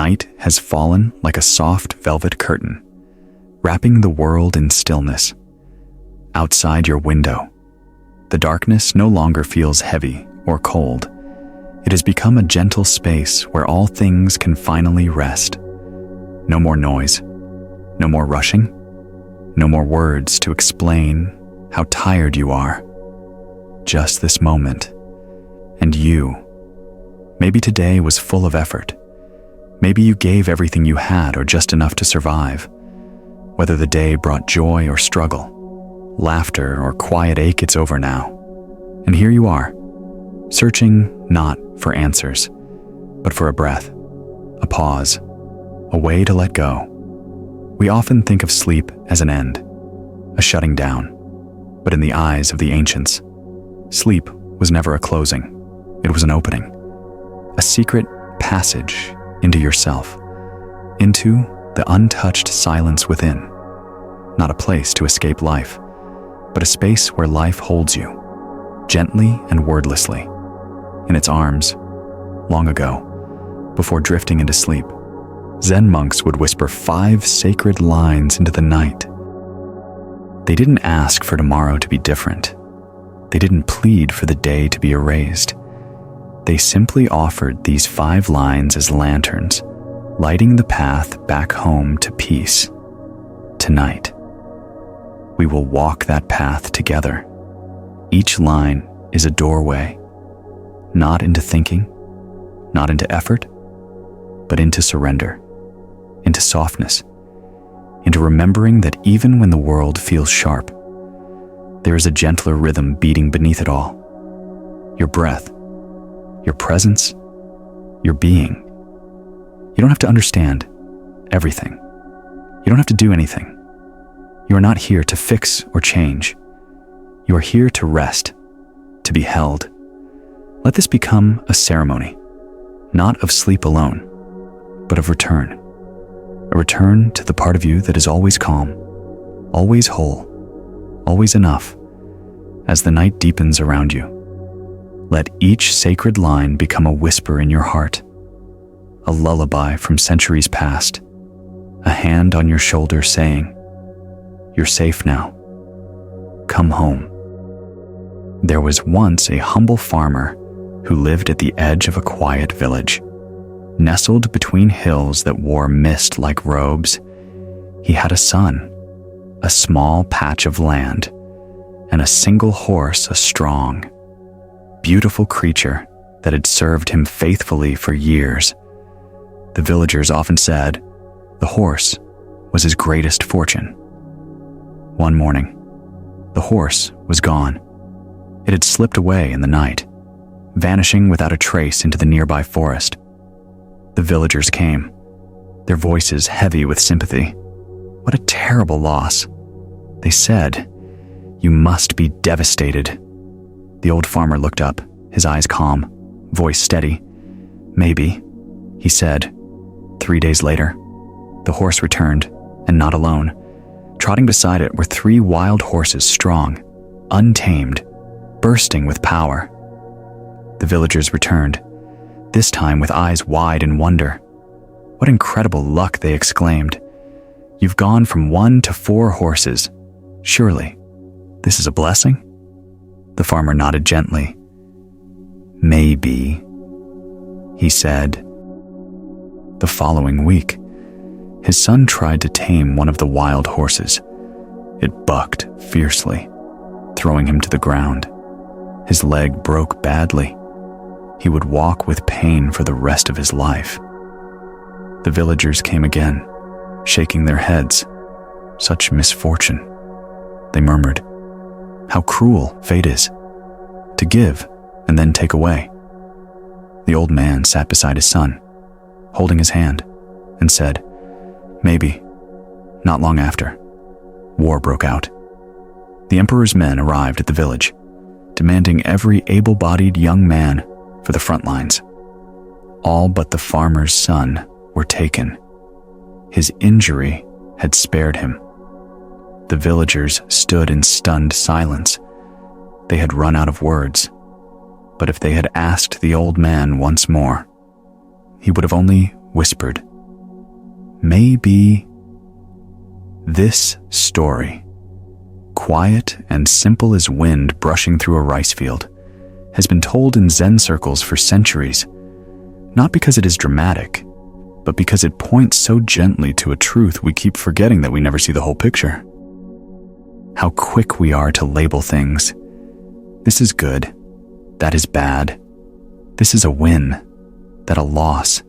Night has fallen like a soft velvet curtain, wrapping the world in stillness. Outside your window, the darkness no longer feels heavy or cold. It has become a gentle space where all things can finally rest. No more noise, no more rushing, no more words to explain how tired you are. Just this moment, and you. Maybe today was full of effort. Maybe you gave everything you had or just enough to survive. Whether the day brought joy or struggle, laughter or quiet ache, it's over now. And here you are, searching not for answers, but for a breath, a pause, a way to let go. We often think of sleep as an end, a shutting down. But in the eyes of the ancients, sleep was never a closing. It was an opening, a secret passage into yourself, into the untouched silence within. Not a place to escape life, but a space where life holds you, gently and wordlessly, in its arms. Long ago, before drifting into sleep, Zen monks would whisper 5 sacred lines into the night. They didn't ask for tomorrow to be different. They didn't plead for the day to be erased. They simply offered these 5 lines as lanterns, lighting the path back home to peace. Tonight, we will walk that path together. Each line is a doorway, not into thinking, not into effort, but into surrender, into softness, into remembering that even when the world feels sharp, there is a gentler rhythm beating beneath it all. Your breath, your presence, your being. You don't have to understand everything. You don't have to do anything. You are not here to fix or change. You are here to rest, to be held. Let this become a ceremony, not of sleep alone, but of return. A return to the part of you that is always calm, always whole, always enough. As the night deepens around you, let each sacred line become a whisper in your heart, a lullaby from centuries past, a hand on your shoulder saying, "You're safe now. Come home." There was once a humble farmer who lived at the edge of a quiet village. Nestled between hills that wore mist like robes, he had a son, a small patch of land, and a single horse, a strong, beautiful creature that had served him faithfully for years. The villagers often said the horse was his greatest fortune. One morning, the horse was gone. It had slipped away in the night, vanishing without a trace into the nearby forest. The villagers came, their voices heavy with sympathy. What a terrible loss. They said, "You must be devastated." The old farmer looked up, his eyes calm, voice steady. "Maybe," he said. 3 days later, the horse returned, and not alone. Trotting beside it were 3 wild horses, strong, untamed, bursting with power. The villagers returned, this time with eyes wide in wonder. "What incredible luck," they exclaimed. "You've gone from 1 to 4 horses. Surely, this is a blessing?" The farmer nodded gently. "Maybe," he said. The following week, his son tried to tame one of the wild horses. It bucked fiercely, throwing him to the ground. His leg broke badly. He would walk with pain for the rest of his life. The villagers came again, shaking their heads. "Such misfortune," they murmured. "How cruel fate is, to give and then take away." The old man sat beside his son, holding his hand, and said, "Maybe." Not long after, war broke out. The emperor's men arrived at the village, demanding every able-bodied young man for the front lines. All but the farmer's son were taken. His injury had spared him. The villagers stood in stunned silence. They had run out of words. But if they had asked the old man once more, he would have only whispered, may be this story, quiet and simple as wind brushing through a rice field, has been told in Zen circles for centuries, not because it is dramatic, but because it points so gently to a truth we keep forgetting that we never see the whole picture. How quick we are to label things. This is good, that is bad, this is a win, that a loss.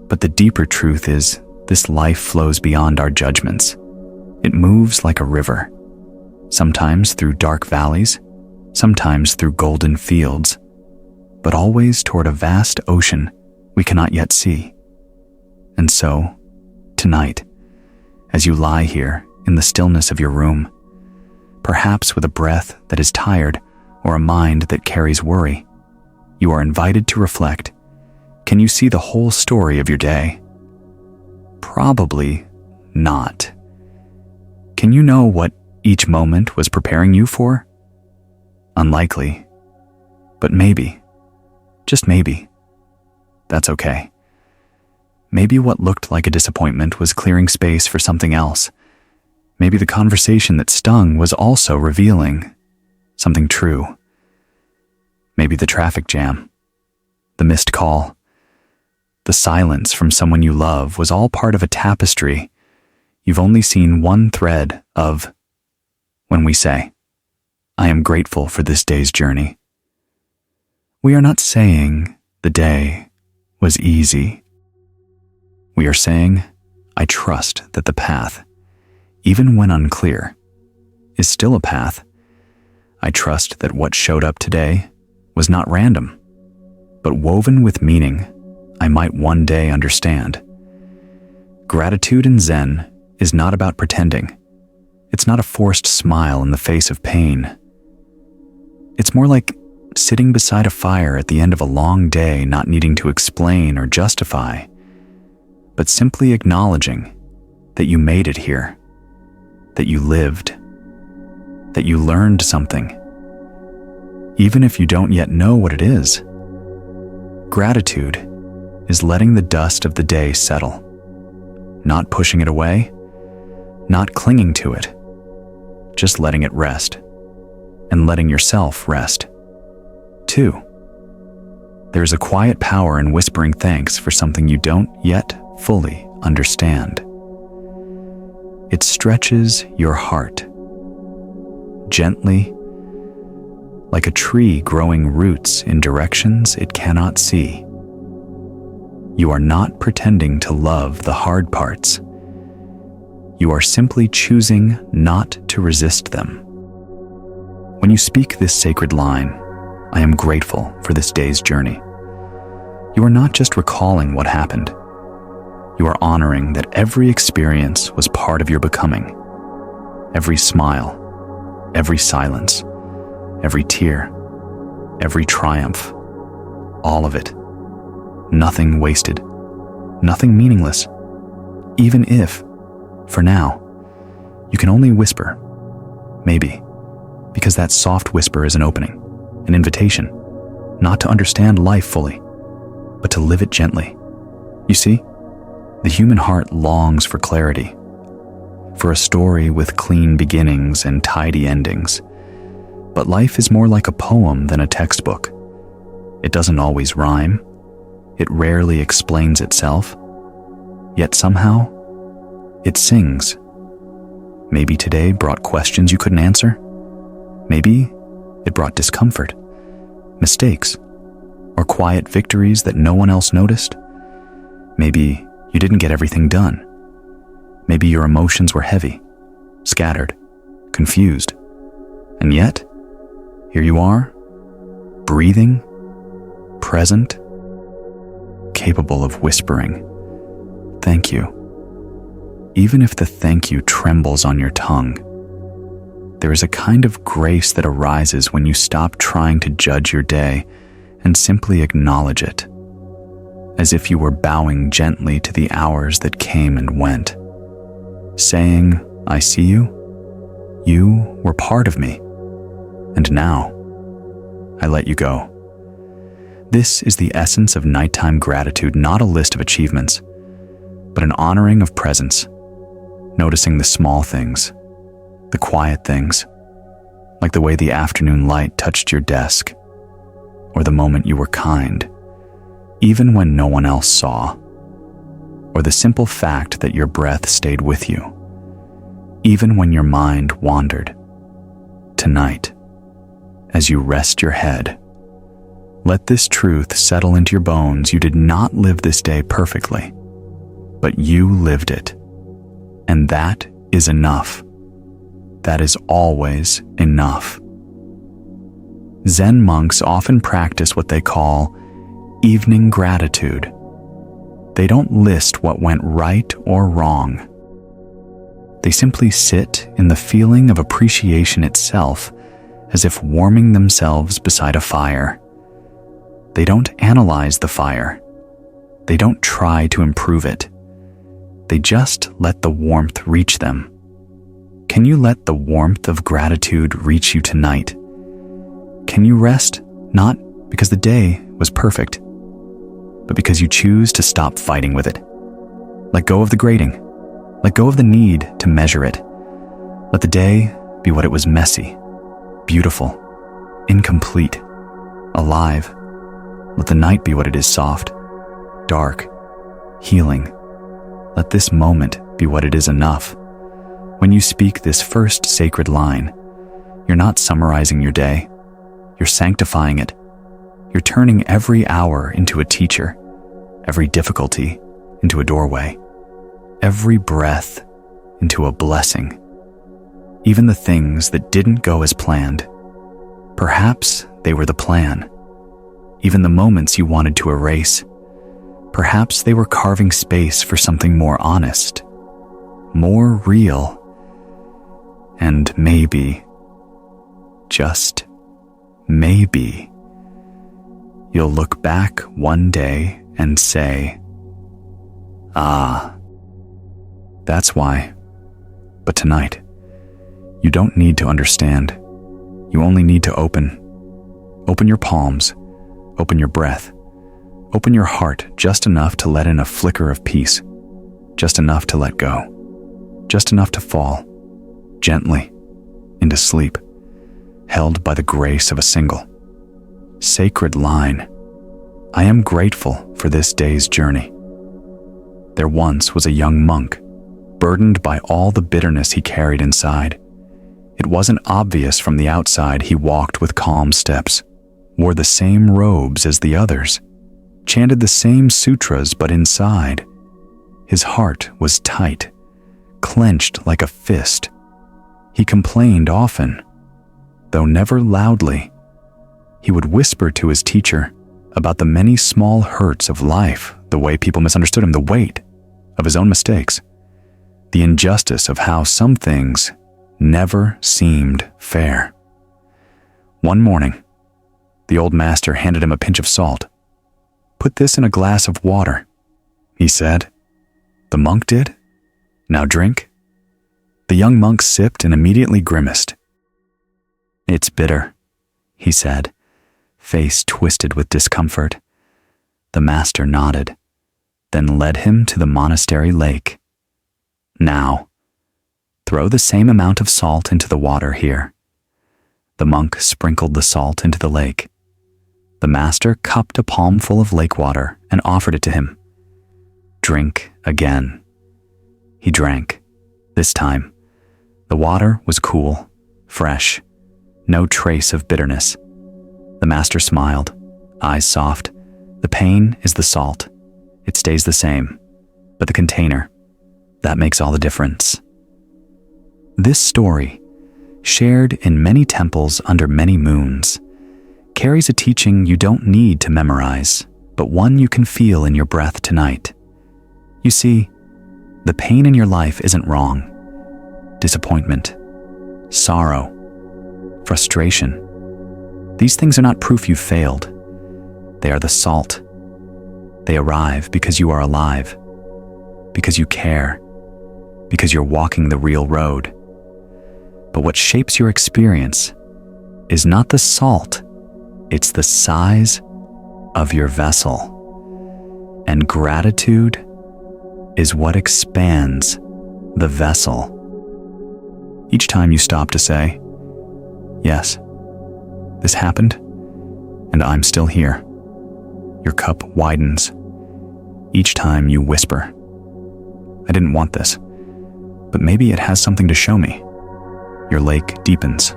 But the deeper truth is, this life flows beyond our judgments. It moves like a river, sometimes through dark valleys, sometimes through golden fields, but always toward a vast ocean we cannot yet see. And so, tonight, as you lie here in the stillness of your room, perhaps with a breath that is tired or a mind that carries worry, you are invited to reflect. Can you see the whole story of your day? Probably not. Can you know what each moment was preparing you for? Unlikely. But maybe, just maybe, that's okay. Maybe what looked like a disappointment was clearing space for something else. Maybe the conversation that stung was also revealing something true. Maybe the traffic jam, the missed call, the silence from someone you love was all part of a tapestry you've only seen one thread of. When we say, I am grateful for this day's journey, we are not saying the day was easy. We are saying, I trust that the path, even when unclear, is still a path. I trust that what showed up today was not random, but woven with meaning I might one day understand. Gratitude in Zen is not about pretending. It's not a forced smile in the face of pain. It's more like sitting beside a fire at the end of a long day, not needing to explain or justify, but simply acknowledging that you made it here, that you lived, that you learned something, even if you don't yet know what it is. Gratitude is letting the dust of the day settle, not pushing it away, not clinging to it, just letting it rest, and letting yourself rest, too. There's a quiet power in whispering thanks for something you don't yet fully understand. It stretches your heart, gently, like a tree growing roots in directions it cannot see. You are not pretending to love the hard parts. You are simply choosing not to resist them. When you speak this sacred line, I am grateful for this day's journey, you are not just recalling what happened. You are honoring that every experience was part of your becoming. Every smile, every silence, every tear, every triumph, all of it. Nothing wasted, nothing meaningless, even if, for now, you can only whisper, maybe, because that soft whisper is an opening, an invitation, not to understand life fully, but to live it gently. You see, the human heart longs for clarity, for a story with clean beginnings and tidy endings. But life is more like a poem than a textbook. It doesn't always rhyme. It rarely explains itself. Yet somehow, it sings. Maybe today brought questions you couldn't answer. Maybe it brought discomfort, mistakes, or quiet victories that no one else noticed. Maybe you didn't get everything done. Maybe your emotions were heavy, scattered, confused. And yet, here you are, breathing, present, capable of whispering, thank you. Even if the thank you trembles on your tongue, there is a kind of grace that arises when you stop trying to judge your day and simply acknowledge it, as if you were bowing gently to the hours that came and went, saying, I see you, you were part of me, and now I let you go. This is the essence of nighttime gratitude, not a list of achievements, but an honoring of presence, noticing the small things, the quiet things, like the way the afternoon light touched your desk, or the moment you were kind, even when no one else saw, or the simple fact that your breath stayed with you, even when your mind wandered. Tonight, as you rest your head, let this truth settle into your bones. You did not live this day perfectly, but you lived it. And that is enough. That is always enough. Zen monks often practice what they call evening gratitude. They don't list what went right or wrong. They simply sit in the feeling of appreciation itself, as if warming themselves beside a fire. They don't analyze the fire. They don't try to improve it. They just let the warmth reach them. Can you let the warmth of gratitude reach you tonight? Can you rest not because the day was perfect, but because you choose to stop fighting with it? Let go of the grading. Let go of the need to measure it. Let the day be what it was: messy, beautiful, incomplete, alive. Let the night be what it is: soft, dark, healing. Let this moment be what it is: enough. When you speak this first sacred line, you're not summarizing your day. You're sanctifying it. You're turning every hour into a teacher, every difficulty into a doorway, every breath into a blessing. Even the things that didn't go as planned, perhaps they were the plan. Even the moments you wanted to erase, perhaps they were carving space for something more honest, more real. And maybe, just maybe, you'll look back one day and say, "Ah, that's why." But tonight, you don't need to understand. You only need to open. Open your palms, open your breath, open your heart just enough to let in a flicker of peace, just enough to let go, just enough to fall gently into sleep, held by the grace of a single sacred line. I am grateful for this day's journey. There once was a young monk, burdened by all the bitterness he carried inside. It wasn't obvious from the outside. He walked with calm steps, wore the same robes as the others, chanted the same sutras, but inside, his heart was tight, clenched like a fist. He complained often, though never loudly. He would whisper to his teacher about the many small hurts of life, the way people misunderstood him, the weight of his own mistakes, the injustice of how some things never seemed fair. One morning, the old master handed him a pinch of salt. "Put this in a glass of water," he said. The monk did. "Now drink." The young monk sipped and immediately grimaced. "It's bitter," he said, face twisted with discomfort. The master nodded, then led him to the monastery lake. "Now, throw the same amount of salt into the water here." The monk sprinkled the salt into the lake. The master cupped a palmful of lake water and offered it to him. "Drink again." He drank. This time, the water was cool, fresh, no trace of bitterness. The master smiled, eyes soft. "The pain is the salt. It stays the same. But the container, that makes all the difference." This story, shared in many temples under many moons, carries a teaching you don't need to memorize, but one you can feel in your breath tonight. You see, the pain in your life isn't wrong. Disappointment, sorrow, frustration. These things are not proof you failed. They are the salt. They arrive because you are alive, because you care, because you're walking the real road. But what shapes your experience is not the salt, it's the size of your vessel. And gratitude is what expands the vessel. Each time you stop to say, yes, this happened, and I'm still here, your cup widens. Each time you whisper, I didn't want this, but maybe it has something to show me. Your lake deepens.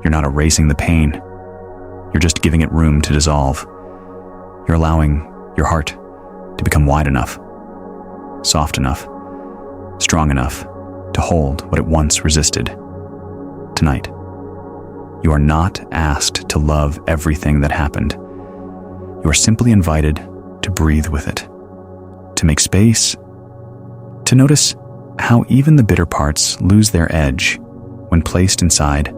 You're not erasing the pain. You're just giving it room to dissolve. You're allowing your heart to become wide enough, soft enough, strong enough to hold what it once resisted. Tonight, you are not asked to love everything that happened. You are simply invited to breathe with it, to make space, to notice how even the bitter parts lose their edge when placed inside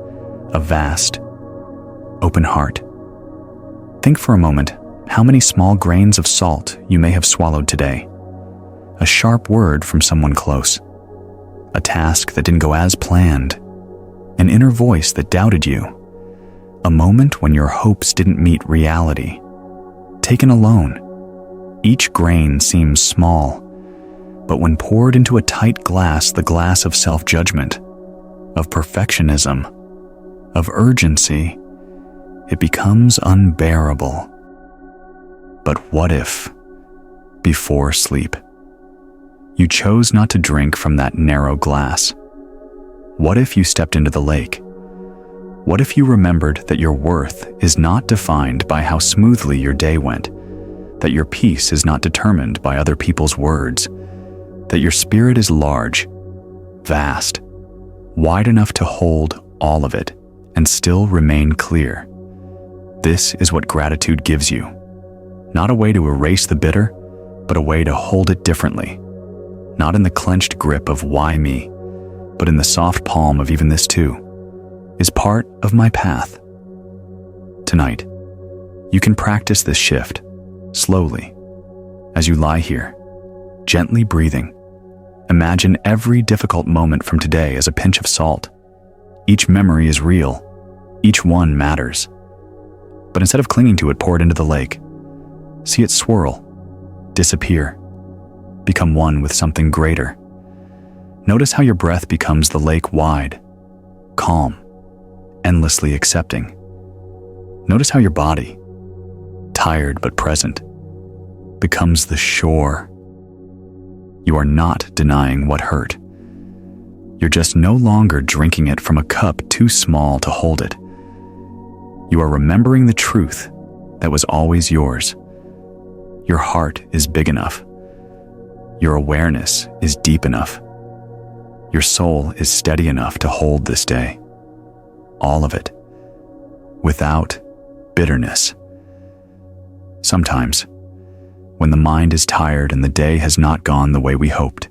a vast, open heart. Think for a moment how many small grains of salt you may have swallowed today. A sharp word from someone close. A task that didn't go as planned. An inner voice that doubted you. A moment when your hopes didn't meet reality. Taken alone, each grain seems small, but when poured into a tight glass, the glass of self-judgment, of perfectionism, of urgency, it becomes unbearable. But what if, before sleep, you chose not to drink from that narrow glass? What if you stepped into the lake? What if you remembered that your worth is not defined by how smoothly your day went, that your peace is not determined by other people's words, that your spirit is large, vast, wide enough to hold all of it and still remain clear? This is what gratitude gives you. Not a way to erase the bitter, but a way to hold it differently. Not in the clenched grip of why me, but in the soft palm of even this too is part of my path. Tonight, you can practice this shift slowly as you lie here, gently breathing. Imagine every difficult moment from today as a pinch of salt. Each memory is real. Each one matters. But instead of clinging to it, pour it into the lake. See it swirl, disappear, become one with something greater. Notice how your breath becomes the lake wide, calm, endlessly accepting. Notice how your body, tired but present, becomes the shore. You are not denying what hurt. You're just no longer drinking it from a cup too small to hold it. You are remembering the truth that was always yours. Your heart is big enough. Your awareness is deep enough. Your soul is steady enough to hold this day. All of it. Without bitterness. Sometimes, when the mind is tired and the day has not gone the way we hoped,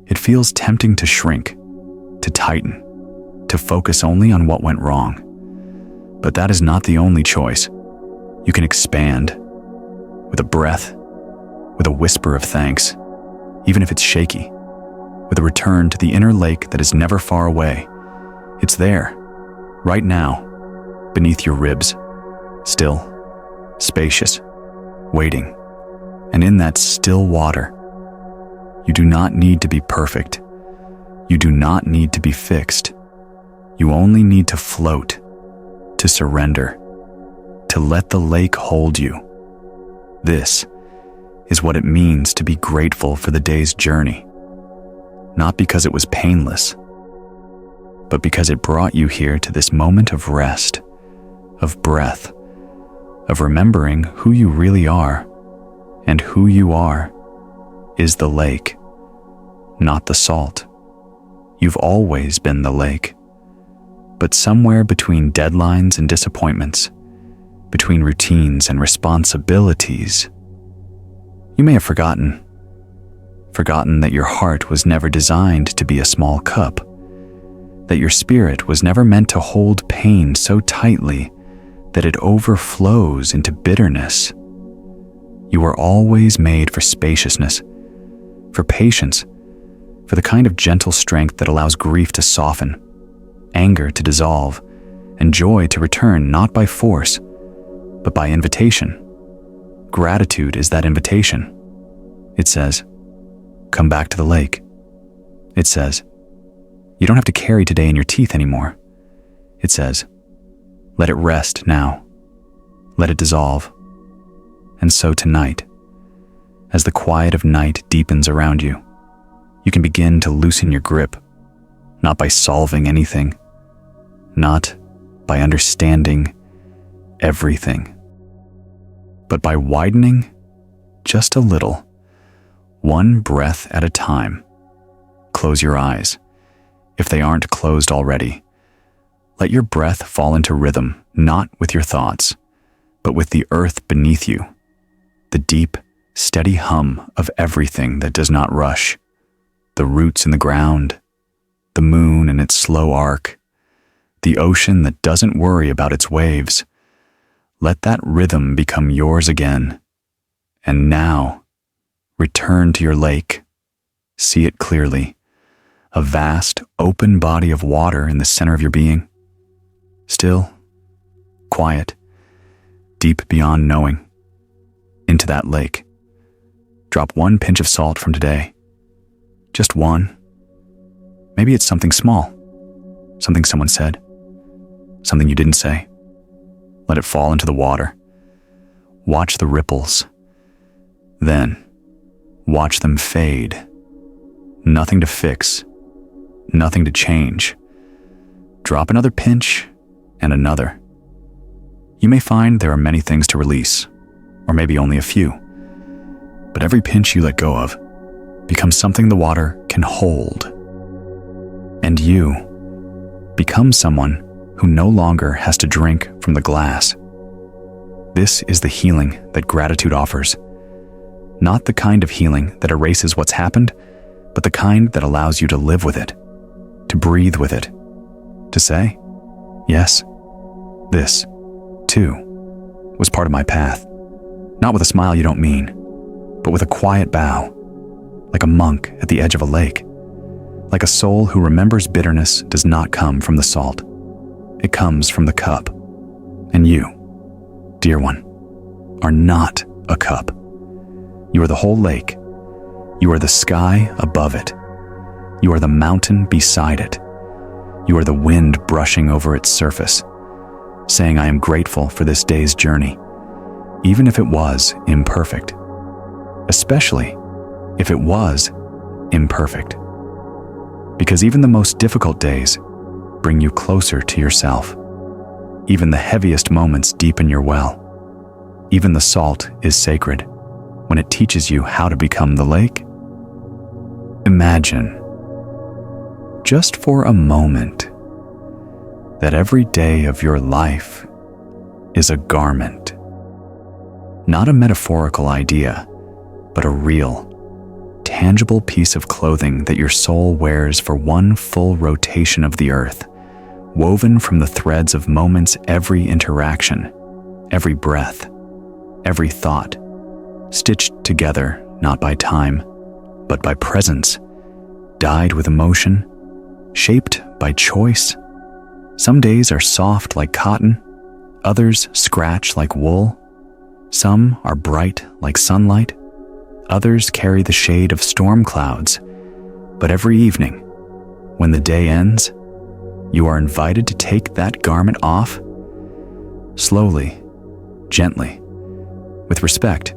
it feels tempting to shrink, to tighten, to focus only on what went wrong. But that is not the only choice. You can expand, with a breath, with a whisper of thanks, even if it's shaky, with a return to the inner lake that is never far away. It's there, right now, beneath your ribs, still, spacious, waiting. And in that still water, you do not need to be perfect. You do not need to be fixed. You only need to float, to surrender, to let the lake hold you. This is what it means to be grateful for the day's journey. Not because it was painless, but because it brought you here to this moment of rest, of breath, of remembering who you really are. And who you are is the lake, not the salt. You've always been the lake. But somewhere between deadlines and disappointments, between routines and responsibilities, you may have forgotten that your heart was never designed to be a small cup, that your spirit was never meant to hold pain so tightly that it overflows into bitterness. You were always made for spaciousness, for patience, for the kind of gentle strength that allows grief to soften, anger to dissolve, and joy to return not by force, but by invitation. Gratitude is that invitation. It says, come back to the lake. It says, you don't have to carry today in your teeth anymore. It says, let it rest now. Let it dissolve. And so tonight, as the quiet of night deepens around you, you can begin to loosen your grip, not by solving anything, not by understanding everything, but by widening just a little, one breath at a time. Close your eyes, if they aren't closed already. Let your breath fall into rhythm, not with your thoughts, but with the earth beneath you, the deep, steady hum of everything that does not rush, the roots in the ground, the moon in its slow arc, the ocean that doesn't worry about its waves. Let that rhythm become yours again. And now, return to your lake. See it clearly, a vast, open body of water in the center of your being. Still, quiet, deep beyond knowing. Into that lake. Drop one pinch of salt from today. Just one. Maybe it's something small, something someone said, something you didn't say. Let it fall into the water. Watch the ripples. Then, watch them fade. Nothing to fix, nothing to change. Drop another pinch and another. You may find there are many things to release, or maybe only a few. But every pinch you let go of becomes something the water can hold. And you become someone who no longer has to drink from the glass. This is the healing that gratitude offers. Not the kind of healing that erases what's happened, but the kind that allows you to live with it, to breathe with it, to say, yes, this, too, was part of my path. Not with a smile you don't mean, but with a quiet bow, like a monk at the edge of a lake, like a soul who remembers bitterness does not come from the salt. It comes from the cup. And you, dear one, are not a cup. You are the whole lake. You are the sky above it. You are the mountain beside it. You are the wind brushing over its surface, saying, I am grateful for this day's journey, even if it was imperfect, especially if it was imperfect. Because even the most difficult days bring you closer to yourself. Even the heaviest moments deepen your well. Even the salt is sacred when it teaches you how to become the lake. Imagine, just for a moment, that every day of your life is a garment. Not a metaphorical idea, but a real, tangible piece of clothing that your soul wears for one full rotation of the earth, woven from the threads of moments, every interaction, every breath, every thought, stitched together not by time, but by presence, dyed with emotion, shaped by choice. Some days are soft like cotton, others scratch like wool. Some are bright like sunlight, others carry the shade of storm clouds. But every evening, when the day ends, you are invited to take that garment off, slowly, gently, with respect,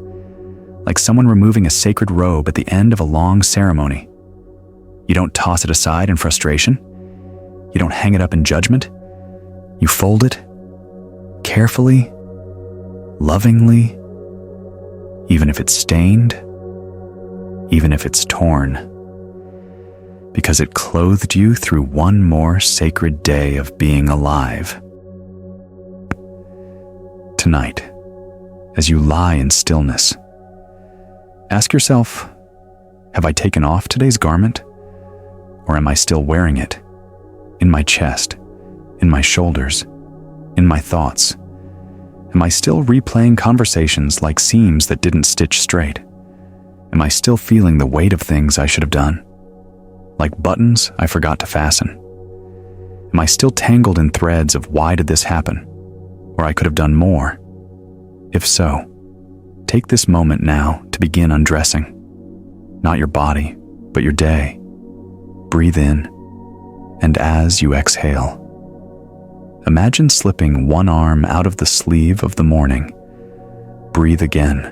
like someone removing a sacred robe at the end of a long ceremony. You don't toss it aside in frustration. You don't hang it up in judgment. You fold it carefully, lovingly, even if it's stained, even if it's torn, because it clothed you through one more sacred day of being alive. Tonight, as you lie in stillness, ask yourself, have I taken off today's garment? Or am I still wearing it? In my chest, in my shoulders, in my thoughts? Am I still replaying conversations like seams that didn't stitch straight? Am I still feeling the weight of things I should have done? Like buttons I forgot to fasten? Am I still tangled in threads of why did this happen? Or I could have done more? If so, take this moment now to begin undressing. Not your body but your day. Breathe in, and as you exhale, imagine slipping one arm out of the sleeve of the morning. Breathe again,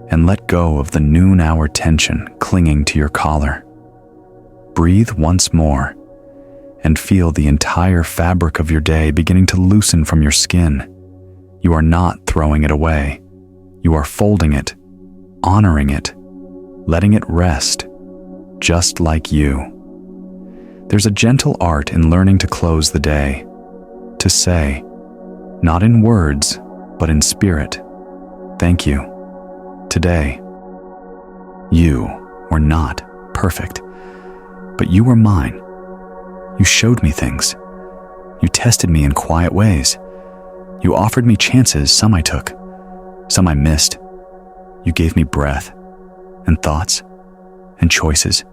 and let go of the noon-hour tension clinging to your collar. Breathe once more, and feel the entire fabric of your day beginning to loosen from your skin. You are not throwing it away. You are folding it, honoring it, letting it rest, just like you. There's a gentle art in learning to close the day, to say, not in words, but in spirit, thank you. Today, you were not perfect, but you were mine. You showed me things. You tested me in quiet ways. You offered me chances, some I took, some I missed. You gave me breath and thoughts and choices.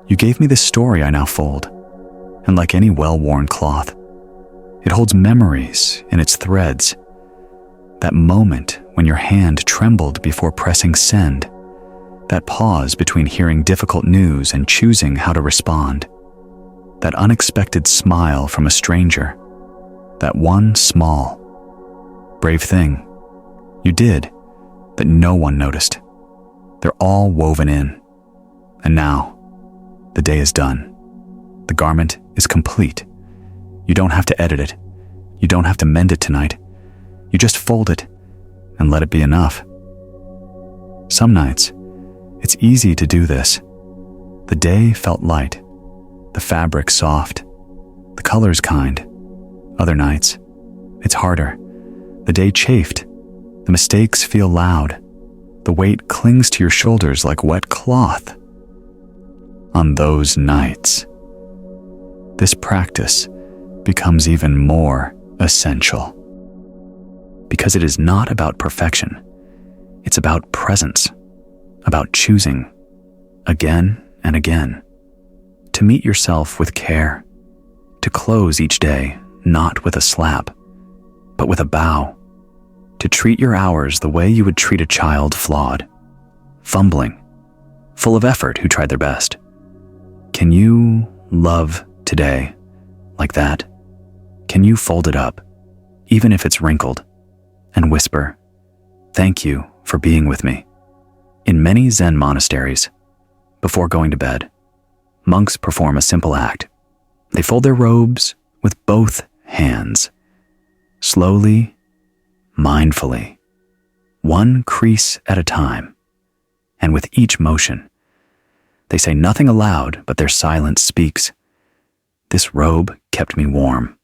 You gave me this story I now fold, and like any well-worn cloth, it holds memories in its threads. That moment when your hand trembled before pressing send, that pause between hearing difficult news and choosing how to respond, that unexpected smile from a stranger, that one small, brave thing you did that no one noticed. They're all woven in. And now, the day is done. The garment is complete. You don't have to edit it. You don't have to mend it tonight. You just fold it and let it be enough. Some nights, it's easy to do this. The day felt light, the fabric soft, the colors kind. Other nights, it's harder. The day chafed, the mistakes feel loud, the weight clings to your shoulders like wet cloth. On those nights, this practice becomes even more essential. Because it is not about perfection. It's about presence, about choosing, again and again, to meet yourself with care, to close each day not with a slap, but with a bow, to treat your hours the way you would treat a child flawed, fumbling, full of effort who tried their best. Can you love today like that? Can you fold it up, even if it's wrinkled, and whisper, "Thank you for being with me"? In many Zen monasteries, before going to bed, monks perform a simple act. They fold their robes with both hands, slowly, mindfully, one crease at a time, and with each motion, they say nothing aloud, but their silence speaks. This robe kept me warm.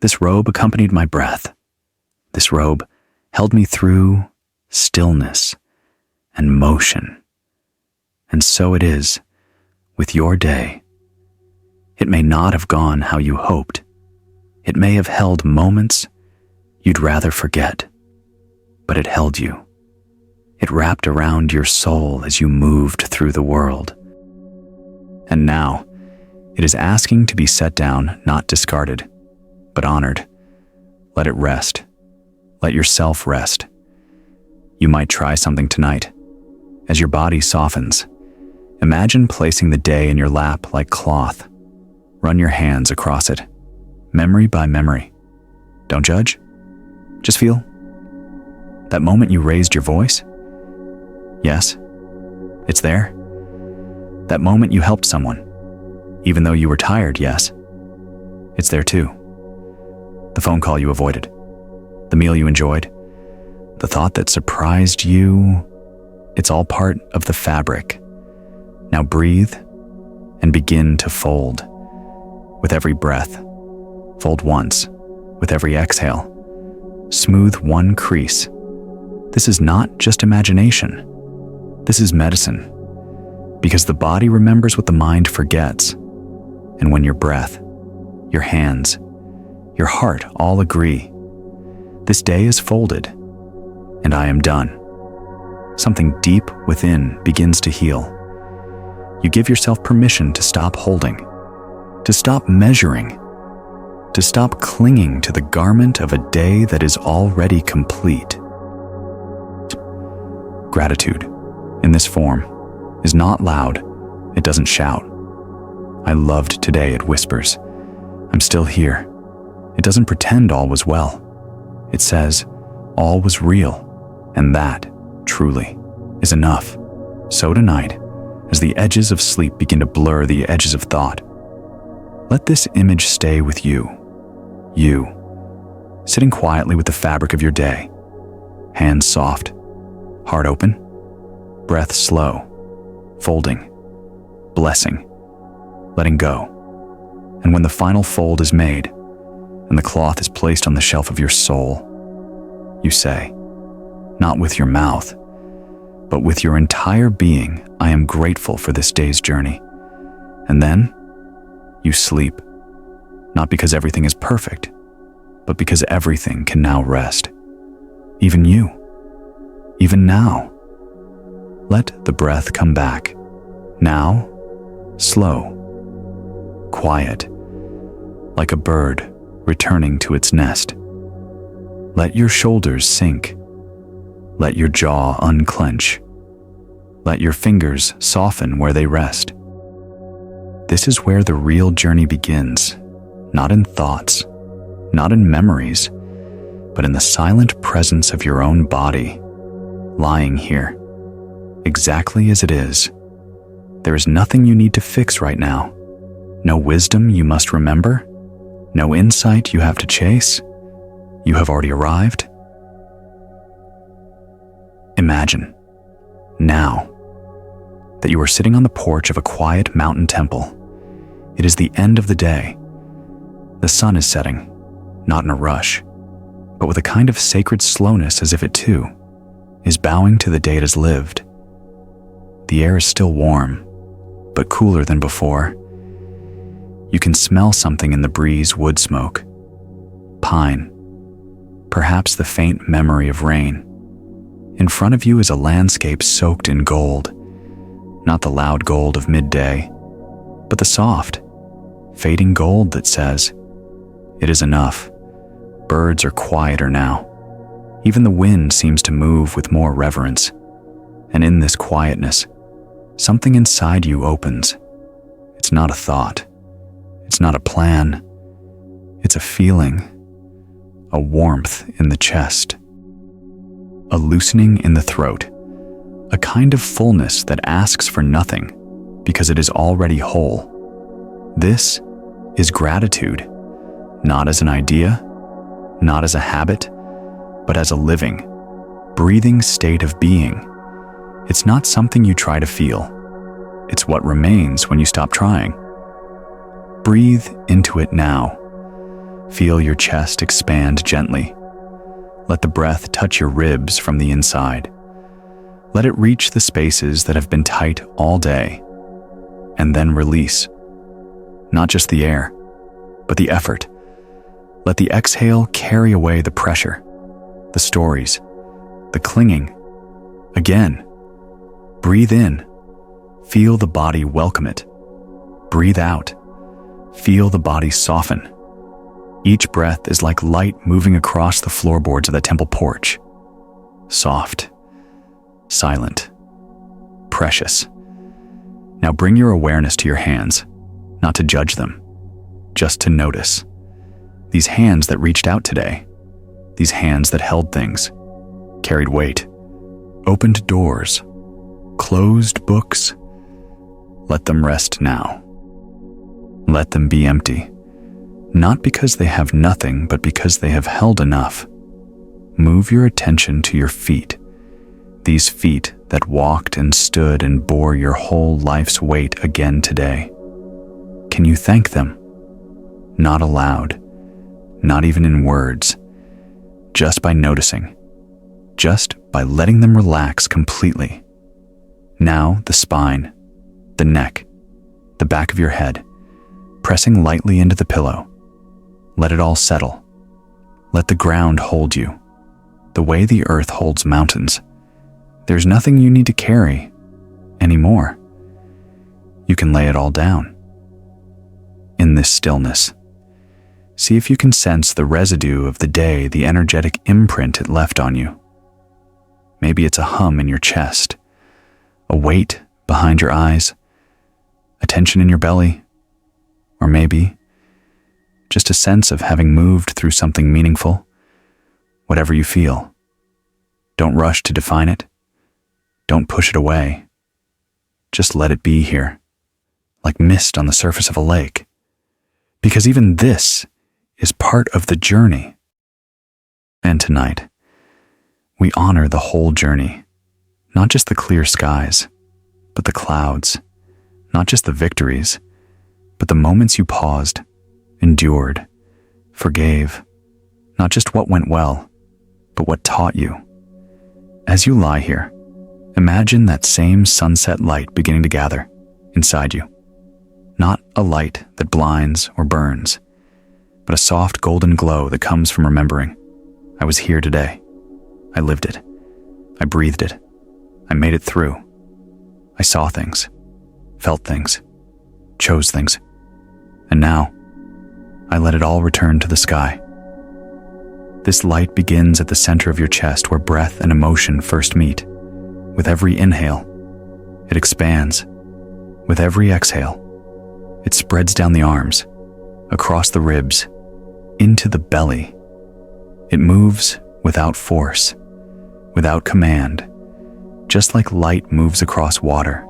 This robe accompanied my breath. This robe held me through stillness and motion. And so it is with your day. It may not have gone how you hoped. It may have held moments you'd rather forget, but it held you. It wrapped around your soul as you moved through the world. And now, it is asking to be set down, not discarded, but honored. Let it rest. Let yourself rest. You might try something tonight. As your body softens, imagine placing the day in your lap like cloth. Run your hands across it, memory by memory. Don't judge. Just feel. That moment you raised your voice? Yes, it's there. That moment you helped someone, even though you were tired, yes, it's there too. The phone call you avoided, the meal you enjoyed, the thought that surprised you, it's all part of the fabric. Now breathe and begin to fold. With every breath, fold once. With every exhale, smooth one crease. This is not just imagination. This is medicine. Because the body remembers what the mind forgets. And when your breath, your hands, your heart all agree, this day is folded, and I am done. Something deep within begins to heal. You give yourself permission to stop holding, to stop measuring, to stop clinging to the garment of a day that is already complete. Gratitude, in this form, is not loud, It doesn't shout. I loved today, it whispers. I'm still here. It doesn't pretend all was well. It says all was real, and that, truly, is enough. So tonight, as the edges of sleep begin to blur the edges of thought, let this image stay with you. You, sitting quietly with the fabric of your day, hands soft, heart open, breath slow, folding, blessing, letting go. And when the final fold is made and the cloth is placed on the shelf of your soul, you say, not with your mouth, but with your entire being, I am grateful for this day's journey. And then you sleep, not because everything is perfect, but because everything can now rest. Even you, even now. Let the breath come back. Now, slow, quiet, like a bird returning to its nest. Let your shoulders sink. Let your jaw unclench. Let your fingers soften where they rest. This is where the real journey begins, not in thoughts, not in memories, but in the silent presence of your own body, lying here, exactly as it is. There is nothing you need to fix right now, no wisdom you must remember, no insight you have to chase. You have already arrived. Imagine, now, that you are sitting on the porch of a quiet mountain temple. It is the end of the day. The sun is setting, not in a rush, but with a kind of sacred slowness, as if it too is bowing to the day it has lived. The air is still warm, but cooler than before. You can smell something in the breeze: wood smoke, pine, perhaps the faint memory of rain. In front of you is a landscape soaked in gold, not the loud gold of midday, but the soft, fading gold that says, it is enough. Birds are quieter now. Even the wind seems to move with more reverence. And in this quietness, something inside you opens. It's not a thought. It's not a plan. It's a feeling, a warmth in the chest, a loosening in the throat, a kind of fullness that asks for nothing because it is already whole. This is gratitude, not as an idea, not as a habit, but as a living, breathing state of being. It's not something you try to feel. It's what remains when you stop trying. Breathe into it now. Feel your chest expand gently. Let the breath touch your ribs from the inside. Let it reach the spaces that have been tight all day, and then release. Not just the air, but the effort. Let the exhale carry away the pressure, the stories, the clinging. Again, breathe in. Feel the body welcome it. Breathe out. Feel the body soften. Each breath is like light moving across the floorboards of the temple porch. Soft, silent, precious. Now bring your awareness to your hands, not to judge them, just to notice. These hands that reached out today, these hands that held things, carried weight, opened doors, closed books. Let them rest now. Let them be empty. Not because they have nothing, but because they have held enough. Move your attention to your feet, these feet that walked and stood and bore your whole life's weight again today. Can you thank them? Not aloud, not even in words, just by noticing, just by letting them relax completely. Now the spine, the neck, the back of your head, pressing lightly into the pillow. Let it all settle. Let the ground hold you, the way the earth holds mountains. There's nothing you need to carry anymore. You can lay it all down. In this stillness, see if you can sense the residue of the day, the energetic imprint it left on you. Maybe it's a hum in your chest, a weight behind your eyes, a tension in your belly, or maybe just a sense of having moved through something meaningful. Whatever you feel, don't rush to define it. Don't push it away. Just let it be here, like mist on the surface of a lake. Because even this is part of the journey. And tonight, we honor the whole journey, not just the clear skies, but the clouds, not just the victories, but the moments you paused, endured, forgave, not just what went well, but what taught you. As you lie here, imagine that same sunset light beginning to gather inside you. Not a light that blinds or burns, but a soft golden glow that comes from remembering. I was here today. I lived it. I breathed it. I made it through. I saw things, felt things, chose things. And now, I let it all return to the sky. This light begins at the center of your chest where breath and emotion first meet. With every inhale, it expands. With every exhale, it spreads down the arms, across the ribs, into the belly. It moves without force, without command, just like light moves across water,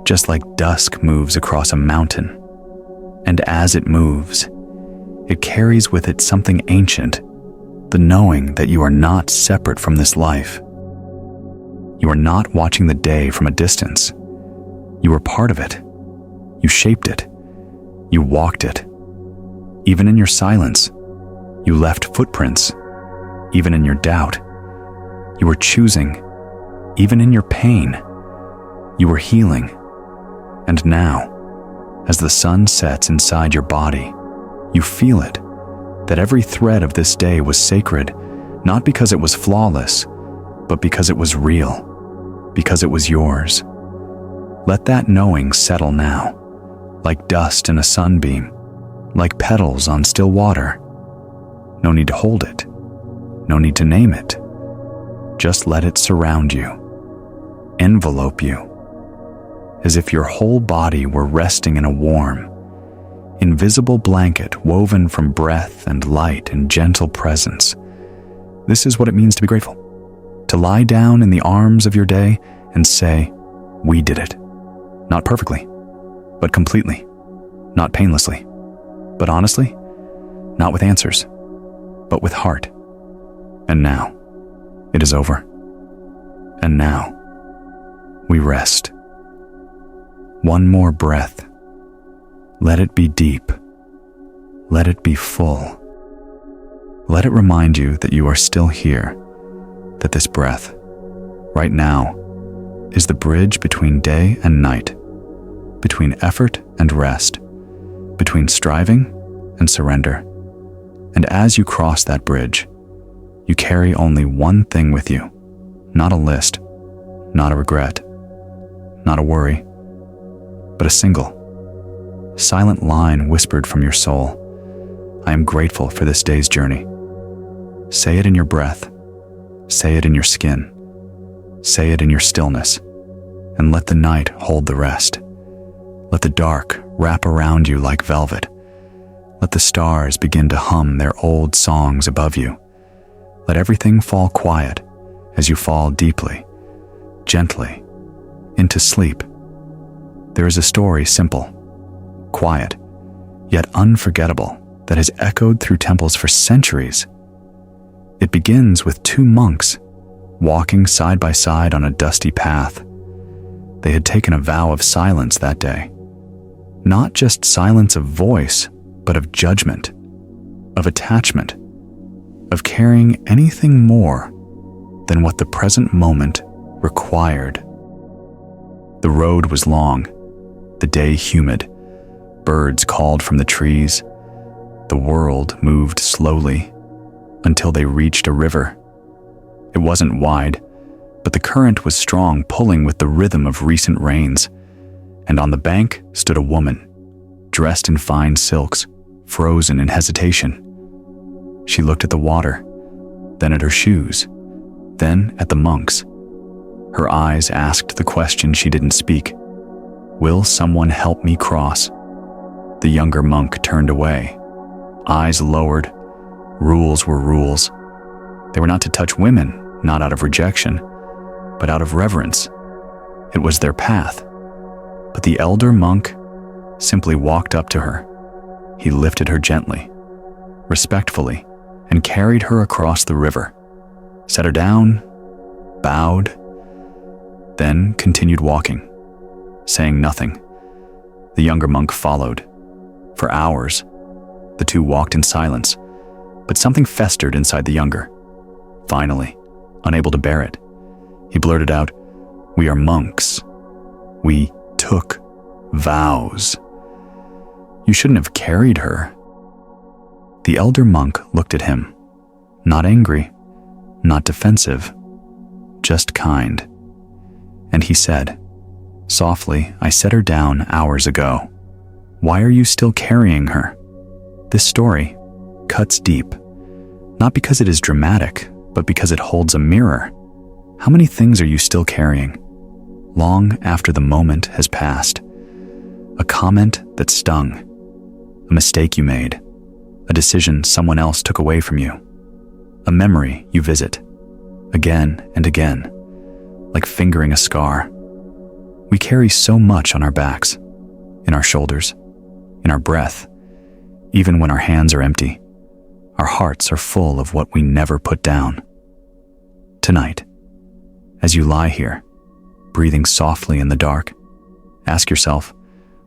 just like dusk moves across a mountain. And as it moves, it carries with it something ancient, the knowing that you are not separate from this life. You are not watching the day from a distance. You were part of it. You shaped it. You walked it. Even in your silence, you left footprints. Even in your doubt, you were choosing. Even in your pain, you were healing. And now, as the sun sets inside your body, you feel it, that every thread of this day was sacred, not because it was flawless, but because it was real, because it was yours. Let that knowing settle now, like dust in a sunbeam, like petals on still water. No need to hold it, no need to name it. Just let it surround you, envelope you, as if your whole body were resting in a warm, invisible blanket woven from breath and light and gentle presence. This is what it means to be grateful. To lie down in the arms of your day and say, we did it. Not perfectly, but completely. Not painlessly, but honestly. Not with answers, but with heart. And now, it is over. And now, we rest. One more breath. Let it be deep. Let it be full. Let it remind you that you are still here, that this breath, right now, is the bridge between day and night, between effort and rest, between striving and surrender. And as you cross that bridge, you carry only one thing with you, not a list, not a regret, not a worry, but a single, silent line whispered from your soul. I am grateful for this day's journey. Say it in your breath. Say it in your skin. Say it in your stillness. And let the night hold the rest. Let the dark wrap around you like velvet. Let the stars begin to hum their old songs above you. Let everything fall quiet as you fall deeply, gently, into sleep. There is a story simple, quiet, yet unforgettable, that has echoed through temples for centuries. It begins with two monks walking side by side on a dusty path. They had taken a vow of silence that day. Not just silence of voice, but of judgment, of attachment, of caring anything more than what the present moment required. The road was long, the day humid. Birds called from the trees. The world moved slowly until they reached a river. It wasn't wide, but the current was strong, pulling with the rhythm of recent rains. And on the bank stood a woman, dressed in fine silks, frozen in hesitation. She looked at the water, then at her shoes, then at the monks. Her eyes asked the question she didn't speak. Will someone help me cross? The younger monk turned away, eyes lowered. Rules were rules. They were not to touch women, not out of rejection, but out of reverence. It was their path. But the elder monk simply walked up to her. He lifted her gently, respectfully, and carried her across the river, set her down, bowed, then continued walking, saying nothing. The younger monk followed. For hours, the two walked in silence, but something festered inside the younger. Finally, unable to bear it, he blurted out, "We are monks. We took vows. You shouldn't have carried her." The elder monk looked at him, not angry, not defensive, just kind. And he said, "Softly, I set her down hours ago. Why are you still carrying her?" This story cuts deep, not because it is dramatic, but because it holds a mirror. How many things are you still carrying, long after the moment has passed? A comment that stung, a mistake you made, a decision someone else took away from you, a memory you visit again and again, like fingering a scar. We carry so much on our backs, in our shoulders, in our breath. Even when our hands are empty, our hearts are full of what we never put down. Tonight, as you lie here, breathing softly in the dark, ask yourself,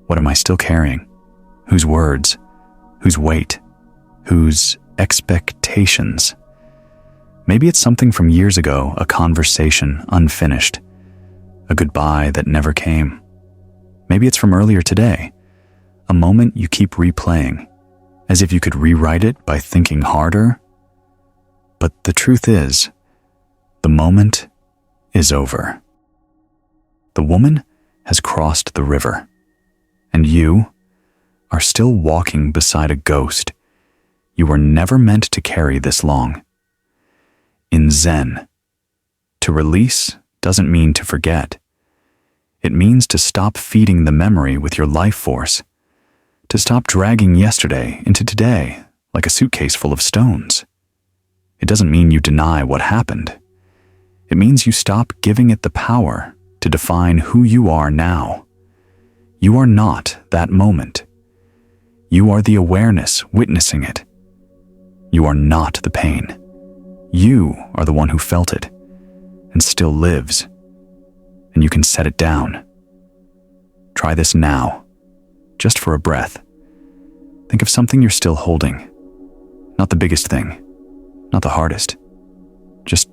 what am I still carrying? Whose words? Whose weight? Whose expectations? Maybe it's something from years ago, a conversation unfinished, a goodbye that never came. Maybe it's from earlier today, a moment you keep replaying, as if you could rewrite it by thinking harder. But the truth is, the moment is over. The woman has crossed the river, and you are still walking beside a ghost you were never meant to carry this long. In Zen, to release doesn't mean to forget. It means to stop feeding the memory with your life force, to stop dragging yesterday into today like a suitcase full of stones. It doesn't mean you deny what happened. It means you stop giving it the power to define who you are now. You are not that moment. You are the awareness witnessing it. You are not the pain. You are the one who felt it and still lives, and you can set it down. Try this now, just for a breath. Think of something you're still holding. Not the biggest thing, not the hardest. Just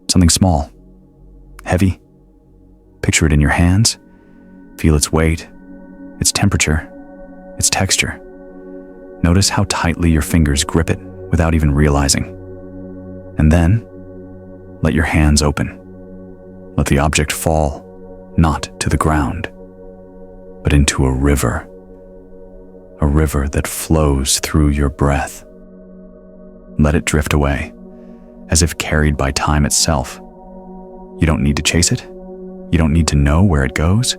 something small, heavy. Picture it in your hands. Feel its weight, its temperature, its texture. Notice how tightly your fingers grip it without even realizing. And then, let your hands open. Let the object fall, not to the ground, but into a river that flows through your breath. Let it drift away, as if carried by time itself. You don't need to chase it. You don't need to know where it goes.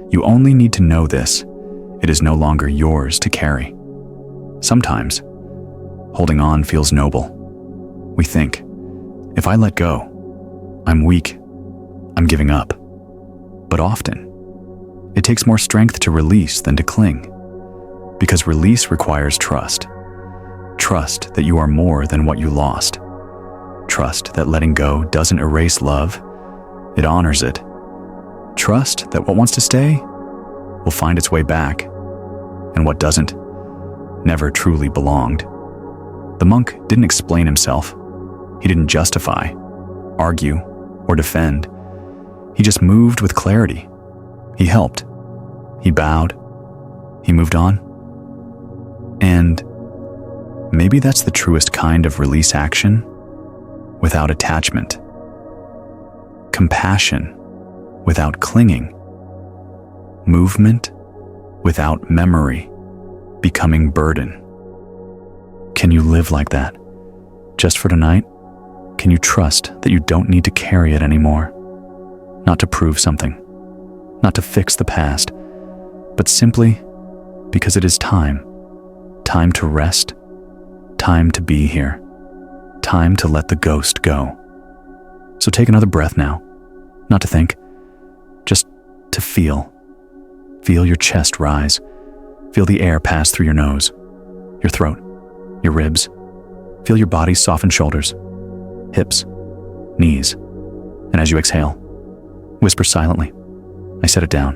You only need to know this: it is no longer yours to carry. Sometimes, holding on feels noble. We think, if I let go, I'm weak, I'm giving up. But often, it takes more strength to release than to cling, because release requires trust. Trust that you are more than what you lost. Trust that letting go doesn't erase love, it honors it. Trust that what wants to stay will find its way back, and what doesn't never truly belonged. The monk didn't explain himself. He didn't justify, argue, or defend. He just moved with clarity. He helped. He bowed. He moved on. And maybe that's the truest kind of release action, without attachment. Compassion without clinging. Movement without memory becoming burden. Can you live like that? Just for tonight? Can you trust that you don't need to carry it anymore? Not to prove something, not to fix the past, but simply because it is time. Time to rest, time to be here, time to let the ghost go. So take another breath now, not to think, just to feel. Feel your chest rise. Feel the air pass through your nose, your throat, your ribs. Feel your body's softened shoulders, hips, knees. And as you exhale, whisper silently, I set it down.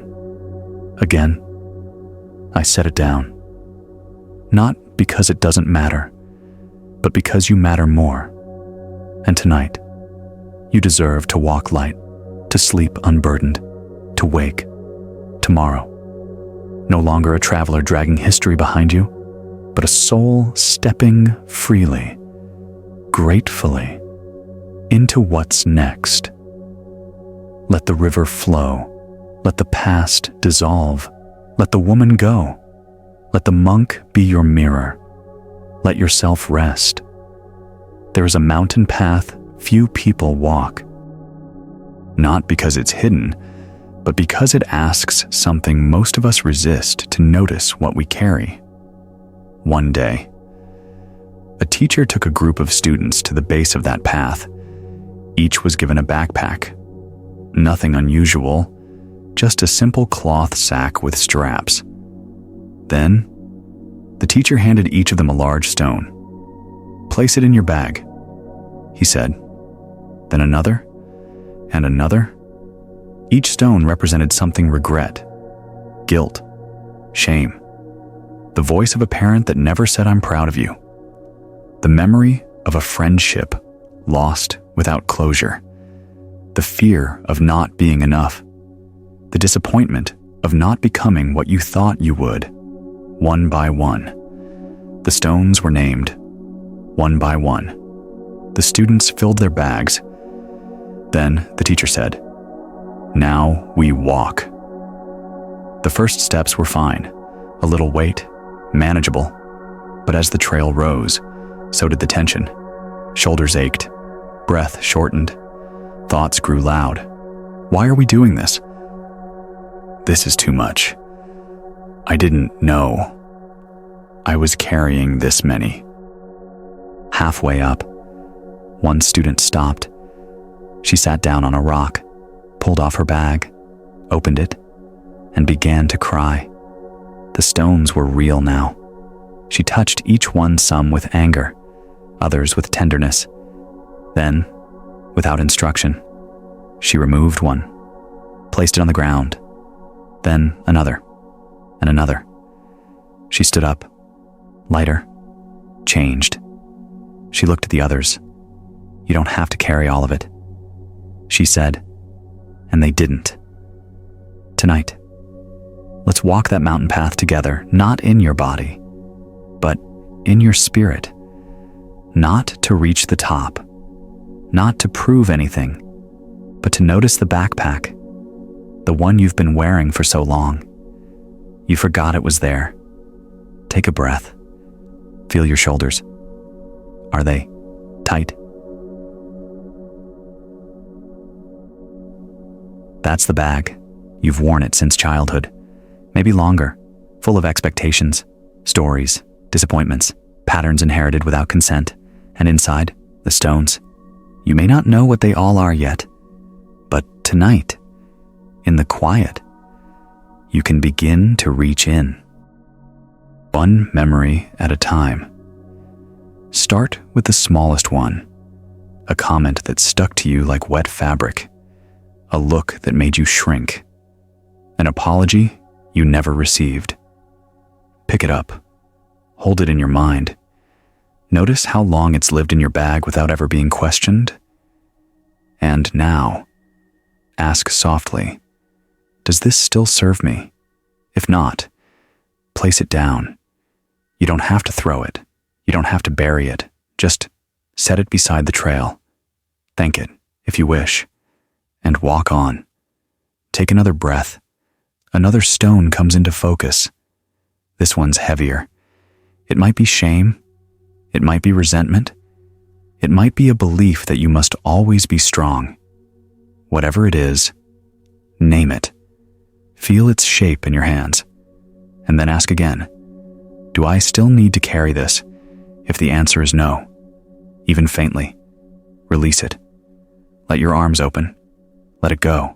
Again, I set it down. Not because it doesn't matter, but because you matter more. And tonight, you deserve to walk light, to sleep unburdened, to wake tomorrow. No longer a traveler dragging history behind you, but a soul stepping freely, gratefully, into what's next. Let the river flow. Let the past dissolve. Let the woman go. Let the monk be your mirror. Let yourself rest. There is a mountain path few people walk. Not because it's hidden, but because it asks something most of us resist to notice what we carry. One day, a teacher took a group of students to the base of that path. Each was given a backpack. Nothing unusual, just a simple cloth sack with straps. Then, the teacher handed each of them a large stone. Place it in your bag, he said. Then another, and another. Each stone represented something: regret, guilt, shame, the voice of a parent that never said I'm proud of you, the memory of a friendship lost without closure, the fear of not being enough, the disappointment of not becoming what you thought you would. One by one, the stones were named. One by one, the students filled their bags. Then the teacher said, "Now we walk." The first steps were fine, a little weight, manageable. But as the trail rose, so did the tension. Shoulders ached, breath shortened, thoughts grew loud. Why are we doing this? This is too much. I didn't know I was carrying this many. Halfway up, one student stopped. She sat down on a rock, pulled off her bag, opened it, and began to cry. The stones were real now. She touched each one, some with anger, others with tenderness. Then, without instruction, she removed one, placed it on the ground, then another, and another. She stood up, lighter, changed. She looked at the others. You don't have to carry all of it, she said, and they didn't. Tonight, let's walk that mountain path together, not in your body, but in your spirit. Not to reach the top, not to prove anything, but to notice the backpack, the one you've been wearing for so long. You forgot it was there. Take a breath. Feel your shoulders. Are they tight? That's the bag. You've worn it since childhood, maybe longer, full of expectations, stories, disappointments, patterns inherited without consent, and inside, the stones. You may not know what they all are yet, but tonight, in the quiet, you can begin to reach in. One memory at a time. Start with the smallest one, a comment that stuck to you like wet fabric, a look that made you shrink, an apology you never received. Pick it up, hold it in your mind. Notice how long it's lived in your bag without ever being questioned. And now, ask softly, does this still serve me? If not, place it down. You don't have to throw it. You don't have to bury it. Just set it beside the trail. Thank it, if you wish, and walk on. Take another breath. Another stone comes into focus. This one's heavier. It might be shame. It might be resentment. It might be a belief that you must always be strong. Whatever it is, name it. Feel its shape in your hands, and then ask again, do I still need to carry this? If the answer is no, even faintly, release it. Let your arms open, let it go,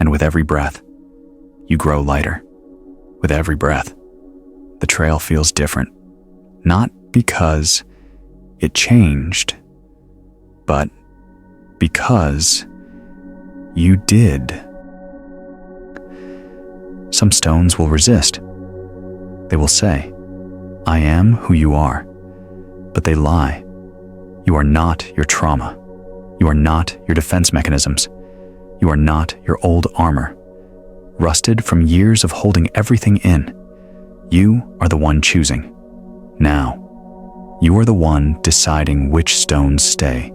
and with every breath, you grow lighter. With every breath, the trail feels different, not because it changed, but because you did. Some stones will resist. They will say, I am who you are, but they lie. You are not your trauma. You are not your defense mechanisms. You are not your old armor, rusted from years of holding everything in. You are the one choosing. Now, you are the one deciding which stones stay,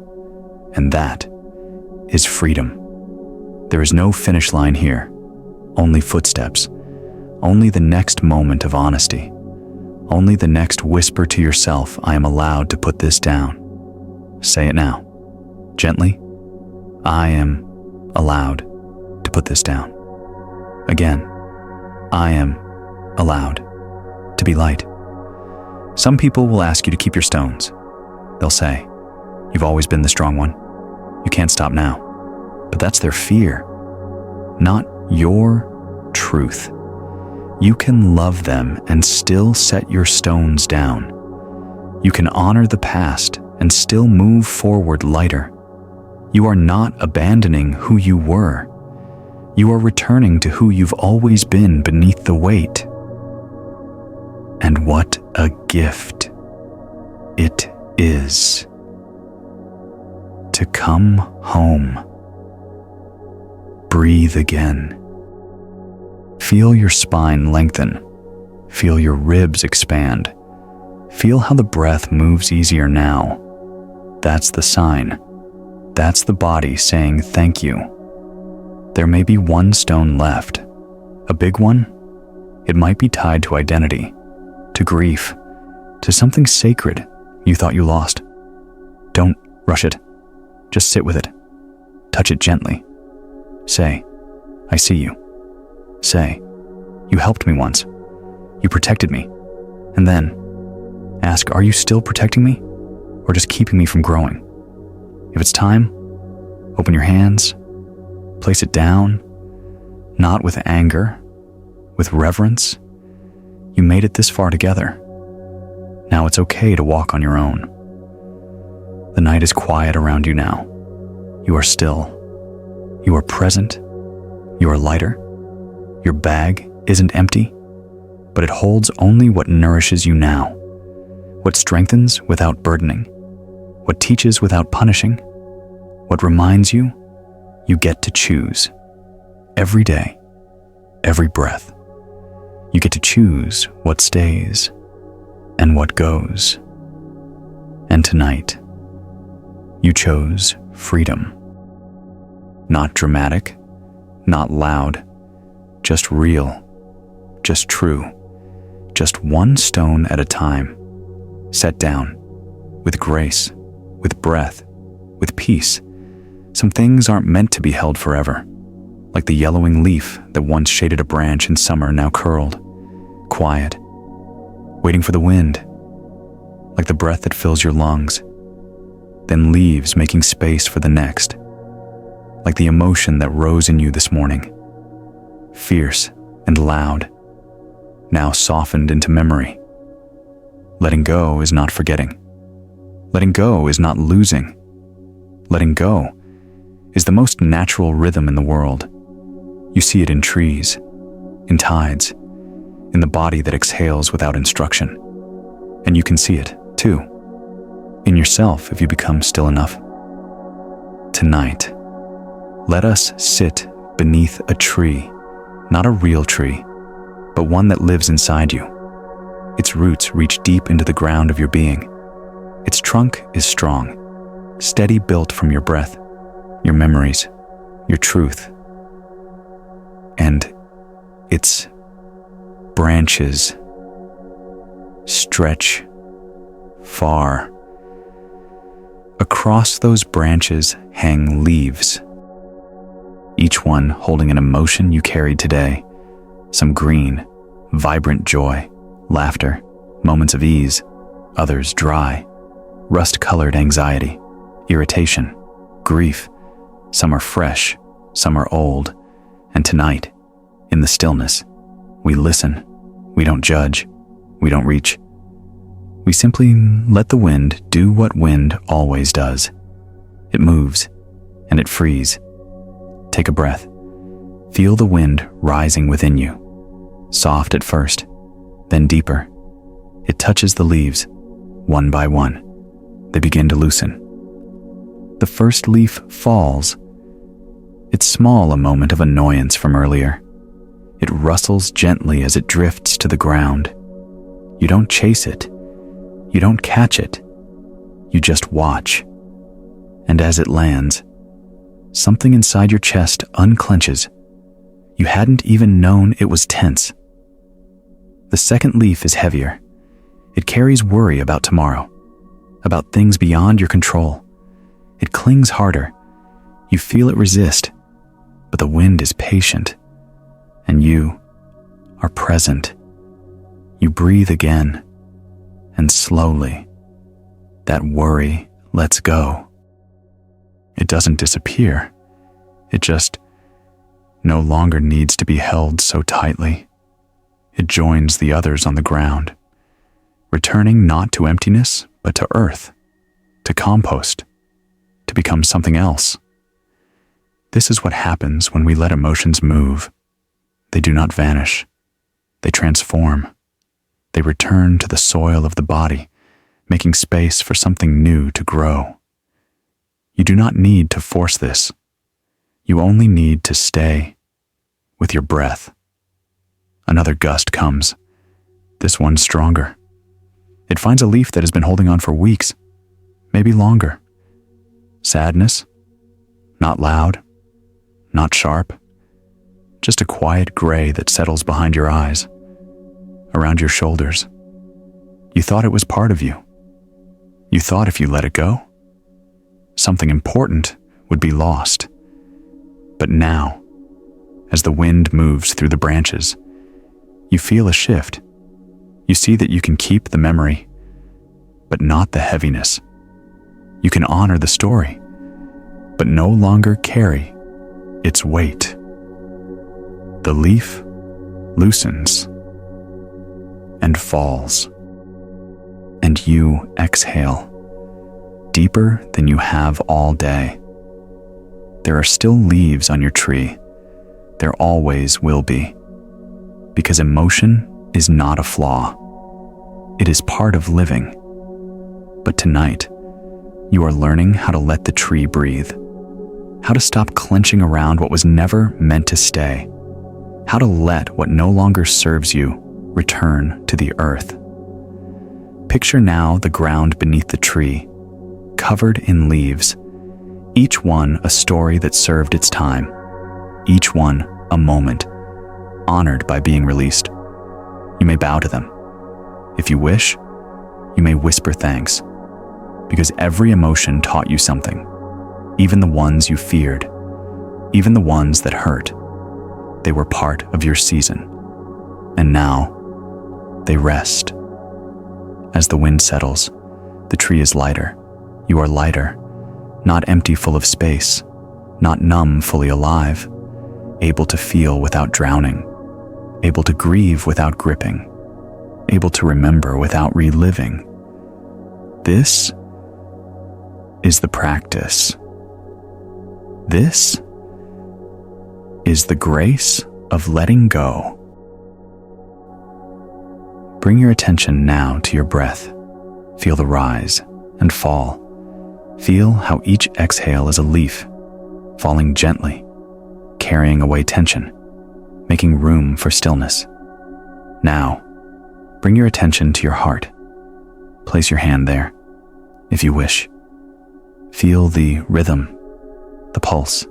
and that is freedom. There is no finish line here, only footsteps, only the next moment of honesty, only the next whisper to yourself, I am allowed to put this down. Say it now, gently. I am allowed to put this down. Again, I am allowed to be light. Some people will ask you to keep your stones. They'll say, you've always been the strong one. You can't stop now. But that's their fear, not your truth. You can love them and still set your stones down. You can honor the past and still move forward lighter. You are not abandoning who you were. You are returning to who you've always been beneath the weight. And what a gift it is to come home. Breathe again. Feel your spine lengthen. Feel your ribs expand. Feel how the breath moves easier now. That's the sign. That's the body saying thank you. There may be one stone left. A big one? It might be tied to identity, to grief, to something sacred you thought you lost. Don't rush it. Just sit with it. Touch it gently. Say, I see you. Say, you helped me once. You protected me. And then ask, are you still protecting me? Or just keeping me from growing? If it's time, open your hands, place it down, not with anger, with reverence. You made it this far together. Now it's okay to walk on your own. The night is quiet around you now. You are still. You are present. You are lighter. Your bag isn't empty, but it holds only what nourishes you now, what strengthens without burdening, what teaches without punishing, what reminds you you get to choose. Every day, every breath, you get to choose what stays and what goes. And tonight, you chose freedom. Not dramatic, not loud, just real, just true, just one stone at a time, set down, with grace, with breath, with peace. Some things aren't meant to be held forever, like the yellowing leaf that once shaded a branch in summer, now curled, quiet, waiting for the wind, like the breath that fills your lungs, then leaves making space for the next, like the emotion that rose in you this morning, fierce and loud, now softened into memory. Letting go is not forgetting. Letting go is not losing. Letting go is the most natural rhythm in the world. You see it in trees, in tides, in the body that exhales without instruction. And you can see it, too, in yourself if you become still enough. Tonight, let us sit beneath a tree, not a real tree, but one that lives inside you. Its roots reach deep into the ground of your being. Its trunk is strong, steady, built from your breath, your memories, your truth. And its branches stretch far. Across those branches hang leaves, each one holding an emotion you carried today, Some green, vibrant joy, laughter, moments of ease, others dry, rust-colored anxiety, irritation, grief. Some are fresh, some are old, and tonight, in the stillness, we listen, we don't judge, we don't reach. We simply let the wind do what wind always does. It moves, and it frees. Take a breath. Feel the wind rising within you, soft at first, then deeper. It touches the leaves, one by one. They begin to loosen. The first leaf falls. It's small, a moment of annoyance from earlier. It rustles gently as it drifts to the ground. You don't chase it. You don't catch it. You just watch. And as it lands, something inside your chest unclenches. You hadn't even known it was tense. The second leaf is heavier. It carries worry about tomorrow, about things beyond your control. It clings harder. You feel it resist, but the wind is patient, and you are present. You breathe again, and slowly, that worry lets go. It doesn't disappear. It just no longer needs to be held so tightly. It joins the others on the ground, returning not to emptiness, but to earth, to compost, to become something else. This is what happens when we let emotions move. They do not vanish. They transform. They return to the soil of the body, making space for something new to grow. You do not need to force this. You only need to stay with your breath. Another gust comes, this one stronger. It finds a leaf that has been holding on for weeks, maybe longer. Sadness, not loud, not sharp, just a quiet gray that settles behind your eyes, around your shoulders. You thought it was part of you. You thought if you let it go, something important would be lost. But now, as the wind moves through the branches, you feel a shift. You see that you can keep the memory, but not the heaviness. You can honor the story, but no longer carry its weight. The leaf loosens and falls, and you exhale deeper than you have all day. There are still leaves on your tree. There always will be, because emotion is not a flaw. It is part of living. But tonight, you are learning how to let the tree breathe, how to stop clenching around what was never meant to stay, how to let what no longer serves you return to the earth. Picture now the ground beneath the tree, covered in leaves, each one a story that served its time, each one a moment, honored by being released. You may bow to them. If you wish, you may whisper thanks, because every emotion taught you something, even the ones you feared, even the ones that hurt. They were part of your season, and now they rest. As the wind settles, the tree is lighter. You are lighter, not empty, full of space, not numb, fully alive, able to feel without drowning, able to grieve without gripping, able to remember without reliving. This is the practice. This is the grace of letting go. Bring your attention now to your breath. Feel the rise and fall. Feel how each exhale is a leaf, falling gently, carrying away tension, making room for stillness. Now, bring your attention to your heart. Place your hand there, if you wish. Feel the rhythm, the pulse,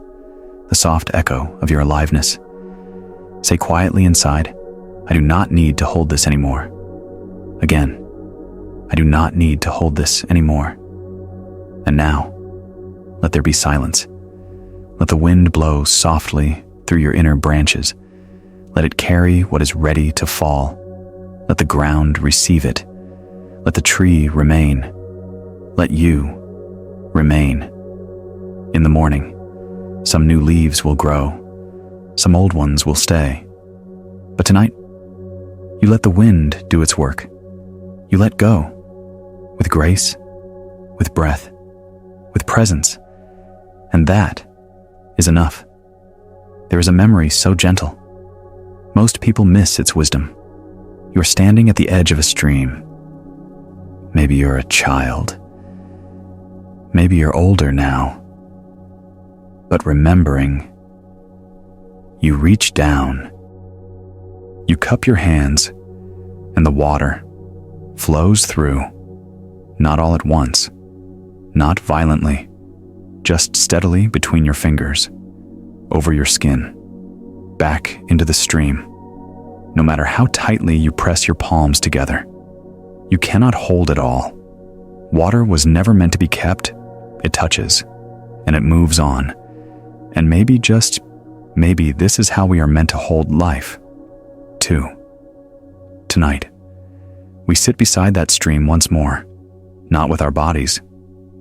the soft echo of your aliveness. Say quietly inside, I do not need to hold this anymore. Again, I do not need to hold this anymore. And now, let there be silence. Let the wind blow softly through your inner branches. Let it carry what is ready to fall. Let the ground receive it. Let the tree remain. Let you remain. In the morning, some new leaves will grow. Some old ones will stay. But tonight, you let the wind do its work. You let go, with grace, with breath, with presence, and that is enough. There is a memory so gentle. Most people miss its wisdom. You are standing at the edge of a stream. Maybe you're a child. Maybe you're older now. But remembering, you reach down. You cup your hands, and the water flows through, not all at once, not violently, just steadily between your fingers, over your skin, back into the stream. No matter how tightly you press your palms together, you cannot hold it all. Water was never meant to be kept. It touches, and it moves on. And maybe, just maybe, this is how we are meant to hold life, too. Tonight, we sit beside that stream once more, not with our bodies,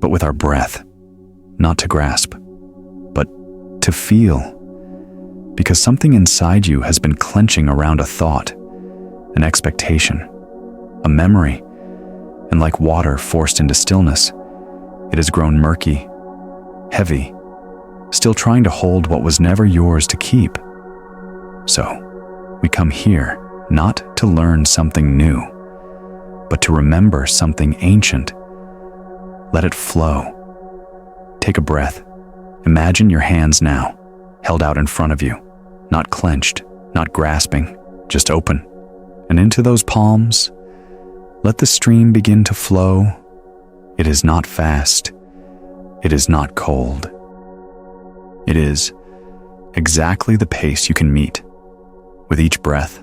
but with our breath, not to grasp, but to feel. Because something inside you has been clenching around a thought, an expectation, a memory, and like water forced into stillness, it has grown murky, heavy, still trying to hold what was never yours to keep. So, we come here not to learn something new, but to remember something ancient. Let it flow. Take a breath. Imagine your hands now, held out in front of you, not clenched, not grasping, just open. And into those palms, let the stream begin to flow. It is not fast. It is not cold. It is exactly the pace you can meet. With each breath,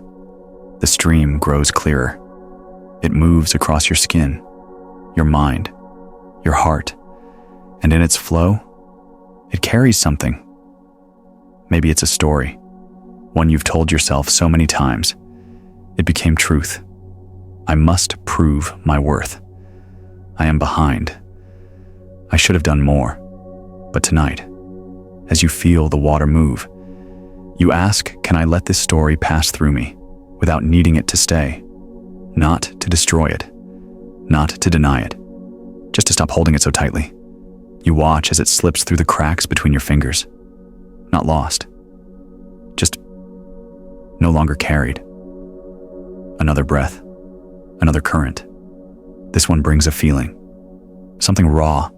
the stream grows clearer. It moves across your skin, your mind, your heart, and in its flow, it carries something. Maybe it's a story, one you've told yourself so many times. It became truth. I must prove my worth. I am behind. I should have done more. But tonight, as you feel the water move, you ask, can I let this story pass through me without needing it to stay? Not to destroy it, not to deny it, just to stop holding it so tightly. You watch as it slips through the cracks between your fingers. Not lost, just no longer carried. Another breath, another current. This one brings a feeling, something raw,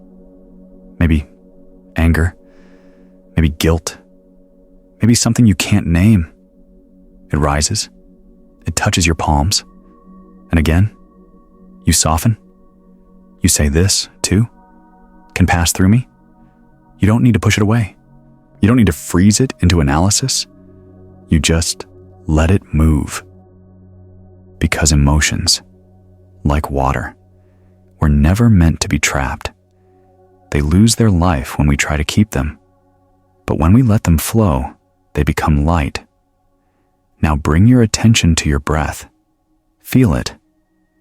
maybe anger, maybe guilt, maybe something you can't name. It rises, it touches your palms, and again, you soften. You say, this, too, can pass through me. You don't need to push it away. You don't need to freeze it into analysis. You just let it move. Because emotions, like water, were never meant to be trapped. They lose their life when we try to keep them. But when we let them flow, they become light. Now bring your attention to your breath. Feel it,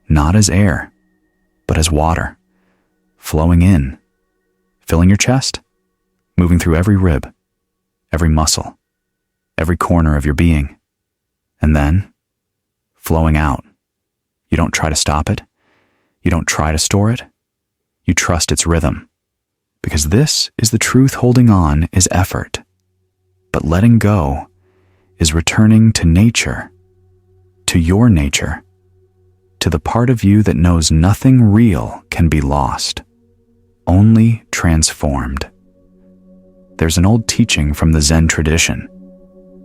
not as air, but as water, flowing in, filling your chest, moving through every rib, every muscle, every corner of your being, and then flowing out. You don't try to stop it. You don't try to store it. You trust its rhythm. Because this is the truth. Holding on is effort. But letting go is returning to nature, to your nature, to the part of you that knows nothing real can be lost, only transformed. There's an old teaching from the Zen tradition.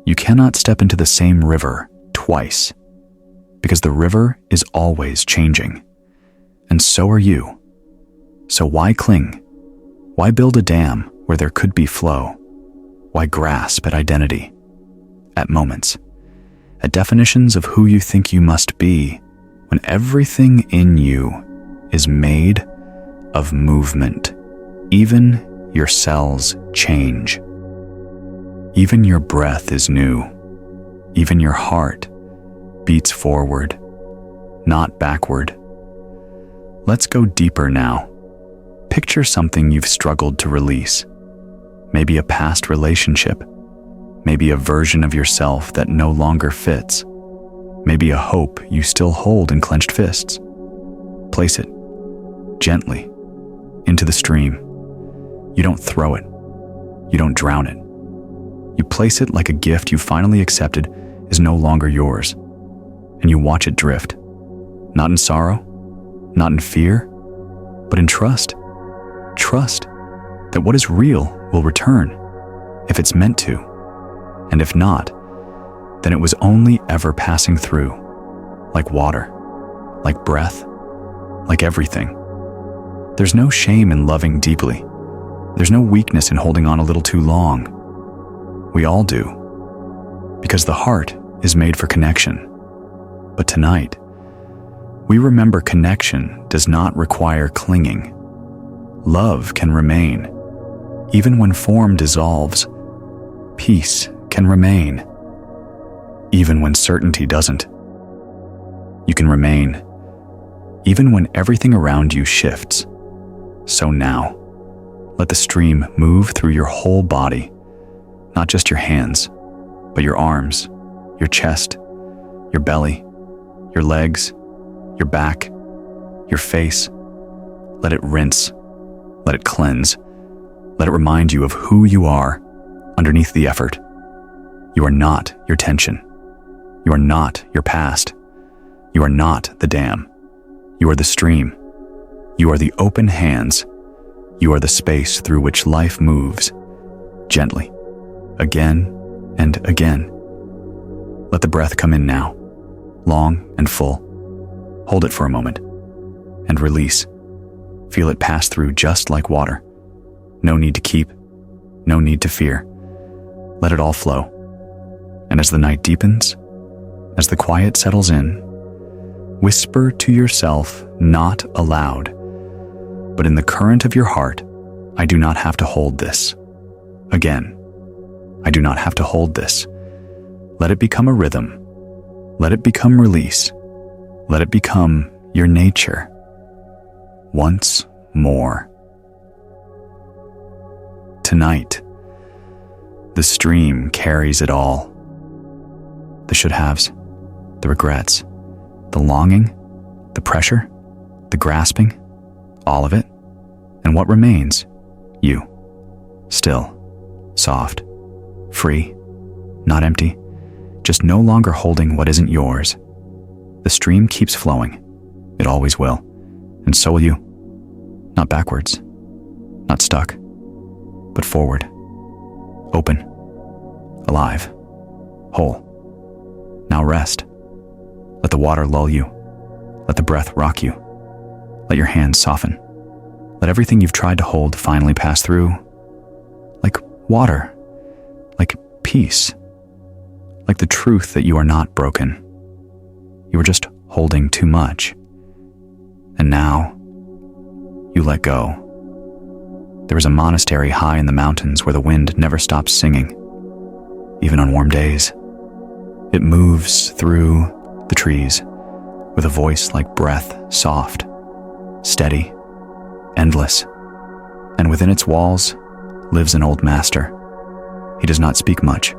You cannot step into the same river twice, because the river is always changing, and so are you. So why cling? Why build a dam where there could be flow? Why grasp at identity, at moments, at definitions of who you think you must be, when everything in you is made of movement? Even your cells change. Even your breath is new. even your heart, beats forward, not backward. Let's go deeper now. Picture something you've struggled to release. Maybe a past relationship. Maybe a version of yourself that no longer fits. Maybe a hope you still hold in clenched fists. Place it, gently, into the stream. You don't throw it. You don't drown it. You place it like a gift you finally accepted is no longer yours. And you watch it drift. Not in sorrow, not in fear, but in trust. Trust that what is real will return, if it's meant to. And if not, then it was only ever passing through, like water, like breath, like everything. There's no shame in loving deeply. There's no weakness in holding on a little too long. We all do, because the heart is made for connection. But tonight, we remember connection does not require clinging. Love can remain. Even when form dissolves, peace can remain. Even when certainty doesn't. You can remain, even when everything around you shifts. So now, let the stream move through your whole body, not just your hands, but your arms, your chest, your belly, your legs, your back, your face. Let it rinse, let it cleanse, let it remind you of who you are underneath the effort. You are not your tension. You are not your past. You are not the dam. You are the stream. You are the open hands. You are the space through which life moves, gently, again and again. Let the breath come in now, long and full. Hold it for a moment, and release. Feel it pass through just like water. No need to keep, no need to fear. Let it all flow. And as the night deepens, as the quiet settles in, whisper to yourself, not aloud, but in the current of your heart, I do not have to hold this. Again, I do not have to hold this. Let it become a rhythm. Let it become release. Let it become your nature. Once more. Tonight, the stream carries it all. The should-haves, the regrets, the longing, the pressure, the grasping, all of it. And what remains? You. Still, soft, free, not empty, just no longer holding what isn't yours. The stream keeps flowing. It always will. And so will you. Not backwards, not stuck, but forward. Open, alive, whole. Now rest. Let the water lull you. Let the breath rock you. Let your hands soften. Let everything you've tried to hold finally pass through. Like water. Like peace. Like the truth that you are not broken. You were just holding too much. And now, you let go. There is a monastery high in the mountains where the wind never stops singing, even on warm days. It moves through the trees with a voice like breath, soft, steady, endless. And within its walls lives an old master. He does not speak much,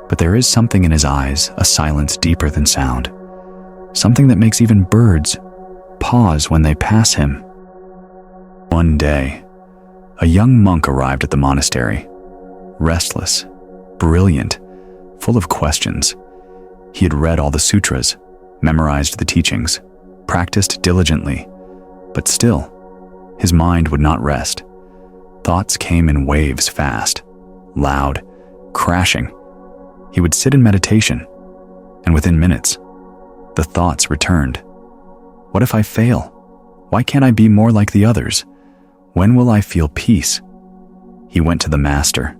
but there is something in his eyes, a silence deeper than sound, something that makes even birds pause when they pass him. One day, a young monk arrived at the monastery, restless, brilliant, full of questions. He had read all the sutras, memorized the teachings, practiced diligently, but still, his mind would not rest. Thoughts came in waves fast, loud, crashing. He would sit in meditation, and within minutes, the thoughts returned. What if I fail? Why can't I be more like the others? When will I feel peace? He went to the master,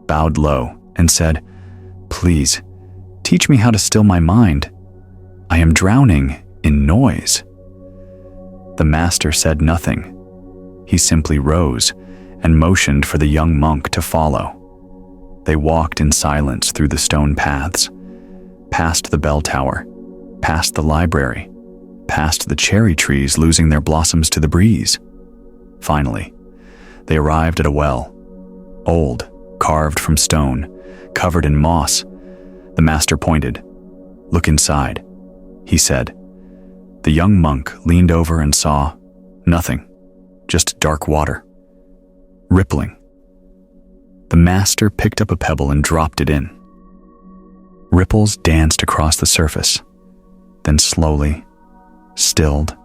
bowed low, and said, "Please, teach me how to still my mind. I am drowning in noise." The master said nothing. He simply rose and motioned for the young monk to follow. They walked in silence through the stone paths. past the bell tower, past the library, past the cherry trees losing their blossoms to the breeze. Finally, they arrived at a well, old, carved from stone, covered in moss. The master pointed. "Look inside," he said. The young monk leaned over and saw nothing, just dark water, rippling. The master picked up a pebble and dropped it in. Ripples danced across the surface, then slowly stilled.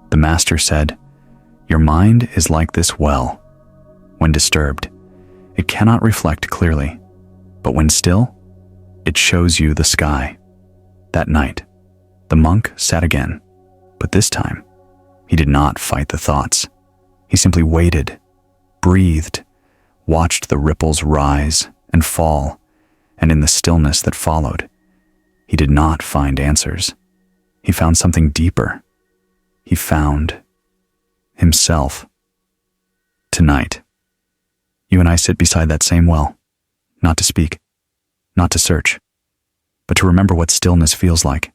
The master said, "Your mind is like this well. When disturbed, it cannot reflect clearly, but when still, it shows you the sky." That night, the monk sat again, but this time, he did not fight the thoughts. He simply waited, breathed, watched the ripples rise and fall, and in the stillness that followed, he did not find answers. He found something deeper. He found himself. Tonight, you and I sit beside that same well, not to speak, not to search, but to remember what stillness feels like,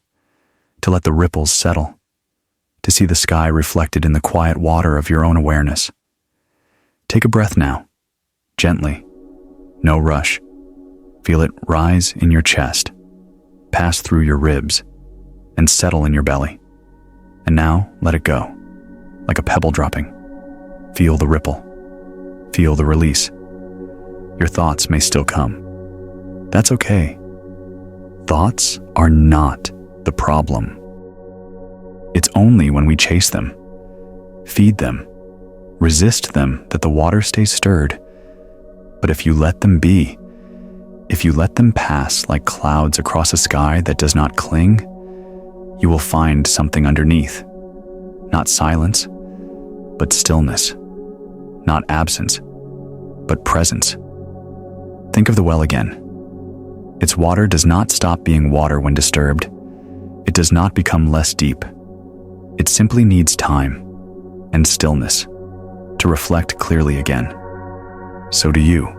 to let the ripples settle, to see the sky reflected in the quiet water of your own awareness. Take a breath now, gently, no rush. Feel it rise in your chest, pass through your ribs, and settle in your belly. And now let it go, like a pebble dropping. Feel the ripple. Feel the release. Your thoughts may still come. That's okay. Thoughts are not the problem. It's only when we chase them, feed them, resist them that the water stays stirred. But if you let them be, if you let them pass like clouds across a sky that does not cling, you will find something underneath. Not silence, but stillness. Not absence, but presence. Think of the well again. Its water does not stop being water when disturbed. It does not become less deep. It simply needs time and stillness to reflect clearly again. So do you.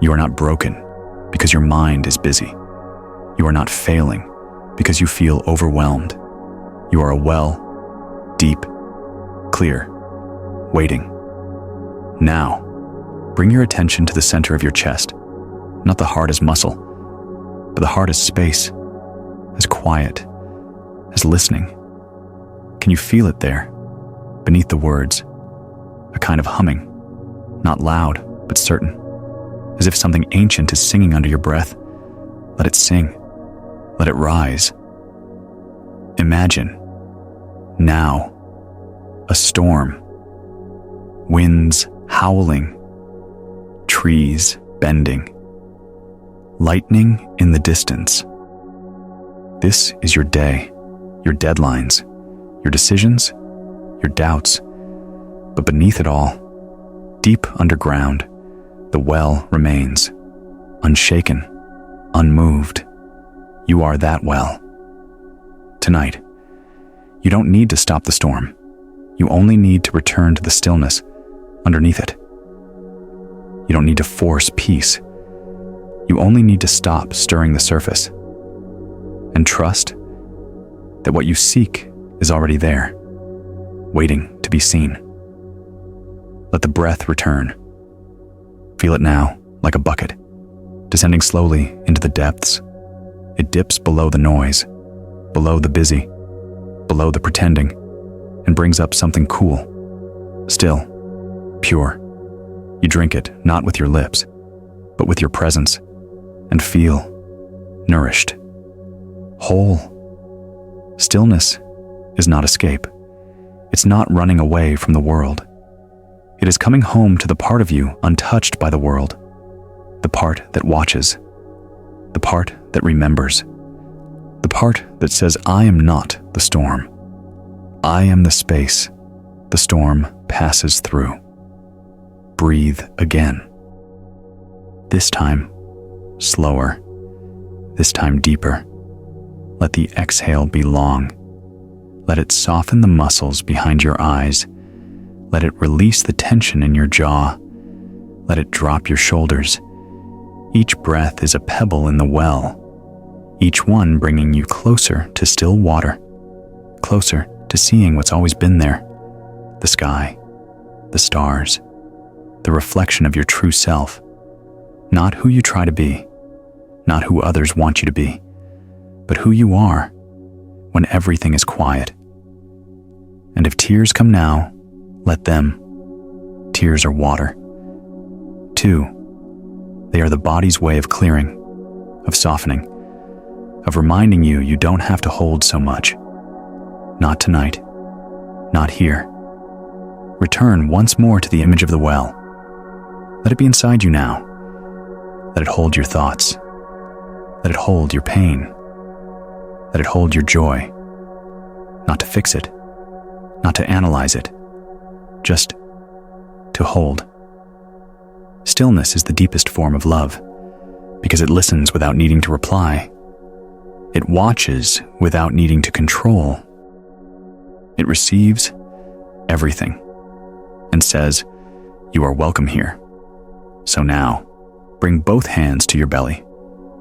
You are not broken because your mind is busy. You are not failing because you feel overwhelmed. You are a well, deep, clear, waiting. Now, bring your attention to the center of your chest, not the heart as muscle, but the heart as space, as quiet, as listening. Can you feel it there, beneath the words? A kind of humming, not loud, but certain, as if something ancient is singing under your breath. Let it sing. Let it rise. Imagine, now, a storm. Winds howling. Trees bending. Lightning in the distance. This is your day, your deadlines, your decisions, your doubts. But beneath it all, deep underground, the well remains, unshaken, unmoved. You are that well. Tonight, you don't need to stop the storm. You only need to return to the stillness underneath it. You don't need to force peace. You only need to stop stirring the surface and trust that what you seek is already there, waiting to be seen. Let the breath return. Feel it now, like a bucket, descending slowly into the depths. It dips below the noise, below the busy, below the pretending, and brings up something cool, still, pure. You drink it not with your lips, but with your presence, and feel nourished, whole. Stillness is not escape. It's not running away from the world. It is coming home to the part of you untouched by the world, the part that watches, the part that remembers, the part that says, I am not the storm. I am the space the storm passes through. Breathe again. This time, slower. This time, deeper. Let the exhale be long. Let it soften the muscles behind your eyes. Let it release the tension in your jaw. Let it drop your shoulders. Each breath is a pebble in the well. each one bringing you closer to still water, closer to seeing what's always been there, the sky, the stars, the reflection of your true self, not who you try to be, not who others want you to be, but who you are when everything is quiet. And if tears come now, let them. Tears are water. 2, they are the body's way of clearing, of softening, of reminding you you don't have to hold so much. Not tonight. Not here. Return once more to the image of the well. Let it be inside you now. Let it hold your thoughts. Let it hold your pain. Let it hold your joy. Not to fix it. Not to analyze it. Just to hold. Stillness is the deepest form of love, because it listens without needing to reply. It watches without needing to control. It receives everything and says, "You are welcome here." So now, bring both hands to your belly.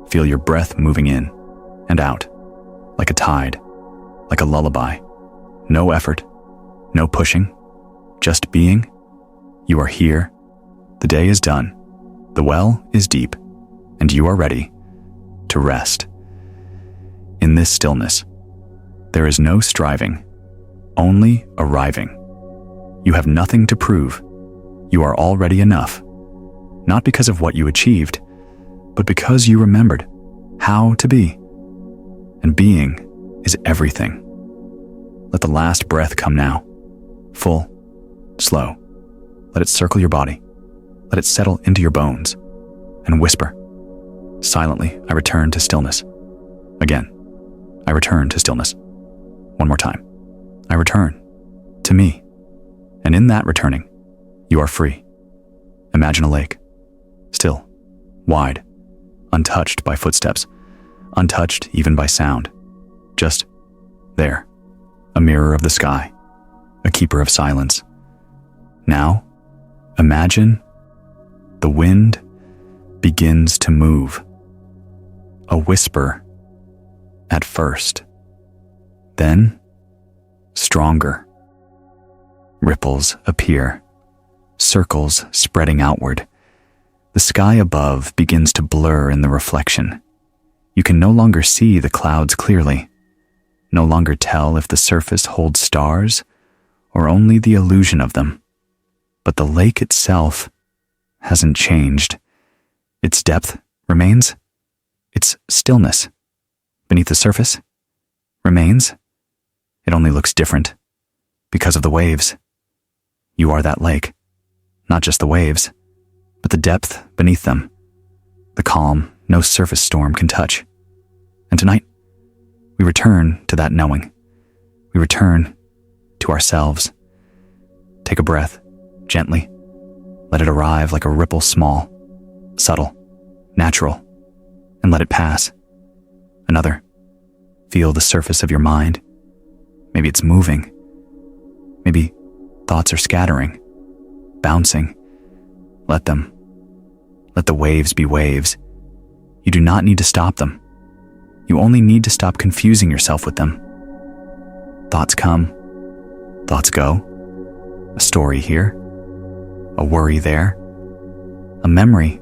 Feel your breath moving in and out, like a tide, like a lullaby. No effort, no pushing, just being. You are here. The day is done. The well is deep, and you are ready to rest. In this stillness, there is no striving, only arriving. You have nothing to prove. You are already enough, not because of what you achieved, but because you remembered how to be. And being is everything. Let the last breath come now, full, slow. Let it circle your body. Let it settle into your bones and whisper. Silently, I return to stillness. Again, I return to stillness. One more time. I return to me. And in that returning, you are free. Imagine a lake, still, wide, untouched by footsteps, untouched even by sound. Just there, a mirror of the sky, a keeper of silence. Now, imagine the wind begins to move. A whisper at first, then stronger. Ripples appear, circles spreading outward. The sky above begins to blur in the reflection. You can no longer see the clouds clearly, no longer tell if the surface holds stars or only the illusion of them. But the lake itself hasn't changed. Its depth remains. Its stillness beneath the surface remains. It only looks different because of the waves. You are that lake, not just the waves, but the depth beneath them, the calm no surface storm can touch. And tonight, we return to that knowing. We return to ourselves. Take a breath, gently. Let it arrive like a ripple, small, subtle, natural, and let it pass. Another. Feel the surface of your mind. Maybe it's moving. Maybe thoughts are scattering, bouncing. Let them. Let the waves be waves. You do not need to stop them. You only need to stop confusing yourself with them. Thoughts come, thoughts go. A story here, a worry there, a memory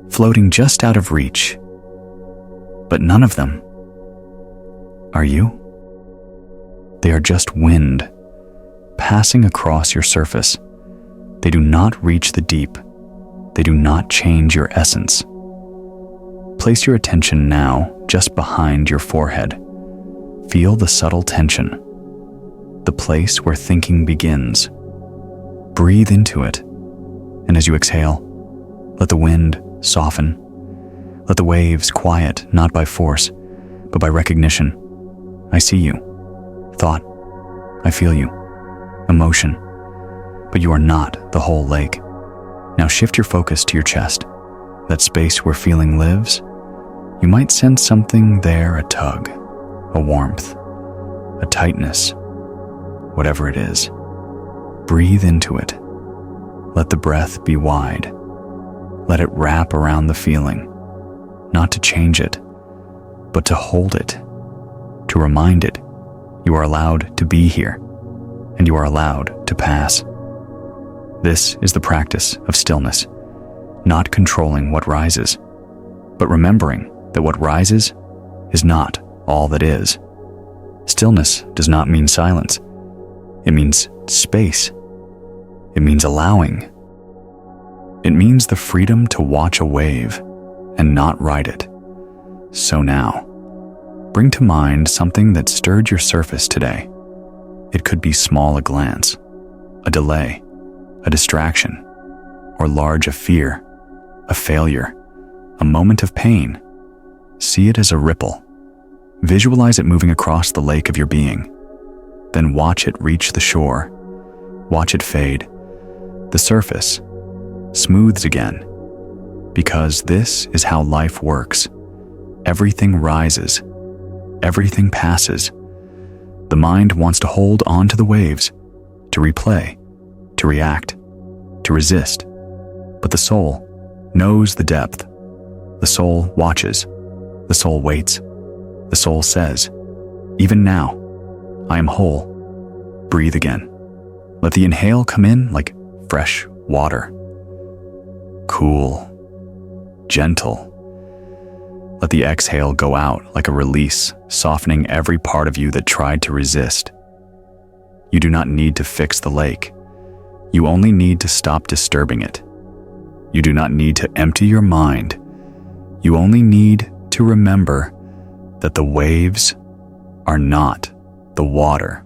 floating just out of reach. But none of them are you. They are just wind passing across your surface. They do not reach the deep. They do not change your essence. Place your attention now just behind your forehead. Feel the subtle tension, the place where thinking begins. Breathe into it, and as you exhale, let the wind soften. Let the waves quiet, not by force, but by recognition. I see you. Thought. I feel you. Emotion. But you are not the whole lake. Now shift your focus to your chest, that space where feeling lives. You might sense something there, a tug, a warmth, a tightness, whatever it is. Breathe into it. Let the breath be wide. Let it wrap around the feeling, not to change it, but to hold it, to remind it you are allowed to be here, and you are allowed to pass. This is the practice of stillness, not controlling what rises, but remembering that what rises is not all that is. Stillness does not mean silence. It means space. It means allowing. It means the freedom to watch a wave and not ride it. So now, bring to mind something that stirred your surface today. It could be small a glance, a delay, a distraction, or large a fear, a failure, a moment of pain. See it as a ripple. Visualize it moving across the lake of your being. Then watch it reach the shore. Watch it fade. The surface smooths again. Because this is how life works. Everything rises. Everything passes. The mind wants to hold on to the waves, to replay, to react, to resist. But the soul knows the depth. The soul watches. The soul waits. The soul says, even now, I am whole. Breathe again. Let the inhale come in like fresh water. Cool, gentle. Let the exhale go out like a release, softening every part of you that tried to resist. You do not need to fix the lake. You only need to stop disturbing it. You do not need to empty your mind. You only need to remember that the waves are not the water.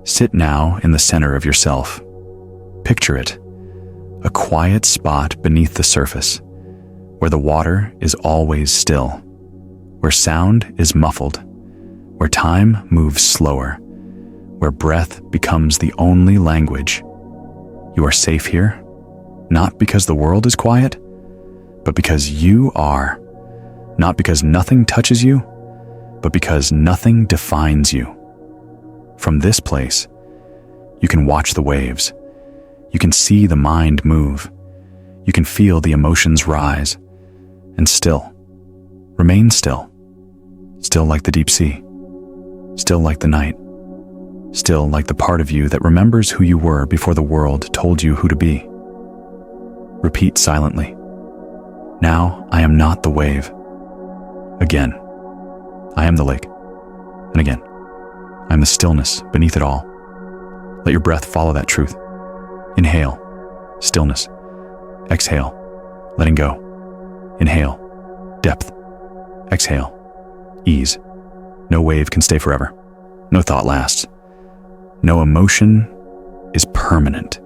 Sit now in the center of yourself. Picture it, a quiet spot beneath the surface, where the water is always still, where sound is muffled, where time moves slower, where breath becomes the only language. You are safe here, not because the world is quiet, but because you are. Not because nothing touches you, but because nothing defines you. From this place, you can watch the waves. You can see the mind move. You can feel the emotions rise. And still, remain still. Still like the deep sea. Still like the night. Still like the part of you that remembers who you were before the world told you who to be. Repeat silently. Now I am not the wave. Again, I am the lake. And again, I am the stillness beneath it all. Let your breath follow that truth. Inhale, stillness. Exhale, letting go. Inhale, depth. Exhale, ease. No wave can stay forever. No thought lasts. No emotion is permanent.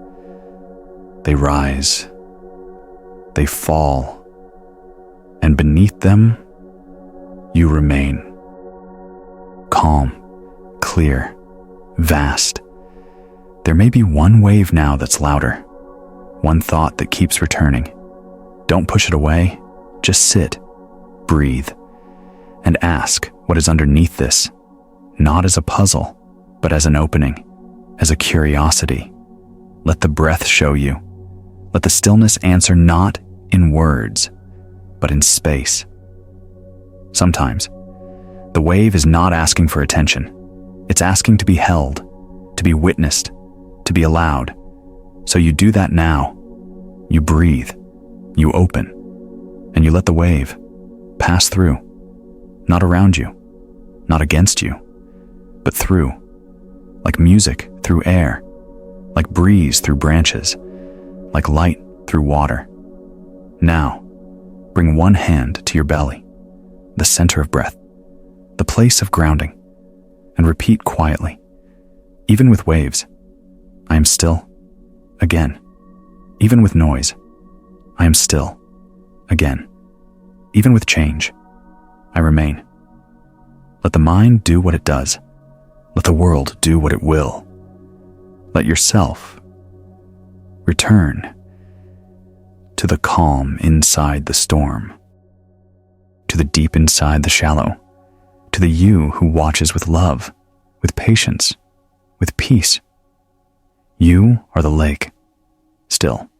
They rise. They fall. And beneath them, you remain. Calm, clear, vast. There may be one wave now that's louder, one thought that keeps returning. Don't push it away, just sit, breathe, and ask what is underneath this, not as a puzzle, but as an opening, as a curiosity. Let the breath show you. Let the stillness answer not in words, but in space. Sometimes, the wave is not asking for attention. It's asking to be held, to be witnessed, to be allowed. So you do that now. You breathe, you open, and you let the wave pass through, not around you, not against you, but through, like music through air, like breeze through branches, like light through water. Now, bring one hand to your belly, the center of breath, the place of grounding, and repeat quietly, even with waves, I am still, again. Even with noise, I am still, again. Even with change, I remain. Let the mind do what it does. Let the world do what it will. Let yourself return to the calm inside the storm, to the deep inside the shallow, to the you who watches with love, with patience, with peace. You are the lake, still,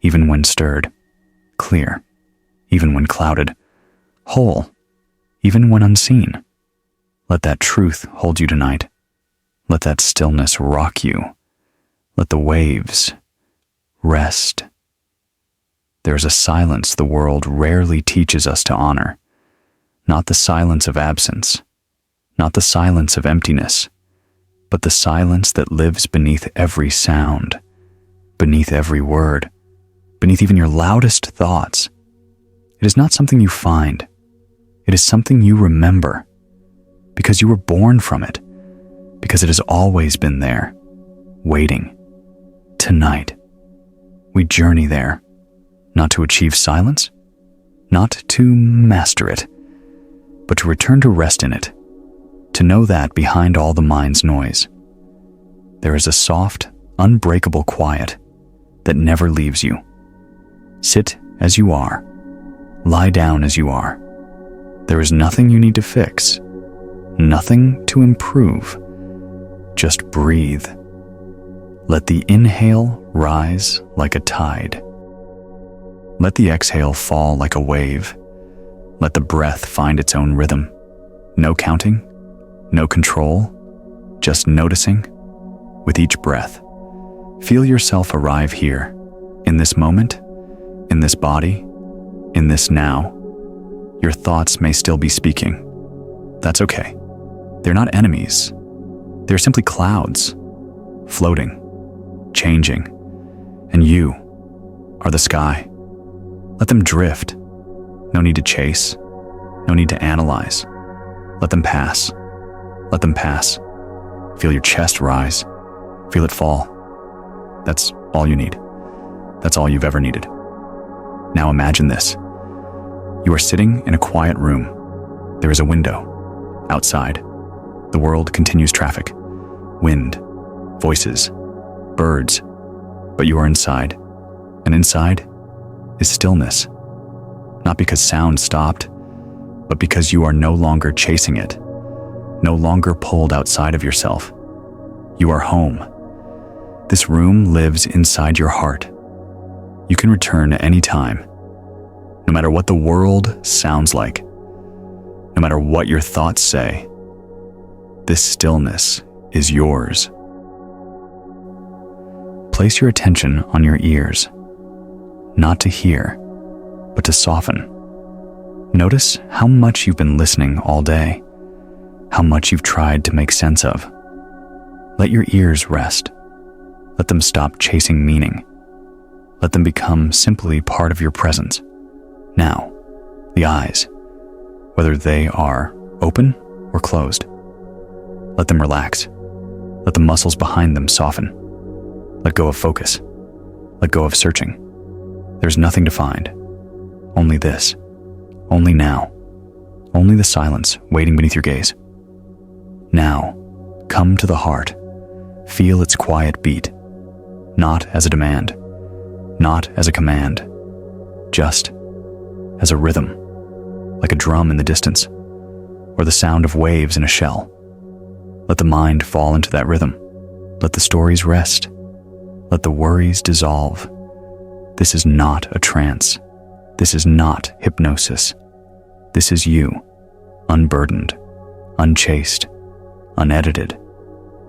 even when stirred, clear, even when clouded, whole, even when unseen. Let that truth hold you tonight. Let that stillness rock you. Let the waves rest. There is a silence the world rarely teaches us to honor. Not the silence of absence, not the silence of emptiness, but the silence that lives beneath every sound, beneath every word, beneath even your loudest thoughts. It is not something you find. It is something you remember, because you were born from it, because it has always been there, waiting. Tonight, we journey there, not to achieve silence, not to master it, but to return to rest in it, to know that behind all the mind's noise, there is a soft, unbreakable quiet that never leaves you. Sit as you are. Lie down as you are. There is nothing you need to fix, nothing to improve. Just breathe. Let the inhale rise like a tide. Let the exhale fall like a wave. Let the breath find its own rhythm. No counting, no control, just noticing. With each breath, feel yourself arrive here, in this moment, in this body, in this now. Your thoughts may still be speaking. That's okay. They're not enemies. They're simply clouds, floating, changing, and you are the sky. Let them drift. No need to chase. No need to analyze. Let them pass. Let them pass. Feel your chest rise. Feel it fall. That's all you need. That's all you've ever needed. Now imagine this. You are sitting in a quiet room. There is a window. Outside, the world continues traffic. Wind, voices, birds. But you are inside. And inside is stillness. Not because sound stopped, but because you are no longer chasing it, no longer pulled outside of yourself. You are home. This room lives inside your heart. You can return any time, no matter what the world sounds like, no matter what your thoughts say. This stillness is yours. Place your attention on your ears, not to hear, but to soften. Notice how much you've been listening all day, how much you've tried to make sense of. Let your ears rest. Let them stop chasing meaning. Let them become simply part of your presence. Now, the eyes, whether they are open or closed, let them relax. Let the muscles behind them soften. Let go of focus. Let go of searching. There's nothing to find. Only this. Only now. Only the silence waiting beneath your gaze. Now, come to the heart. Feel its quiet beat. Not as a demand. Not as a command. Just as a rhythm. Like a drum in the distance. Or the sound of waves in a shell. Let the mind fall into that rhythm. Let the stories rest. Let the worries dissolve. This is not a trance. This is not hypnosis. This is you, unburdened, unchased, unedited.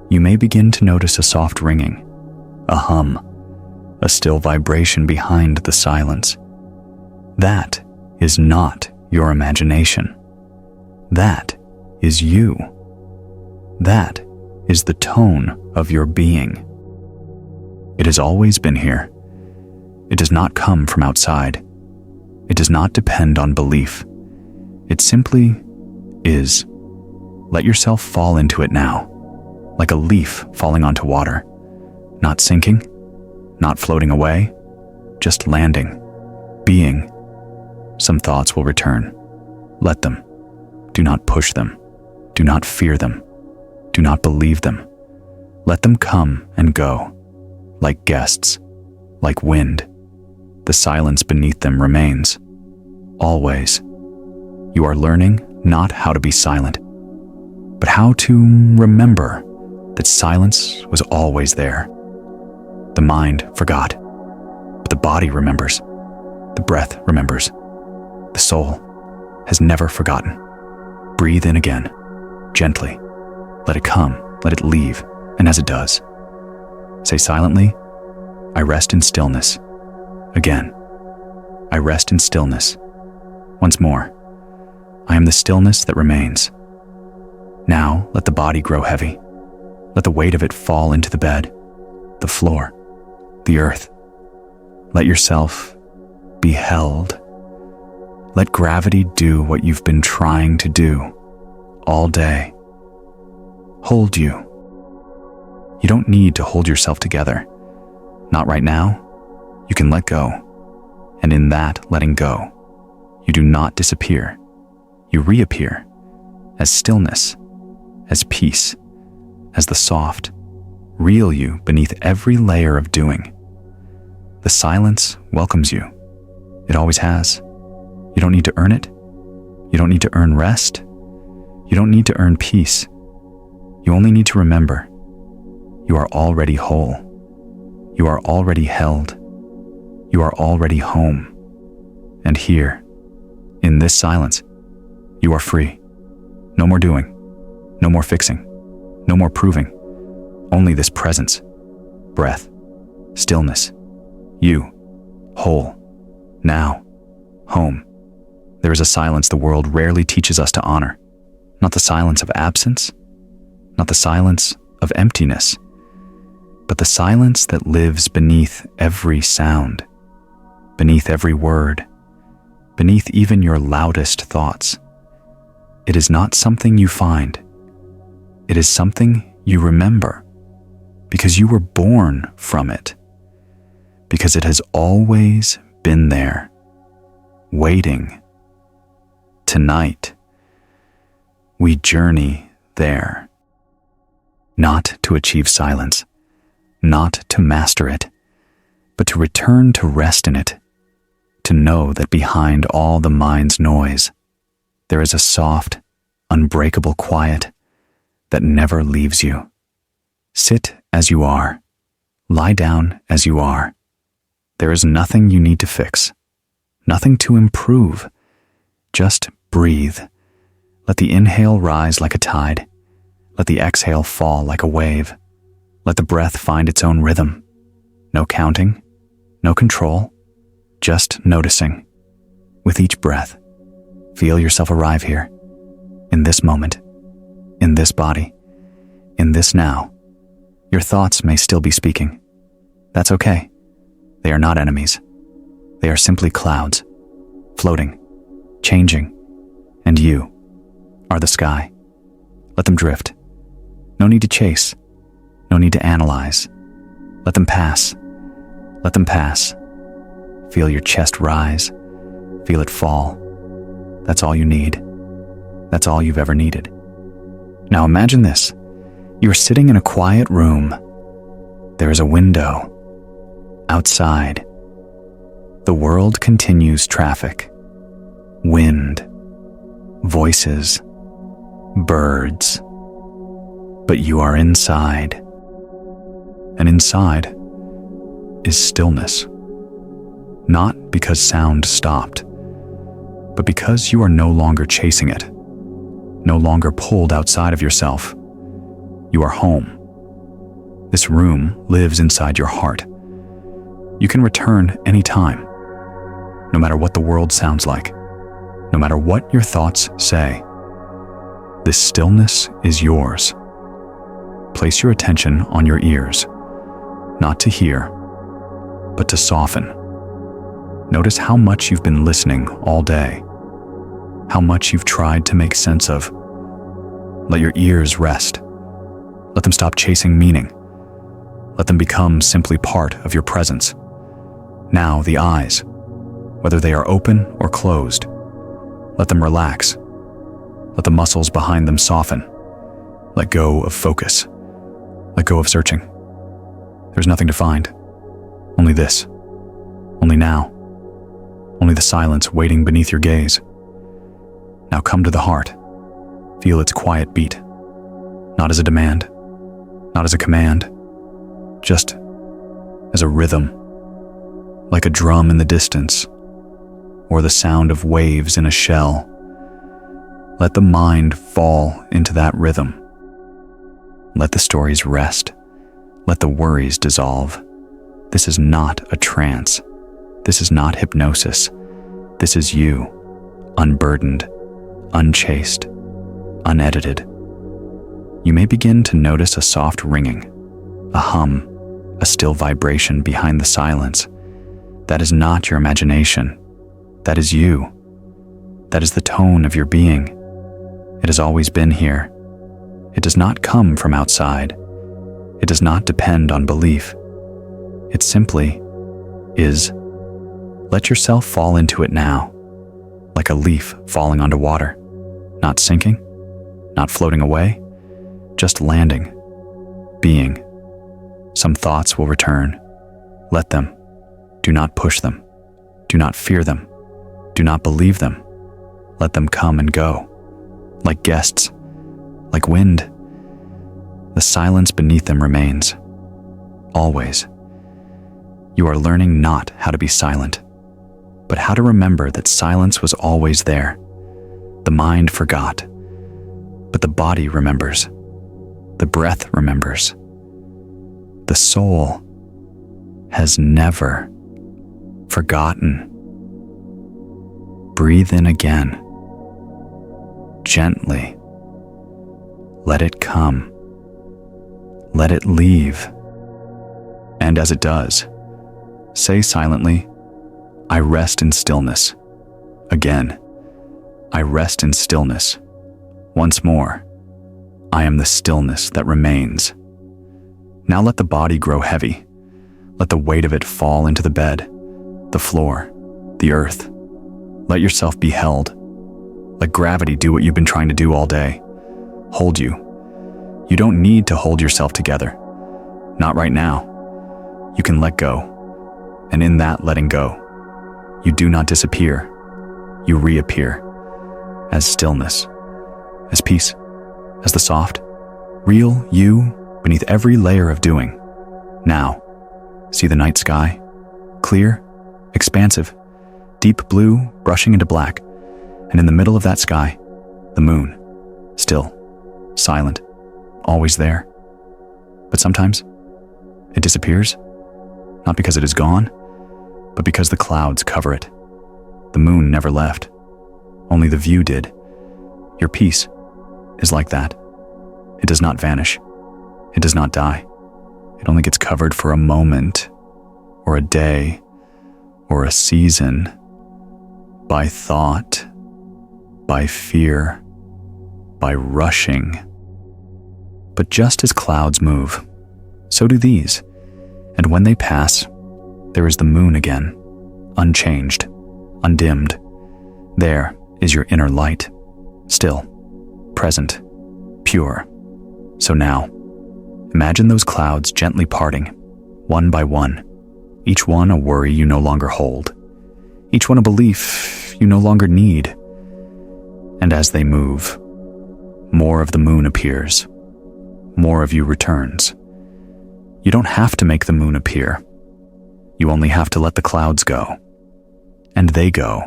You may begin to notice a soft ringing, a hum, a still vibration behind the silence. That is not your imagination. That is you. That is the tone of your being. It has always been here. It does not come from outside. It does not depend on belief. It simply is. Let yourself fall into it now, like a leaf falling onto water, not sinking, not floating away, just landing, being. Some thoughts will return. Let them. Do not push them. Do not fear them. Do not believe them. Let them come and go, like guests, like wind. The silence beneath them remains. Always. You are learning not how to be silent, but how to remember that silence was always there. The mind forgot, but the body remembers. The breath remembers. The soul has never forgotten. Breathe in again, gently. Let it come, let it leave, and as it does, say silently, I rest in stillness. Again, I rest in stillness. Once more, I am the stillness that remains. Now let the body grow heavy. Let the weight of it fall into the bed, the floor, the earth. Let yourself be held. Let gravity do what you've been trying to do all day. Hold you. You don't need to hold yourself together. Not right now. You can let go. And in that letting go, you do not disappear. You reappear as stillness, as peace, as the soft, real you beneath every layer of doing. The silence welcomes you. It always has. You don't need to earn it. You don't need to earn rest. You don't need to earn peace. You only need to remember, you are already whole. You are already held. You are already home. And here, in this silence, you are free. No more doing. No more fixing. No more proving. Only this presence, breath, stillness. You, whole, now, home. There is a silence the world rarely teaches us to honor. Not the silence of absence, not the silence of emptiness, but the silence that lives beneath every sound, beneath every word, beneath even your loudest thoughts. It is not something you find. It is something you remember, because you were born from it, because it has always been there, waiting. Tonight, we journey there, not to achieve silence, not to master it, but to return to rest in it, to know that behind all the mind's noise, there is a soft, unbreakable quiet that never leaves you. Sit as you are. Lie down as you are. There is nothing you need to fix, nothing to improve. Just breathe. Let the inhale rise like a tide. Let the exhale fall like a wave. Let the breath find its own rhythm. No counting, no control, just noticing. With each breath, feel yourself arrive here, in this moment, in this body, in this now. Your thoughts may still be speaking. That's okay. They are not enemies. They are simply clouds, floating, changing, and you are the sky. Let them drift. No need to chase. No need to analyze. Let them pass. Let them pass. Feel your chest rise. Feel it fall. That's all you need. That's all you've ever needed. Now imagine this. You are sitting in a quiet room. There is a window. Outside, the world continues traffic. Wind. Voices. Birds. But you are inside. And inside is stillness. Not because sound stopped, but because you are no longer chasing it, no longer pulled outside of yourself. You are home. This room lives inside your heart. You can return anytime, no matter what the world sounds like, no matter what your thoughts say. This stillness is yours. Place your attention on your ears, not to hear, but to soften. Notice how much you've been listening all day, how much you've tried to make sense of. Let your ears rest. Let them stop chasing meaning. Let them become simply part of your presence. Now the eyes, whether they are open or closed, let them relax. Let the muscles behind them soften. Let go of focus. Let go of searching. There's nothing to find. Only this. Only now. Only the silence waiting beneath your gaze. Now come to the heart. Feel its quiet beat. Not as a demand. Not as a command. Just as a rhythm. Like a drum in the distance. Or the sound of waves in a shell. Let the mind fall into that rhythm. Let the stories rest. Let the worries dissolve. This is not a trance. This is not hypnosis. This is you, unburdened, unchased, unedited. You may begin to notice a soft ringing, a hum, a still vibration behind the silence. That is not your imagination. That is you. That is the tone of your being. It has always been here. It does not come from outside. It does not depend on belief. It simply is. Let yourself fall into it now, like a leaf falling onto water, not sinking, not floating away, just landing, being. Some thoughts will return. Let them. Do not push them. Do not fear them. Do not believe them. Let them come and go, like guests, like wind. The silence beneath them remains, always. You are learning not how to be silent, but how to remember that silence was always there. The mind forgot, but the body remembers. The breath remembers. The soul has never forgotten. Breathe in again. Gently. Let it come. Let it leave. And as it does, say silently, I rest in stillness. Again, I rest in stillness. Once more, I am the stillness that remains. Now let the body grow heavy. Let the weight of it fall into the bed, the floor, the earth. Let yourself be held. Let gravity do what you've been trying to do all day. Hold you. You don't need to hold yourself together. Not right now. You can let go. And in that letting go, you do not disappear. You reappear as stillness, as peace, as the soft, real you beneath every layer of doing. Now, see the night sky, clear, expansive, deep blue brushing into black, and in the middle of that sky, the moon, still, silent, always there. But sometimes, it disappears, not because it is gone, but because the clouds cover it. The moon never left, only the view did. Your peace is like that. It does not vanish. It does not die. It only gets covered for a moment, or a day, or a season, by thought, by fear, by rushing. But just as clouds move, so do these, and when they pass, there is the moon again, unchanged, undimmed. There is your inner light, still, present, pure. So now, imagine those clouds gently parting, one by one, each one a worry you no longer hold, each one a belief you no longer need. And as they move, more of the moon appears, more of you returns. You don't have to make the moon appear. You only have to let the clouds go. And they go,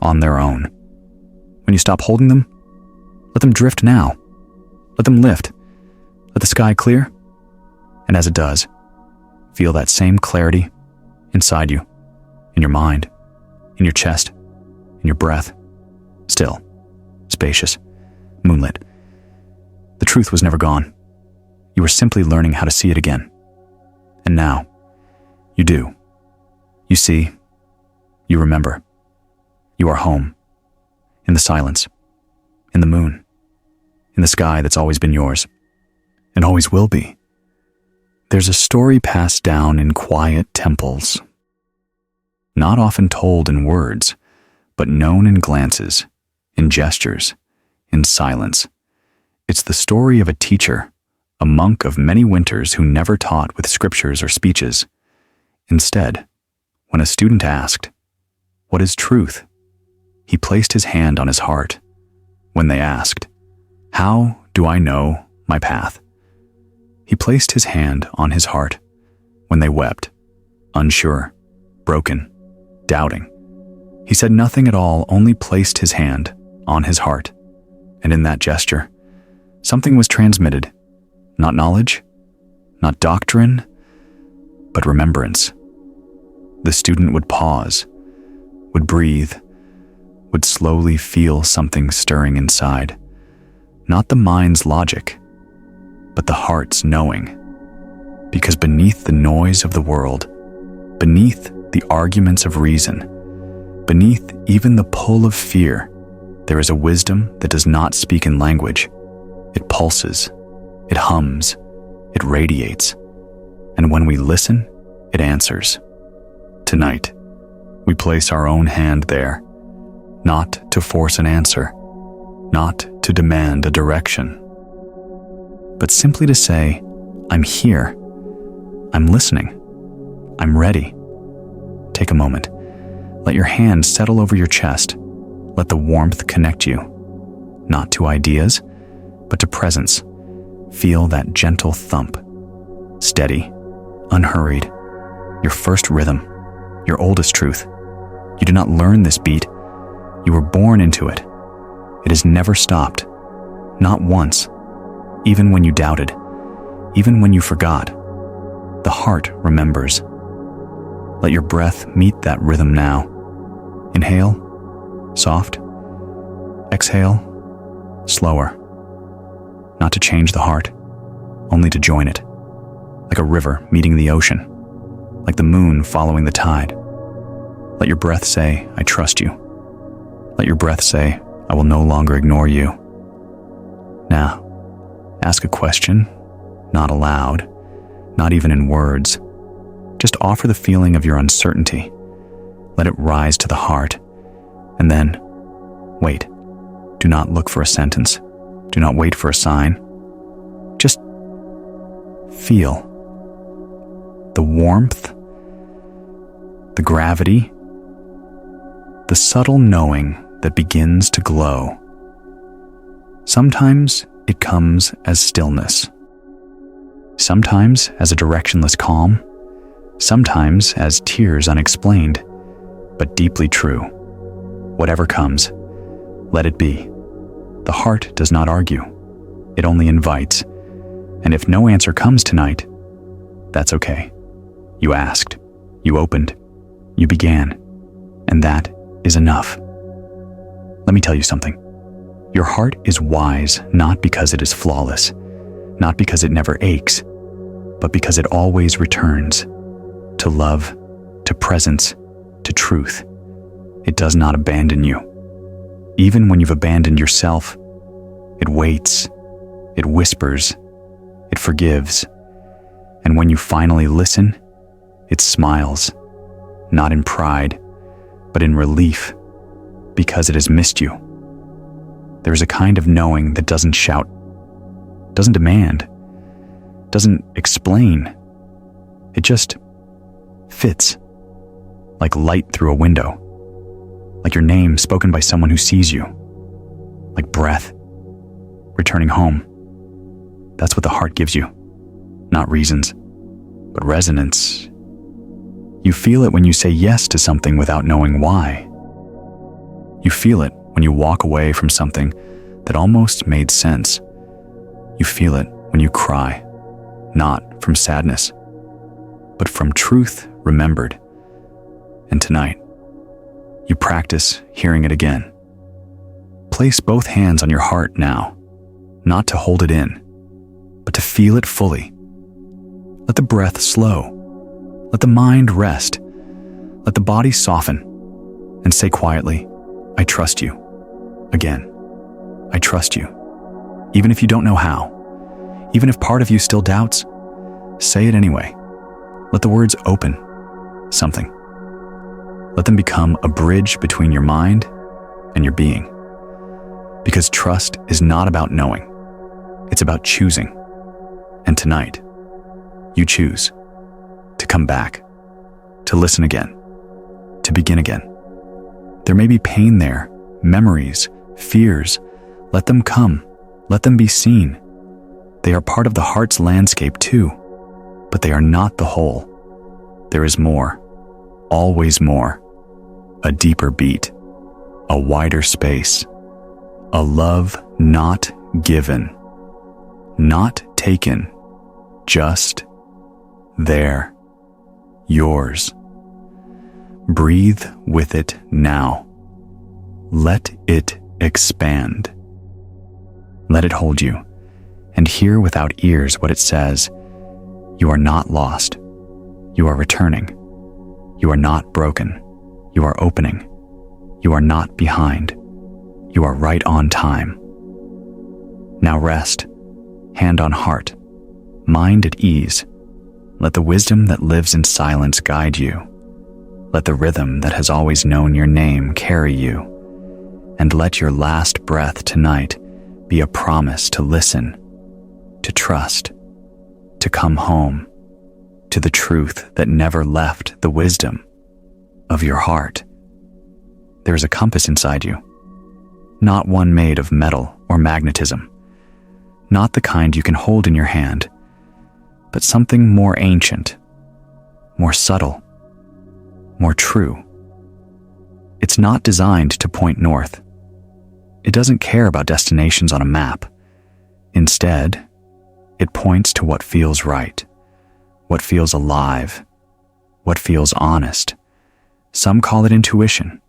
on their own. When you stop holding them, let them drift now. Let them lift. Let the sky clear. And as it does, feel that same clarity inside you, in your mind, in your chest, in your breath. Still, spacious, moonlit. The truth was never gone. You were simply learning how to see it again. And now, you do. You see, you remember. You are home. In the silence. In the moon. In the sky that's always been yours. And always will be. There's a story passed down in quiet temples. Not often told in words, but known in glances, in gestures, in silence. It's the story of a teacher, a monk of many winters who never taught with scriptures or speeches. Instead, when a student asked, "What is truth?" he placed his hand on his heart. When they asked, "How do I know my path?" he placed his hand on his heart. When they wept, unsure, broken, doubting, he said nothing at all, only placed his hand on his heart. And in that gesture, something was transmitted. Not knowledge, not doctrine, but remembrance. The student would pause, would breathe, would slowly feel something stirring inside. Not the mind's logic, but the heart's knowing. Because beneath the noise of the world, beneath the arguments of reason, beneath even the pull of fear, there is a wisdom that does not speak in language. It pulses, it hums, it radiates. And when we listen, it answers. Tonight, we place our own hand there, not to force an answer, not to demand a direction, but simply to say, I'm here, I'm listening, I'm ready. Take a moment. Let your hand settle over your chest. Let the warmth connect you, not to ideas, but to presence. Feel that gentle thump. Steady, unhurried. Your first rhythm, your oldest truth. You did not learn this beat. You were born into it. It has never stopped. Not once. Even when you doubted. Even when you forgot. The heart remembers. Let your breath meet that rhythm now. Inhale, soft. Exhale, slower. Not to change the heart, only to join it. Like a river meeting the ocean. Like the moon following the tide. Let your breath say, I trust you. Let your breath say, I will no longer ignore you. Now, ask a question, not aloud, not even in words. Just offer the feeling of your uncertainty. Let it rise to the heart. And then, wait. Do not look for a sentence. Do not wait for a sign. Just feel. The warmth, the gravity, the subtle knowing that begins to glow. Sometimes it comes as stillness. Sometimes as a directionless calm. Sometimes as tears unexplained, but deeply true. Whatever comes, let it be. The heart does not argue. It only invites. And if no answer comes tonight, that's okay. You asked, you opened, you began, and that is enough. Let me tell you something. Your heart is wise not because it is flawless, not because it never aches, but because it always returns to love, to presence, to truth. It does not abandon you. Even when you've abandoned yourself, it waits, it whispers, it forgives. And when you finally listen, it smiles, not in pride, but in relief, because it has missed you. There is a kind of knowing that doesn't shout, doesn't demand, doesn't explain. It just fits, like light through a window, like your name spoken by someone who sees you, like breath, returning home. That's what the heart gives you, not reasons, but resonance. You feel it when you say yes to something without knowing why. You feel it when you walk away from something that almost made sense. You feel it when you cry, not from sadness, but from truth remembered. And tonight, you practice hearing it again. Place both hands on your heart now, not to hold it in, but to feel it fully. Let the breath slow. Let the mind rest. Let the body soften. And say quietly, I trust you. Again, I trust you. Even if you don't know how, even if part of you still doubts, say it anyway. Let the words open something. Let them become a bridge between your mind and your being. Because trust is not about knowing. It's about choosing. And tonight, you choose to come back, to listen again, to begin again. There may be pain there, memories, fears. Let them come. Let them be seen. They are part of the heart's landscape too, but they are not the whole. There is more, always more. A deeper beat, a wider space, a love not given, not taken, just there, yours. Breathe with it now. Let it expand. Let it hold you, and hear without ears what it says. You are not lost. You are returning. You are not broken. You are opening. You are not behind. You are right on time. Now rest, hand on heart, mind at ease. Let the wisdom that lives in silence guide you. Let the rhythm that has always known your name carry you. And let your last breath tonight be a promise to listen, to trust, to come home, to the truth that never left the wisdom of your heart. There is a compass inside you, not one made of metal or magnetism, not the kind you can hold in your hand, but something more ancient, more subtle, more true. It's not designed to point north. It doesn't care about destinations on a map. Instead, it points to what feels right, what feels alive, what feels honest. Some call it intuition.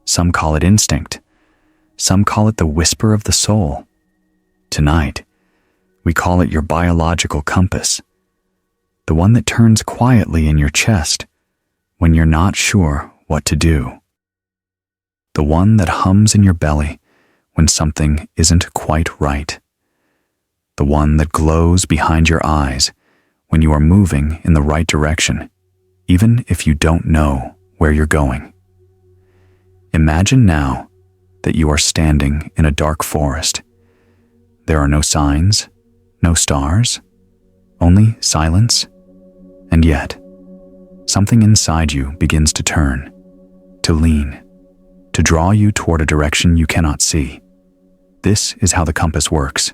Some call it instinct. Some call it the whisper of the soul. Tonight, we call it your biological compass, the one that turns quietly in your chest when you're not sure what to do, the one that hums in your belly when something isn't quite right, the one that glows behind your eyes when you are moving in the right direction, even if you don't know where you're going. Imagine now that you are standing in a dark forest. There are no signs, no stars, only silence, and yet, something inside you begins to turn, to lean, to draw you toward a direction you cannot see. This is how the compass works.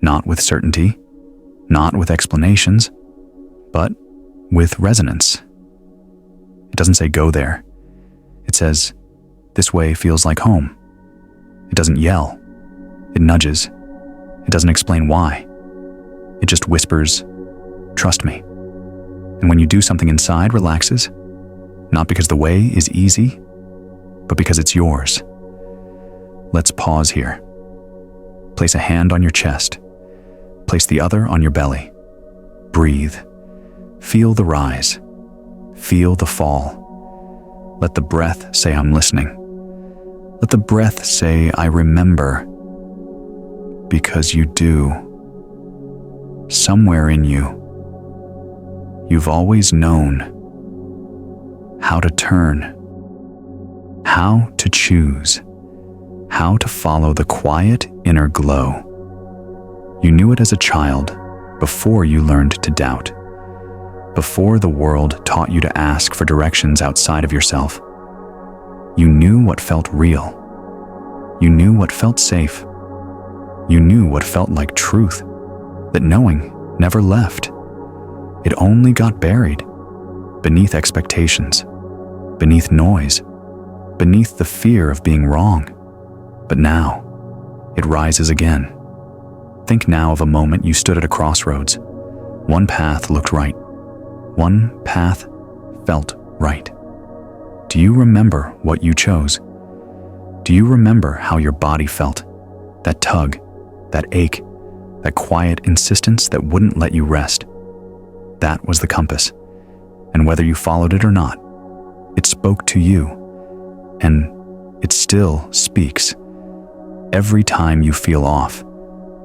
Not with certainty, not with explanations, but with resonance. It doesn't say go there. It says, this way feels like home. It doesn't yell. It nudges. It doesn't explain why. It just whispers, trust me. And when you do something inside relaxes, not because the way is easy, but because it's yours. Let's pause here. Place a hand on your chest. Place the other on your belly. Breathe. Feel the rise. Feel the fall. Let the breath say, I'm listening. Let the breath say, I remember. Because you do. Somewhere in you, you've always known how to turn, how to choose, how to follow the quiet inner glow. You knew it as a child before you learned to doubt, before the world taught you to ask for directions outside of yourself. You knew what felt real. You knew what felt safe. You knew what felt like truth, that knowing never left. It only got buried beneath expectations, beneath noise, beneath the fear of being wrong. But now, it rises again. Think now of a moment you stood at a crossroads. One path looked right. One path felt right. Do you remember what you chose? Do you remember how your body felt? That tug, that ache, that quiet insistence that wouldn't let you rest. That was the compass. And whether you followed it or not, it spoke to you. And it still speaks. Every time you feel off,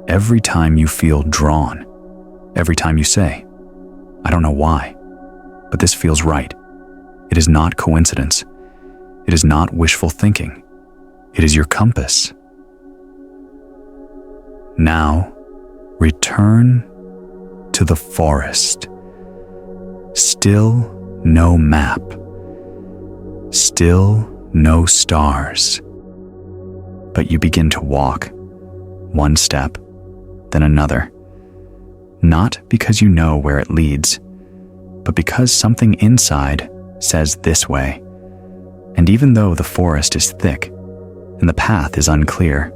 every time you feel drawn, every time you say, I don't know why, but this feels right. It is not coincidence. It is not wishful thinking. It is your compass. Now, return to the forest. Still no map. Still no stars. But you begin to walk, one step, then another. Not because you know where it leads, but because something inside says this way. And even though the forest is thick and the path is unclear,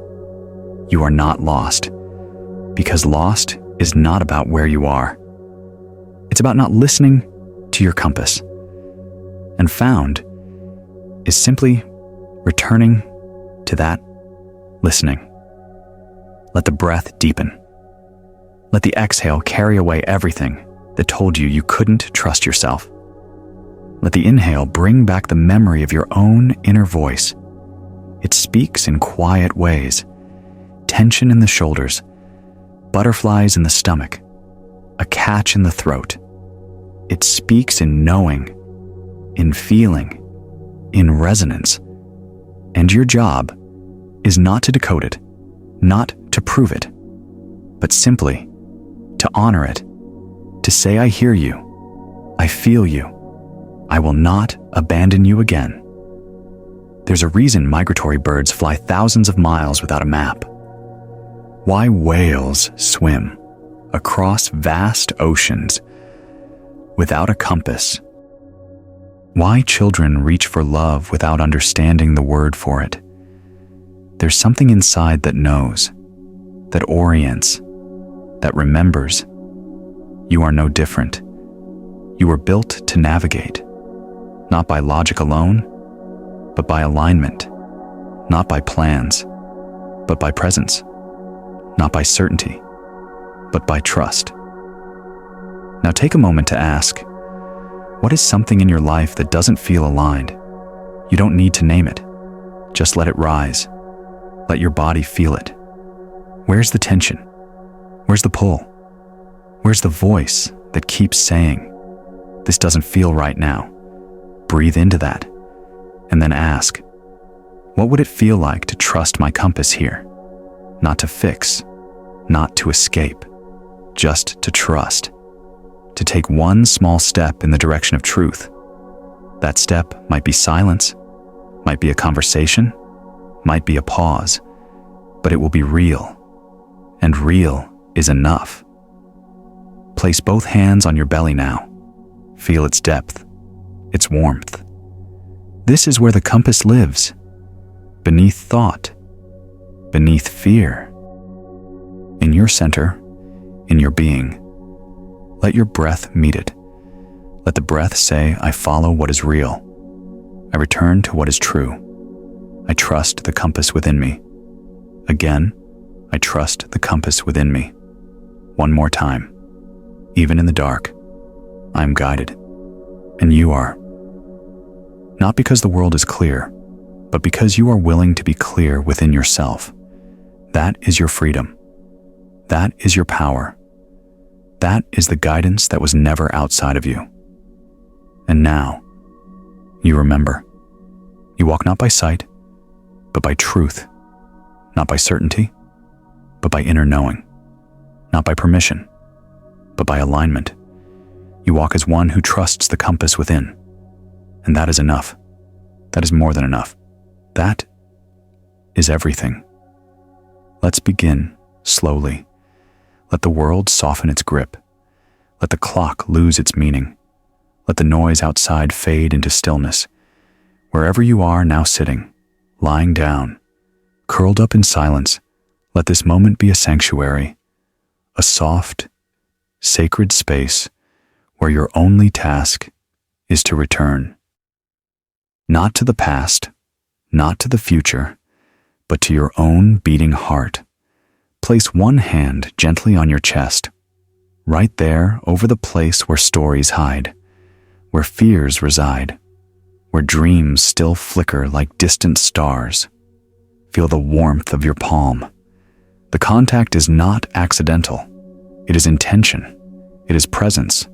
you are not lost, because lost is not about where you are. It's about not listening to your compass. And found is simply returning to that listening. Let the breath deepen. Let the exhale carry away everything that told you you couldn't trust yourself. Let the inhale bring back the memory of your own inner voice. It speaks in quiet ways, tension in the shoulders, butterflies in the stomach, a catch in the throat. It speaks in knowing, in feeling, in resonance. And your job is not to decode it, not to prove it, but simply to honor it, to say, I hear you, I feel you, I will not abandon you again. There's a reason migratory birds fly thousands of miles without a map. Why whales swim across vast oceans without a compass. Why children reach for love without understanding the word for it. There's something inside that knows, that orients, that remembers. You are no different. You were built to navigate, not by logic alone, but by alignment, not by plans, but by presence, not by certainty, but by trust. Now take a moment to ask, what is something in your life that doesn't feel aligned? You don't need to name it. Just let it rise. Let your body feel it. Where's the tension? Where's the pull? Where's the voice that keeps saying, this doesn't feel right now? Breathe into that, and then ask, what would it feel like to trust my compass here? Not to fix, not to escape, just to trust. To take one small step in the direction of truth. That step might be silence, might be a conversation, might be a pause, but it will be real, and real is enough. Place both hands on your belly now. Feel its depth, its warmth. This is where the compass lives, beneath thought, beneath fear. In your center, in your being. Let your breath meet it. Let the breath say, I follow what is real. I return to what is true. I trust the compass within me. Again, I trust the compass within me. One more time. Even in the dark, I am guided. And you are. Not because the world is clear, but because you are willing to be clear within yourself. That is your freedom. That is your power. That is the guidance that was never outside of you. And now, you remember. You walk not by sight, but by truth. Not by certainty, but by inner knowing. Not by permission, but by alignment. You walk as one who trusts the compass within. And that is enough. That is more than enough. That is everything. Let's begin slowly. Let the world soften its grip. Let the clock lose its meaning. Let the noise outside fade into stillness. Wherever you are now sitting, lying down, curled up in silence, let this moment be a sanctuary, a soft, sacred space where your only task is to return. Not to the past, not to the future, but to your own beating heart. Place one hand gently on your chest, right there over the place where stories hide, where fears reside, where dreams still flicker like distant stars. Feel the warmth of your palm. The contact is not accidental. It is intention. It is presence.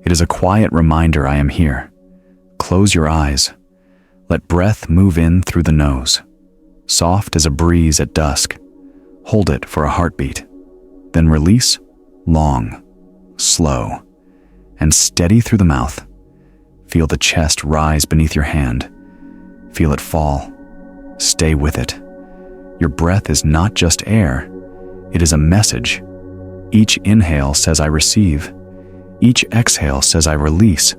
It is a quiet reminder I am here. Close your eyes. Let breath move in through the nose, soft as a breeze at dusk. Hold it for a heartbeat, then release long, slow, and steady through the mouth. Feel the chest rise beneath your hand. Feel it fall. Stay with it. Your breath is not just air, it is a message. Each inhale says I receive. Each exhale says I release.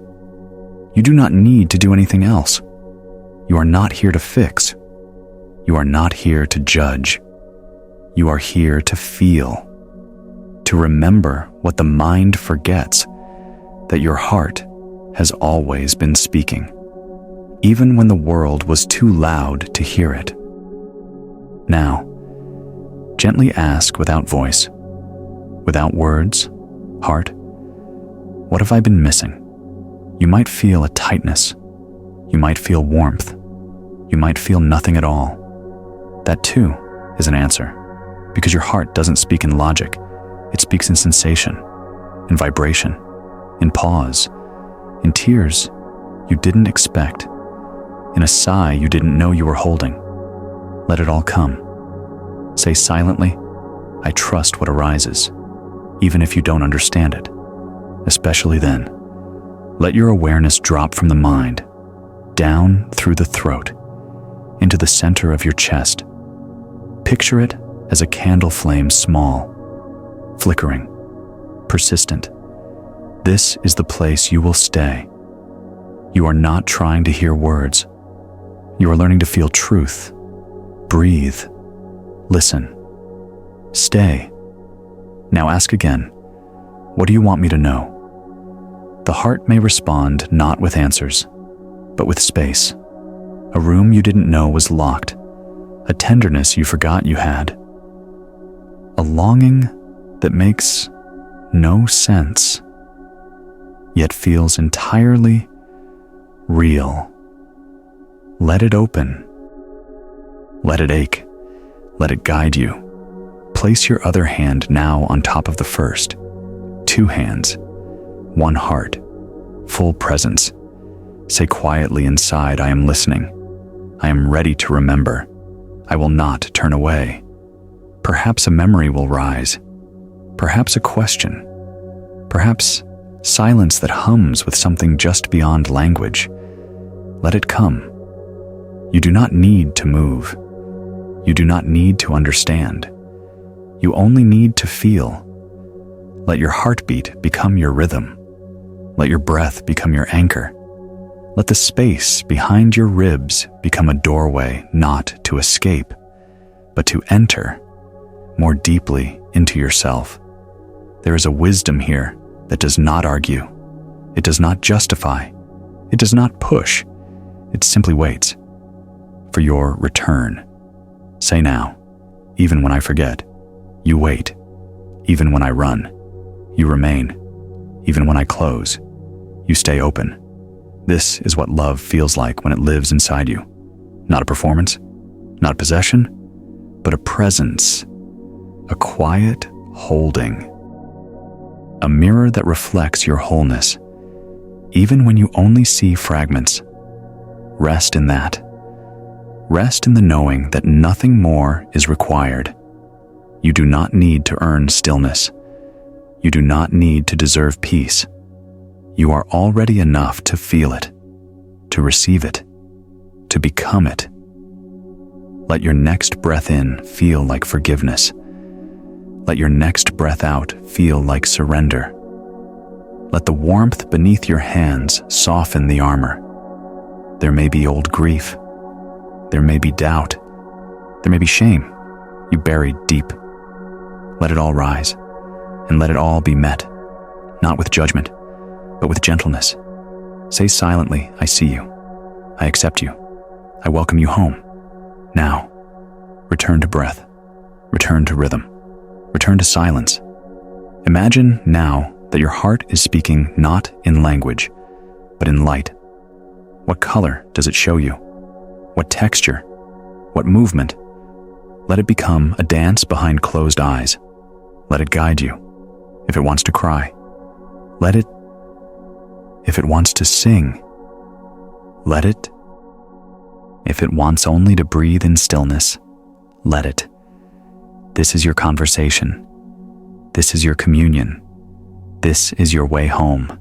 You do not need to do anything else. You are not here to fix. You are not here to judge. You are here to feel, to remember what the mind forgets, that your heart has always been speaking, even when the world was too loud to hear it. Now, gently ask without voice, without words, heart, what have I been missing? You might feel a tightness. You might feel warmth. You might feel nothing at all. That too is an answer, because your heart doesn't speak in logic. It speaks in sensation, in vibration, in pause, in tears you didn't expect, in a sigh you didn't know you were holding. Let it all come. Say silently, I trust what arises, even if you don't understand it. Especially then, let your awareness drop from the mind, down through the throat, into the center of your chest. Picture it as a candle flame, small, flickering, persistent. This is the place you will stay. You are not trying to hear words. You are learning to feel truth. Breathe. Listen. Stay. Now ask again, what do you want me to know? The heart may respond not with answers, but with space. A room you didn't know was locked. A tenderness you forgot you had. A longing that makes no sense, yet feels entirely real. Let it open. Let it ache. Let it guide you. Place your other hand now on top of the first. 2 hands, 1 heart, full presence. Say quietly inside, I am listening. I am ready to remember. I will not turn away. Perhaps a memory will rise. Perhaps a question. Perhaps silence that hums with something just beyond language. Let it come. You do not need to move. You do not need to understand. You only need to feel. Let your heartbeat become your rhythm. Let your breath become your anchor. Let the space behind your ribs become a doorway not to escape, but to enter more deeply into yourself. There is a wisdom here that does not argue. It does not justify. It does not push. It simply waits for your return. Say now, even when I forget, you wait. Even when I run, you remain. Even when I close, you stay open. This is what love feels like when it lives inside you. Not a performance, not a possession, but a presence, a quiet holding. A mirror that reflects your wholeness, even when you only see fragments. Rest in that. Rest in the knowing that nothing more is required. You do not need to earn stillness. You do not need to deserve peace. You are already enough to feel it, to receive it, to become it. Let your next breath in feel like forgiveness. Let your next breath out feel like surrender. Let the warmth beneath your hands soften the armor. There may be old grief. There may be doubt. There may be shame you buried deep. Let it all rise, and let it all be met, not with judgment, but with gentleness. Say silently, I see you. I accept you. I welcome you home. Now, return to breath. Return to rhythm. Return to silence. Imagine now that your heart is speaking not in language, but in light. What color does it show you? What texture? What movement? Let it become a dance behind closed eyes. Let it guide you. If it wants to cry, let it. If it wants to sing, let it. If it wants only to breathe in stillness, let it. This is your conversation. This is your communion. This is your way home.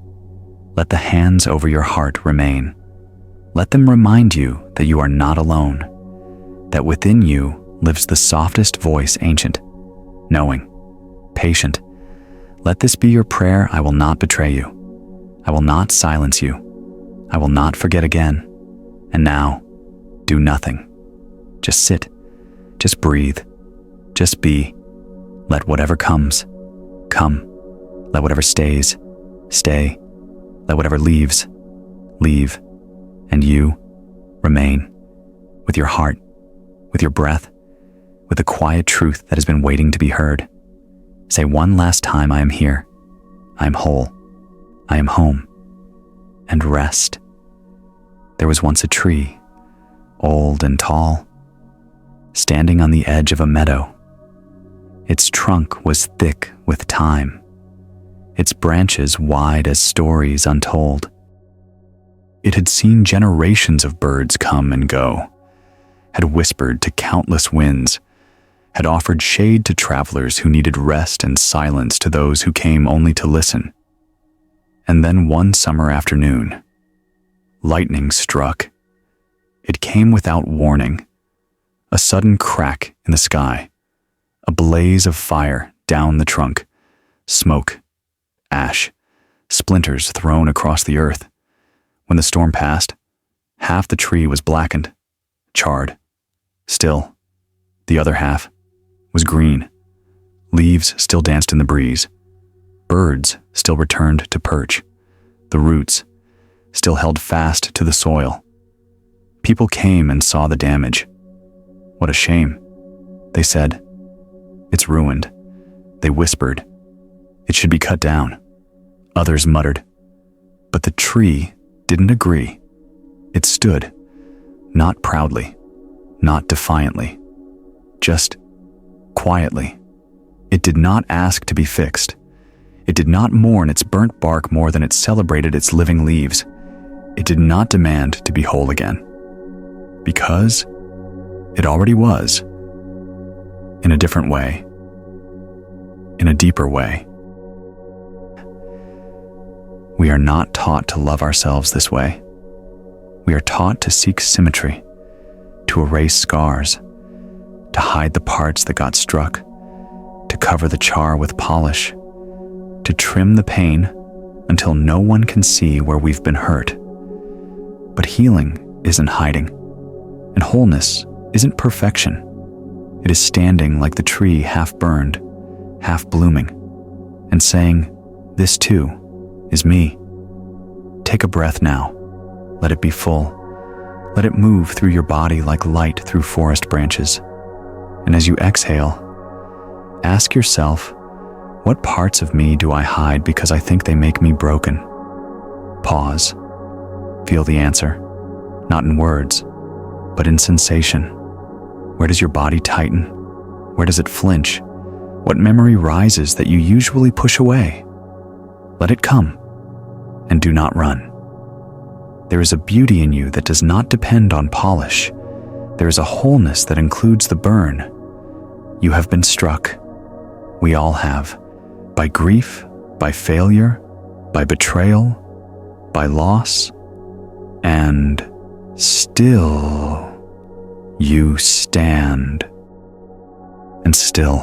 Let the hands over your heart remain. Let them remind you that you are not alone, that within you lives the softest voice, ancient, knowing, patient. Let this be your prayer. I will not betray you. I will not silence you. I will not forget again. And now, do nothing. Just sit. Just breathe. Just be. Let whatever comes, come. Let whatever stays, stay. Let whatever leaves, leave. And you remain with your heart, with your breath, with the quiet truth that has been waiting to be heard. Say one last time, I am here. I am whole. I am home. And rest. There was once a tree, old and tall, standing on the edge of a meadow. Its trunk was thick with time, its branches wide as stories untold. It had seen generations of birds come and go, had whispered to countless winds, had offered shade to travelers who needed rest and silence to those who came only to listen. And then one summer afternoon, lightning struck. It came without warning, a sudden crack in the sky, a blaze of fire down the trunk, smoke, ash, splinters thrown across the earth. When the storm passed, half the tree was blackened, charred. Still, the other half was green. Leaves still danced in the breeze. Birds still returned to perch. The roots still held fast to the soil. People came and saw the damage. What a shame, they said. It's ruined. They whispered. It should be cut down. Others muttered. But the tree didn't agree. It stood, not proudly, not defiantly, just quietly. It did not ask to be fixed. It did not mourn its burnt bark more than it celebrated its living leaves. It did not demand to be whole again, because it already was, in a different way, in a deeper way. We are not taught to love ourselves this way. We are taught to seek symmetry, to erase scars, to hide the parts that got struck, to cover the char with polish, to trim the pain until no one can see where we've been hurt. But healing isn't hiding, and wholeness isn't perfection. It is standing like the tree half burned, half blooming, and saying, "This too is me." Take a breath now. Let it be full. Let it move through your body like light through forest branches. And as you exhale, ask yourself, what parts of me do I hide because I think they make me broken? Pause. Feel the answer, not in words, but in sensation. Where does your body tighten? Where does it flinch? What memory rises that you usually push away? Let it come, and do not run. There is a beauty in you that does not depend on polish. There is a wholeness that includes the burn. You have been struck. We all have. By grief, by failure, by betrayal, by loss, and still you stand. And still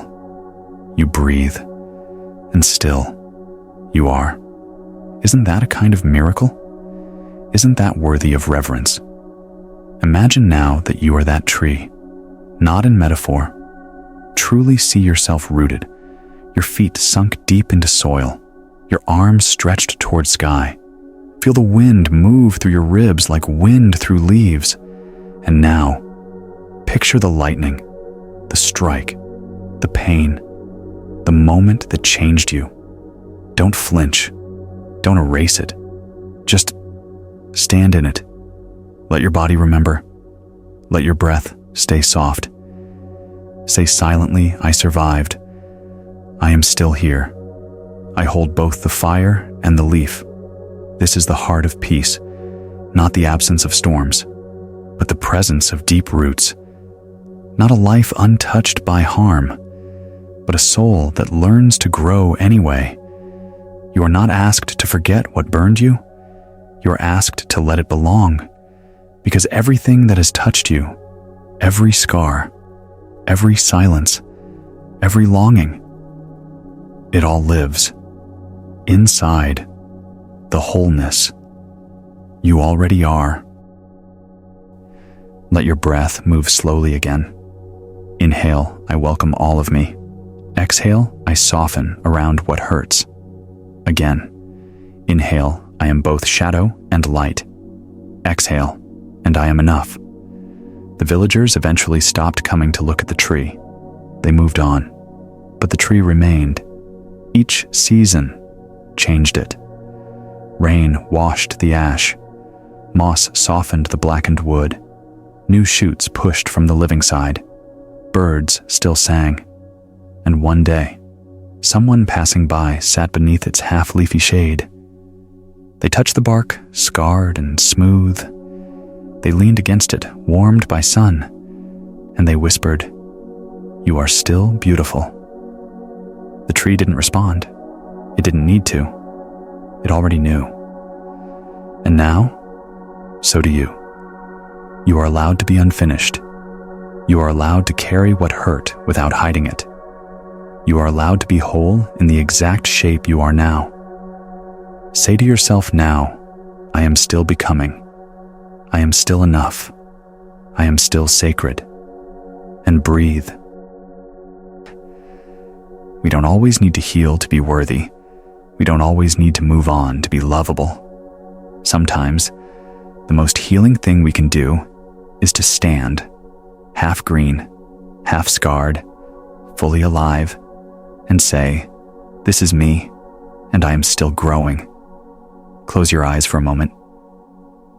you breathe. And still you are. Isn't that a kind of miracle? Isn't that worthy of reverence? Imagine now that you are that tree, not in metaphor. Truly see yourself rooted, your feet sunk deep into soil, your arms stretched toward sky. Feel the wind move through your ribs like wind through leaves. And now, picture the lightning, the strike, the pain, the moment that changed you. Don't flinch. Don't erase it. Just stand in it. Let your body remember. Let your breath stay soft. Say silently, I survived. I am still here. I hold both the fire and the leaf. This is the heart of peace, not the absence of storms, but the presence of deep roots. Not a life untouched by harm, but a soul that learns to grow anyway. You are not asked to forget what burned you. You are asked to let it belong, because everything that has touched you, every scar, every silence, every longing, it all lives inside the wholeness you already are. Let your breath move slowly again. Inhale, I welcome all of me. Exhale, I soften around what hurts. Again. Inhale, I am both shadow and light. Exhale, and I am enough. The villagers eventually stopped coming to look at the tree. They moved on, but the tree remained. Each season changed it. Rain washed the ash. Moss softened the blackened wood. New shoots pushed from the living side. Birds still sang. And one day, someone passing by sat beneath its half-leafy shade. They touched the bark, scarred and smooth. They leaned against it, warmed by sun, and they whispered, "You are still beautiful." The tree didn't respond. It didn't need to. It already knew. And now, so do you. You are allowed to be unfinished. You are allowed to carry what hurt without hiding it. You are allowed to be whole in the exact shape you are now. Say to yourself now, I am still becoming. I am still enough. I am still sacred. And breathe. We don't always need to heal to be worthy. We don't always need to move on to be lovable. Sometimes, the most healing thing we can do is to stand, half green, half scarred, fully alive, and say, "This is me, and I am still growing." Close your eyes for a moment.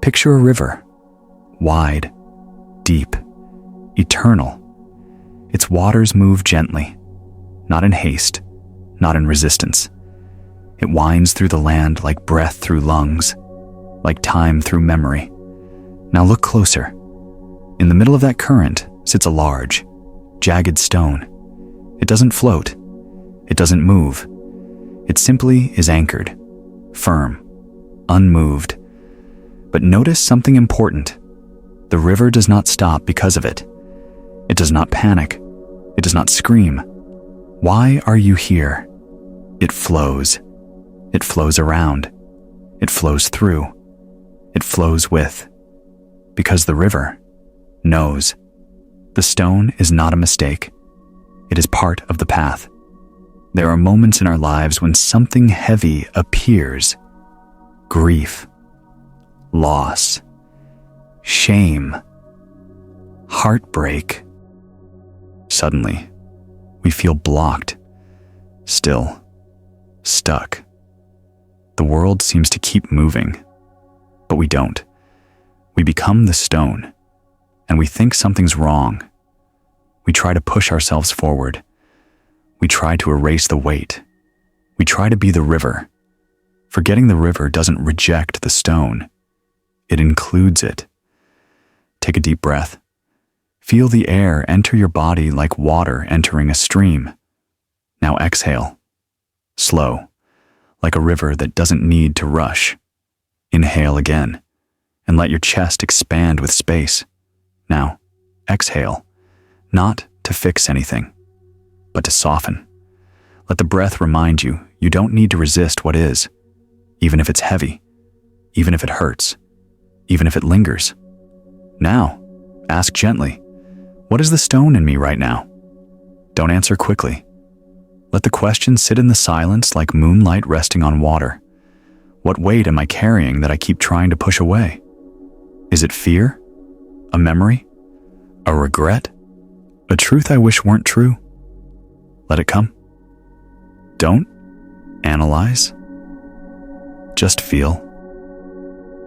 Picture a river, wide, deep, eternal. Its waters move gently, not in haste, not in resistance. It winds through the land like breath through lungs, like time through memory. Now look closer. In the middle of that current sits a large, jagged stone. It doesn't float. It doesn't move. It simply is anchored, firm, unmoved. But notice something important. The river does not stop because of it. It does not panic. It does not scream. Why are you here? It flows. It flows around. It flows through. It flows with. Because the river knows. The stone is not a mistake. It is part of the path. There are moments in our lives when something heavy appears. Grief, loss, shame, heartbreak. Suddenly, we feel blocked, still, stuck. The world seems to keep moving, but we don't. We become the stone, and we think something's wrong. We try to push ourselves forward. We try to erase the weight. We try to be the river. Forgetting the river doesn't reject the stone. It includes it. Take a deep breath. Feel the air enter your body like water entering a stream. Now exhale. Slow, like a river that doesn't need to rush. Inhale again, and let your chest expand with space. Now, exhale, not to fix anything, but to soften. Let the breath remind you you don't need to resist what is, even if it's heavy, even if it hurts, even if it lingers. Now, ask gently, what is the stone in me right now? Don't answer quickly. Let the question sit in the silence like moonlight resting on water. What weight am I carrying that I keep trying to push away? Is it fear? A memory? A regret? A truth I wish weren't true? Let it come. Don't analyze. Just feel.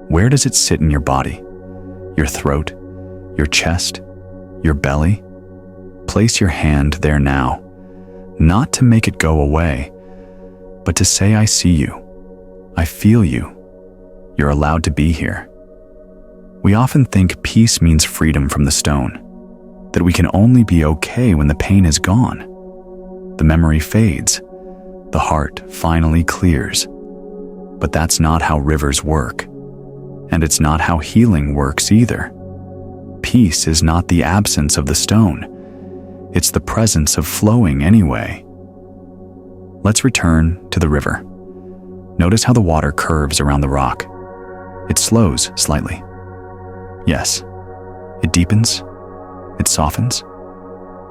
Where does it sit in your body? Your throat? Your chest? Your belly? Place your hand there now, not to make it go away, but to say, I see you. I feel you. You're allowed to be here. We often think peace means freedom from the stone, that we can only be okay when the pain is gone. The memory fades. The heart finally clears. But that's not how rivers work. And it's not how healing works either. Peace is not the absence of the stone. It's the presence of flowing anyway. Let's return to the river. Notice how the water curves around the rock. It slows slightly. Yes, it deepens. It softens.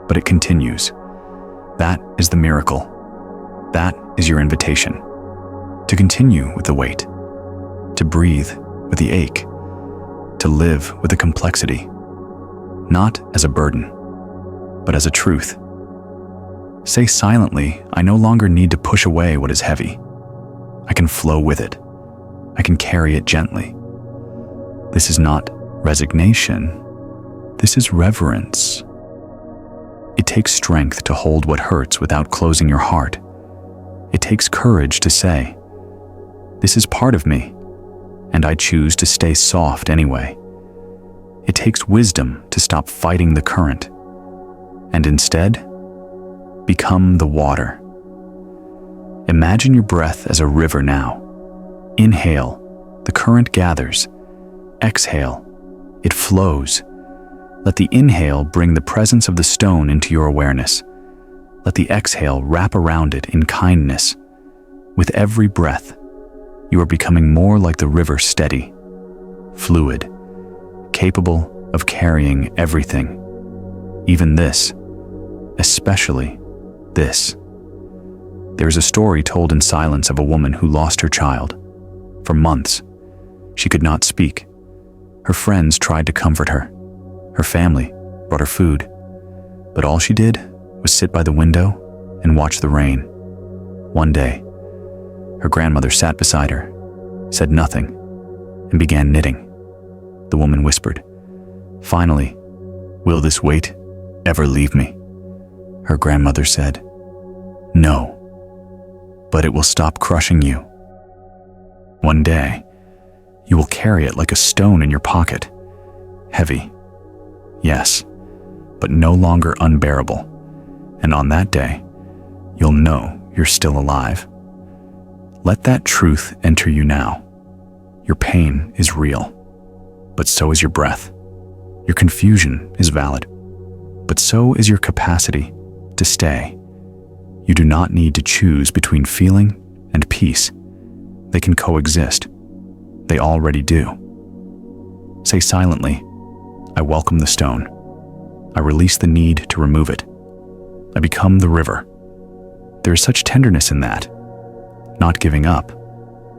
but it continues. That is the miracle. That is your invitation. To continue with the weight. To breathe with the ache. To live with the complexity. Not as a burden, but as a truth. Say silently, I no longer need to push away what is heavy. I can flow with it. I can carry it gently. This is not resignation. This is reverence. It takes strength to hold what hurts without closing your heart. It takes courage to say, this is part of me, and I choose to stay soft anyway. It takes wisdom to stop fighting the current, and instead, become the water. Imagine your breath as a river now. Inhale, the current gathers. Exhale, it flows. Let the inhale bring the presence of the stone into your awareness. Let the exhale wrap around it in kindness. With every breath, you are becoming more like the river, steady, fluid, capable of carrying everything. Even this, especially this. There is a story told in silence of a woman who lost her child. For months, she could not speak. Her friends tried to comfort her. Her family brought her food. But all she did was sit by the window and watch the rain. One day, her grandmother sat beside her, said nothing, and began knitting. The woman whispered, "Finally, will this weight ever leave me?" Her grandmother said, "No, but it will stop crushing you. One day, you will carry it like a stone in your pocket. Heavy, yes, but no longer unbearable. And on that day, you'll know you're still alive. Let that truth enter you now. Your pain is real, but so is your breath. Your confusion is valid, but so is your capacity to stay. You do not need to choose between feeling and peace. They can coexist. They already do. Say silently, I welcome the stone. I release the need to remove it. I become the river. There is such tenderness in that. Not giving up,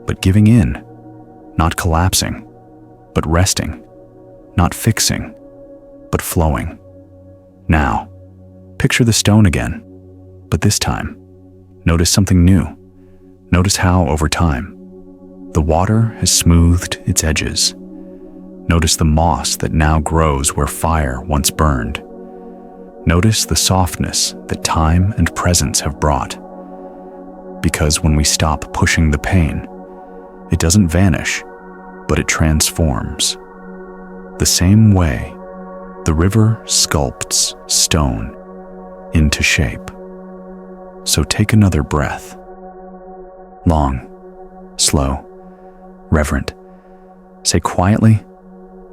but giving in. Not collapsing, but resting. Not fixing, but flowing. Now, picture the stone again, but this time, notice something new. Notice how, over time, the water has smoothed its edges. Notice the moss that now grows where fire once burned. Notice the softness that time and presence have brought. Because when we stop pushing the pain, it doesn't vanish, but it transforms. The same way, the river sculpts stone into shape. So take another breath. Long, slow, reverent. Say quietly,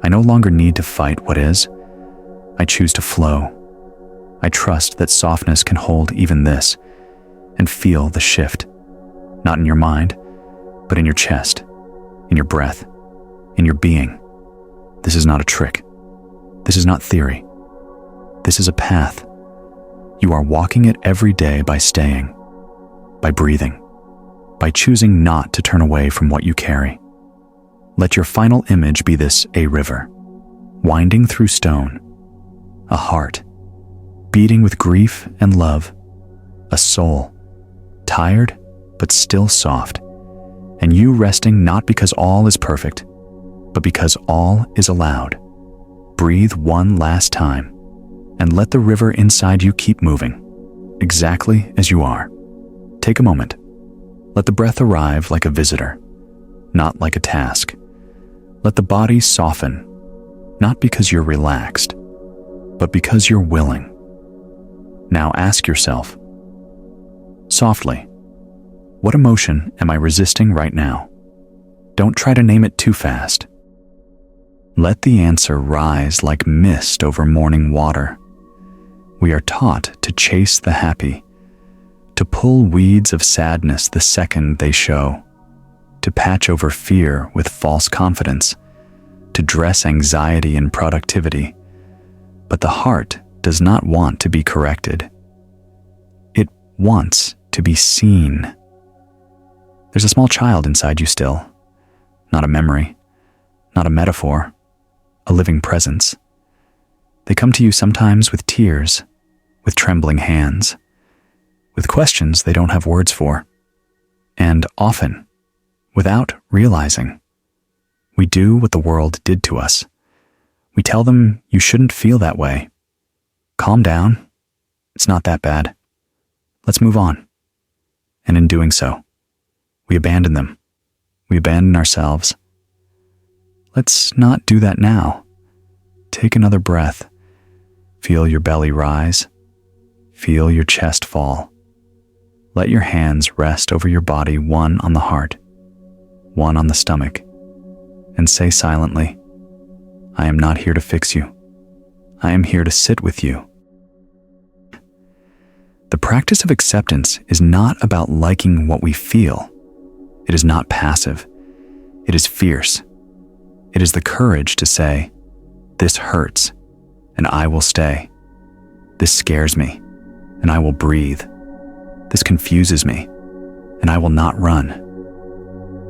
I no longer need to fight what is. I choose to flow. I trust that softness can hold even this, and feel the shift, not in your mind, but in your chest, in your breath, in your being. This is not a trick. This is not theory. This is a path. You are walking it every day by staying, by breathing, by choosing not to turn away from what you carry. Let your final image be this: a river, winding through stone, a heart, beating with grief and love, a soul, tired but still soft, and you resting not because all is perfect, but because all is allowed. Breathe one last time, and let the river inside you keep moving, exactly as you are. Take a moment. Let the breath arrive like a visitor, not like a task. Let the body soften, not because you're relaxed, but because you're willing. Now ask yourself, softly, what emotion am I resisting right now? Don't try to name it too fast. Let the answer rise like mist over morning water. We are taught to chase the happy, to pull weeds of sadness the second they show, to patch over fear with false confidence, to dress anxiety in productivity. But the heart does not want to be corrected. It wants to be seen. There's a small child inside you still, not a memory, not a metaphor, a living presence. They come to you sometimes with tears, with trembling hands, with questions they don't have words for, and often, without realizing, we do what the world did to us. We tell them, you shouldn't feel that way. Calm down. It's not that bad. Let's move on. And in doing so, we abandon them. We abandon ourselves. Let's not do that now. Take another breath. Feel your belly rise. Feel your chest fall. Let your hands rest over your body, one on the heart, one on the stomach, and say silently, I am not here to fix you. I am here to sit with you. The practice of acceptance is not about liking what we feel. It is not passive. It is fierce. It is the courage to say, this hurts, and I will stay. This scares me, and I will breathe. This confuses me, and I will not run.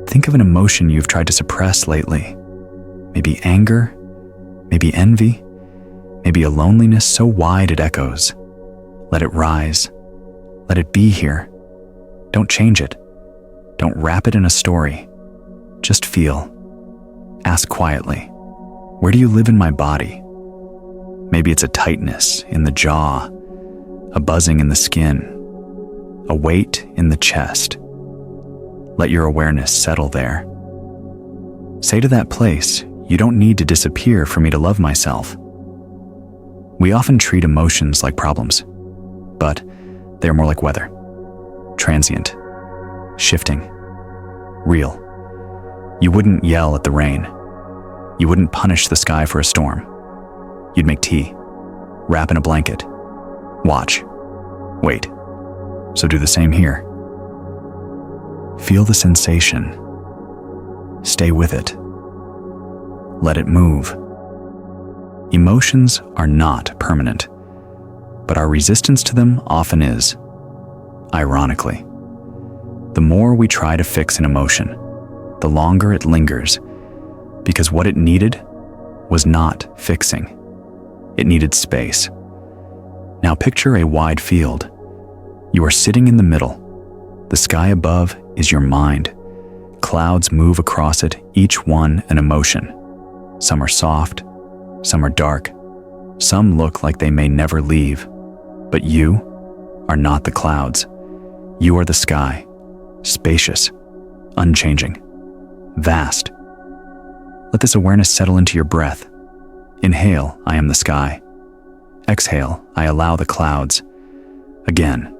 Think of an emotion you've tried to suppress lately. Maybe anger, maybe envy, maybe a loneliness so wide it echoes. Let it rise. Let it be here. Don't change it. Don't wrap it in a story. Just feel. Ask quietly, where do you live in my body? Maybe it's a tightness in the jaw, a buzzing in the skin, a weight in the chest. Let your awareness settle there. Say to that place, you don't need to disappear for me to love myself. We often treat emotions like problems, but they're more like weather. Transient, shifting, real. You wouldn't yell at the rain. You wouldn't punish the sky for a storm. You'd make tea, wrap in a blanket, watch, wait. So do the same here. Feel the sensation. Stay with it. Let it move. Emotions are not permanent, but our resistance to them often is. Ironically, the more we try to fix an emotion, the longer it lingers, because what it needed was not fixing. It needed space. Now picture a wide field. You are sitting in the middle. The sky above is your mind. Clouds move across it, each one an emotion. Some are soft, some are dark, some look like they may never leave. But you are not the clouds. You are the sky, spacious, unchanging, vast. Let this awareness settle into your breath. Inhale, I am the sky. Exhale, I allow the clouds. Again.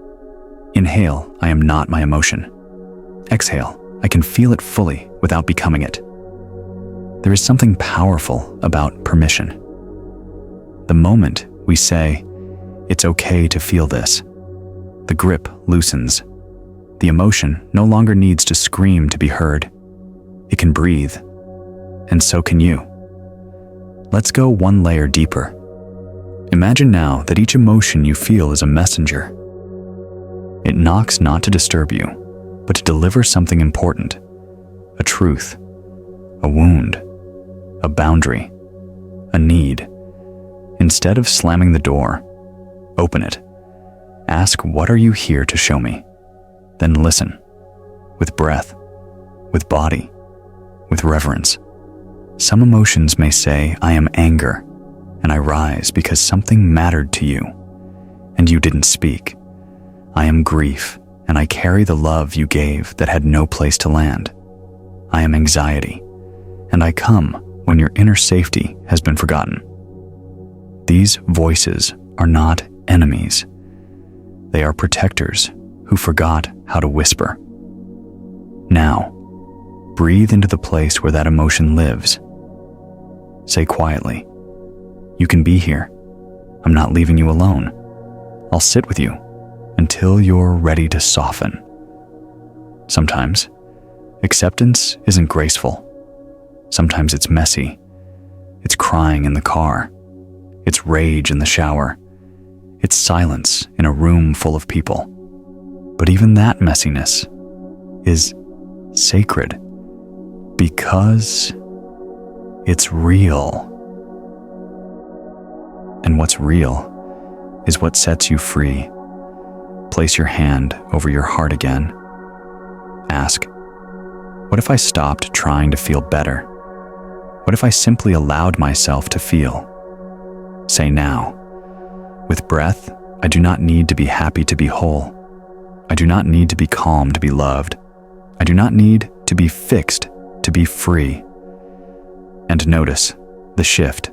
Inhale, I am not my emotion. Exhale, I can feel it fully without becoming it. There is something powerful about permission. The moment we say, it's okay to feel this, the grip loosens. The emotion no longer needs to scream to be heard. It can breathe, and so can you. Let's go one layer deeper. Imagine now that each emotion you feel is a messenger. It knocks not to disturb you, but to deliver something important, a truth, a wound, a boundary, a need. Instead of slamming the door, open it. Ask, what are you here to show me? Then listen, with breath, with body, with reverence. Some emotions may say, I am anger, and I rise because something mattered to you, and you didn't speak. I am grief, and I carry the love you gave that had no place to land. I am anxiety, and I come when your inner safety has been forgotten. These voices are not enemies. They are protectors who forgot how to whisper. Now, breathe into the place where that emotion lives. Say quietly, you can be here. I'm not leaving you alone. I'll sit with you until you're ready to soften. Sometimes, acceptance isn't graceful. Sometimes it's messy. It's crying in the car. It's rage in the shower. It's silence in a room full of people. But even that messiness is sacred because it's real. And what's real is what sets you free. Place your hand over your heart again. Ask, what if I stopped trying to feel better? What if I simply allowed myself to feel? Say now, with breath, I do not need to be happy to be whole. I do not need to be calm to be loved. I do not need to be fixed to be free. And notice the shift,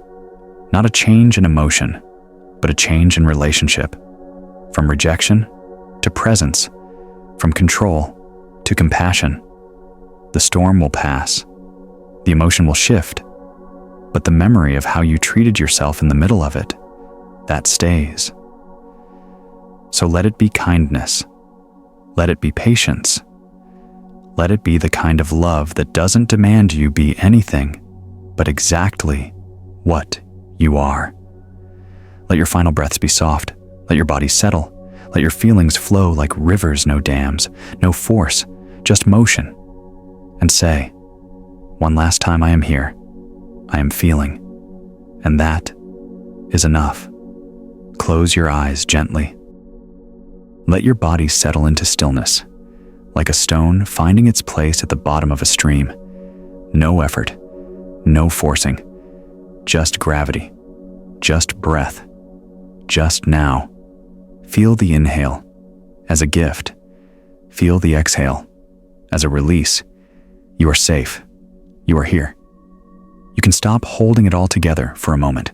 not a change in emotion, but a change in relationship. From rejection to presence, from control to compassion. The storm will pass. The emotion will shift. But the memory of how you treated yourself in the middle of it, that stays. So let it be kindness. Let it be patience. Let it be the kind of love that doesn't demand you be anything, but exactly what you are. Let your final breaths be soft. Let your body settle. Let your feelings flow like rivers, no dams, no force, just motion. And say, one last time I am here. I am feeling. And that is enough. Close your eyes gently. Let your body settle into stillness, like a stone finding its place at the bottom of a stream. No effort, no forcing, just gravity, just breath, just now. Feel the inhale as a gift. Feel the exhale as a release. You are safe. You are here. You can stop holding it all together for a moment.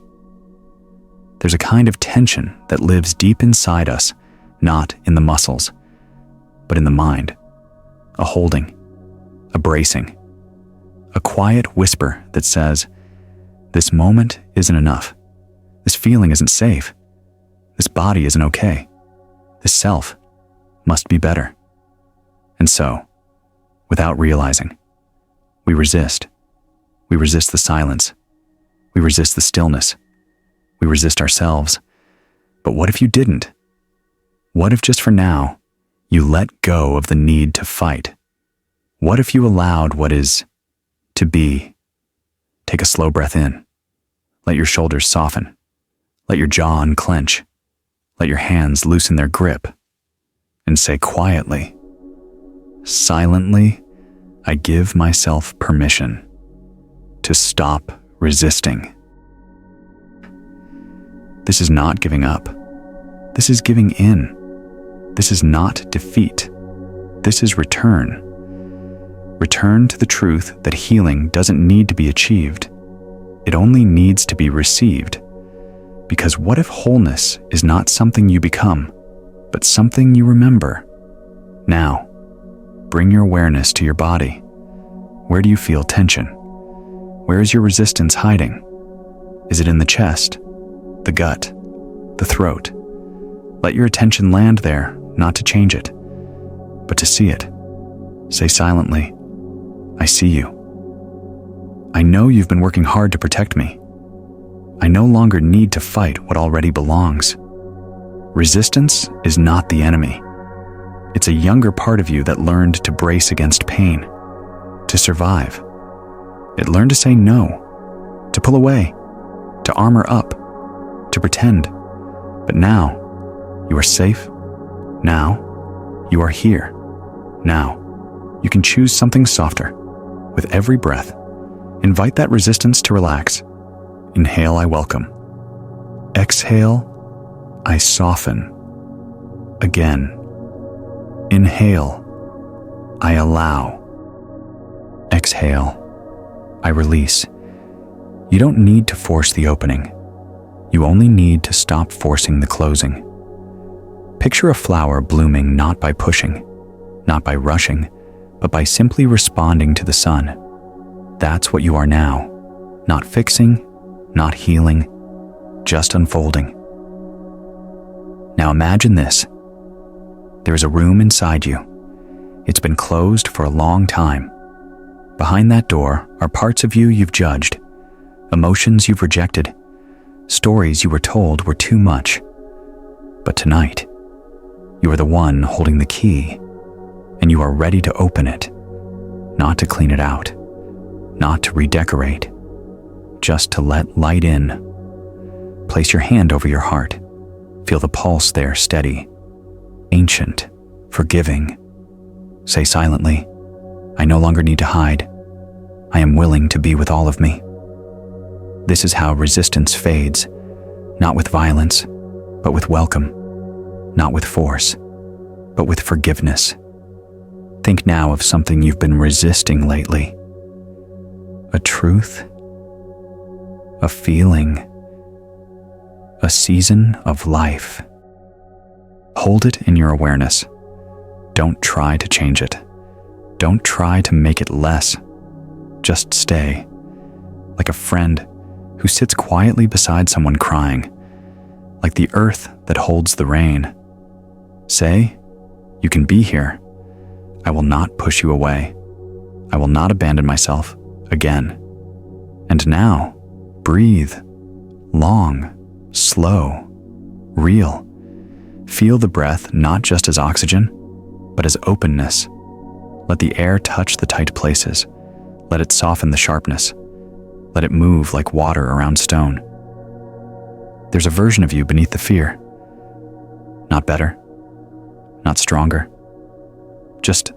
There's a kind of tension that lives deep inside us, not in the muscles, but in the mind. A holding, a bracing, a quiet whisper that says, this moment isn't enough. This feeling isn't safe. This body isn't okay. This self must be better. And so, without realizing, we resist. We resist the silence. We resist the stillness. We resist ourselves. But what if you didn't? What if just for now, you let go of the need to fight? What if you allowed what is to be? Take a slow breath in. Let your shoulders soften. Let your jaw unclench. Let your hands loosen their grip. And say quietly, silently, I give myself permission to stop resisting. This is not giving up. This is giving in. This is not defeat. This is return. Return to the truth that healing doesn't need to be achieved. It only needs to be received. Because what if wholeness is not something you become, but something you remember? Now, bring your awareness to your body. Where do you feel tension? Where is your resistance hiding? Is it in the chest, the gut, the throat? Let your attention land there, not to change it, but to see it. Say silently, I see you. I know you've been working hard to protect me. I no longer need to fight what already belongs. Resistance is not the enemy. It's a younger part of you that learned to brace against pain, to survive. It learned to say no, to pull away, to armor up, to pretend. But now, you are safe. Now, you are here. Now, you can choose something softer. With every breath, invite that resistance to relax. Inhale, I welcome. Exhale, I soften. Again. Inhale, I allow. Exhale, I release. You don't need to force the opening. You only need to stop forcing the closing. Picture a flower blooming not by pushing, not by rushing, but by simply responding to the sun. That's what you are now. Not fixing, not healing, just unfolding. Now imagine this. There is a room inside you. It's been closed for a long time. Behind that door are parts of you you've judged, emotions you've rejected, stories you were told were too much. But tonight, you are the one holding the key, and you are ready to open it, not to clean it out, not to redecorate, just to let light in. Place your hand over your heart. Feel the pulse there steady, ancient, forgiving. Say silently, I no longer need to hide. I am willing to be with all of me. This is how resistance fades, not with violence, but with welcome, not with force, but with forgiveness. Think now of something you've been resisting lately. A truth, a feeling, a season of life. Hold it in your awareness. Don't try to change it. Don't try to make it less. Just stay, like a friend who sits quietly beside someone crying, like the earth that holds the rain. Say, you can be here. I will not push you away. I will not abandon myself again. And now, breathe, long, slow, real. Feel the breath not just as oxygen, but as openness. Let the air touch the tight places. Let it soften the sharpness. Let it move like water around stone. There's a version of you beneath the fear. Not better, not stronger, just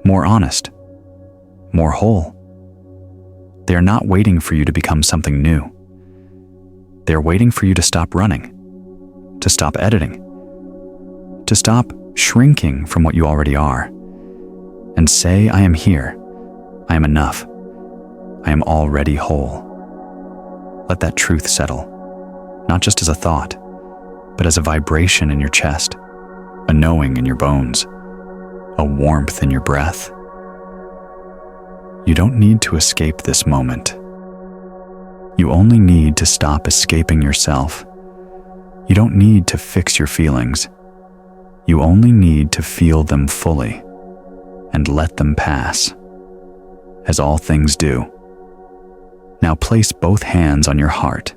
more honest, more whole. They are not waiting for you to become something new. They are waiting for you to stop running, to stop editing, to stop shrinking from what you already are, and say, I am here, I am enough, I am already whole. Let that truth settle, not just as a thought, but as a vibration in your chest, a knowing in your bones, a warmth in your breath. You don't need to escape this moment. You only need to stop escaping yourself. You don't need to fix your feelings. You only need to feel them fully and let them pass, as all things do. Now place both hands on your heart.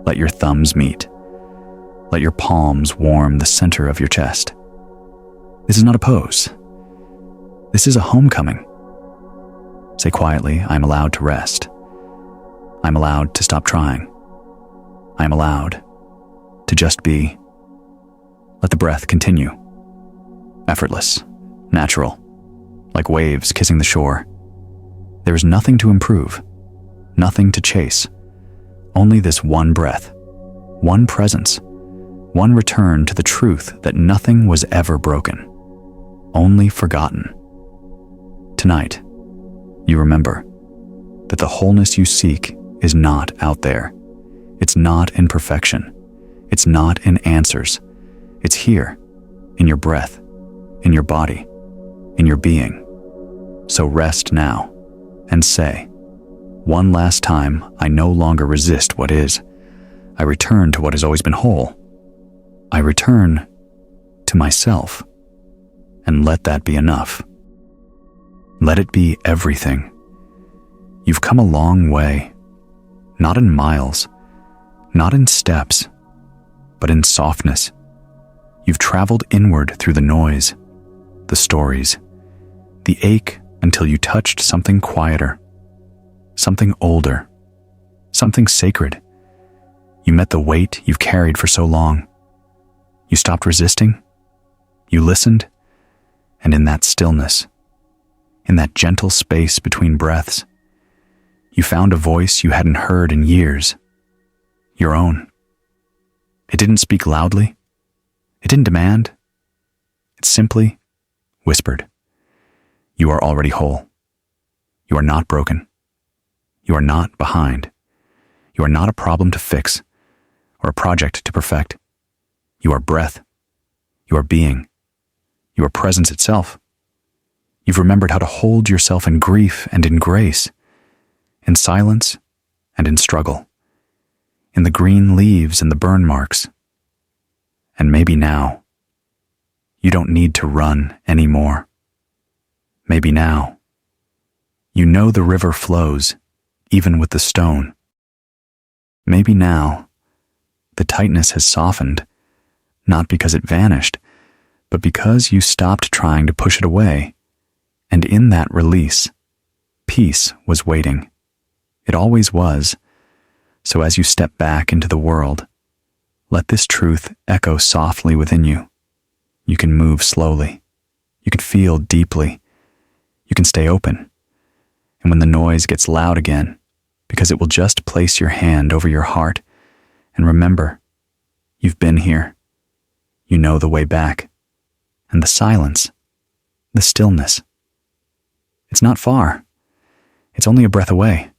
Let your thumbs meet. Let your palms warm the center of your chest. This is not a pose. This is a homecoming. Say quietly, I am allowed to rest. I am allowed to stop trying. I am allowed to just be. Let the breath continue. Effortless, natural, like waves kissing the shore. There is nothing to improve, nothing to chase. Only this one breath, one presence, one return to the truth that nothing was ever broken, only forgotten. Tonight, you remember that the wholeness you seek is not out there. It's not in perfection. It's not in answers. It's here, in your breath, in your body, in your being. So rest now and say, one last time, I no longer resist what is. I return to what has always been whole. I return to myself, and let that be enough. Let it be everything. You've come a long way, not in miles, not in steps, but in softness. You've traveled inward through the noise, the stories, the ache until you touched something quieter, something older, something sacred. You met the weight you've carried for so long. You stopped resisting, you listened, and in that stillness, in that gentle space between breaths, you found a voice you hadn't heard in years, your own. It didn't speak loudly. It didn't demand. It simply whispered, you are already whole. You are not broken. You are not behind. You are not a problem to fix or a project to perfect. You are breath. You are being. You are presence itself. You've remembered how to hold yourself in grief and in grace, in silence and in struggle, in the green leaves and the burn marks. And maybe now, you don't need to run anymore. Maybe now, you know the river flows, even with the stone. Maybe now, the tightness has softened, not because it vanished, but because you stopped trying to push it away. And in that release, peace was waiting. It always was. So as you step back into the world, let this truth echo softly within you. You can move slowly. You can feel deeply. You can stay open. And when the noise gets loud again, because it will just place your hand over your heart, and remember, you've been here. You know the way back. And the silence, the stillness. It's not far. It's only a breath away.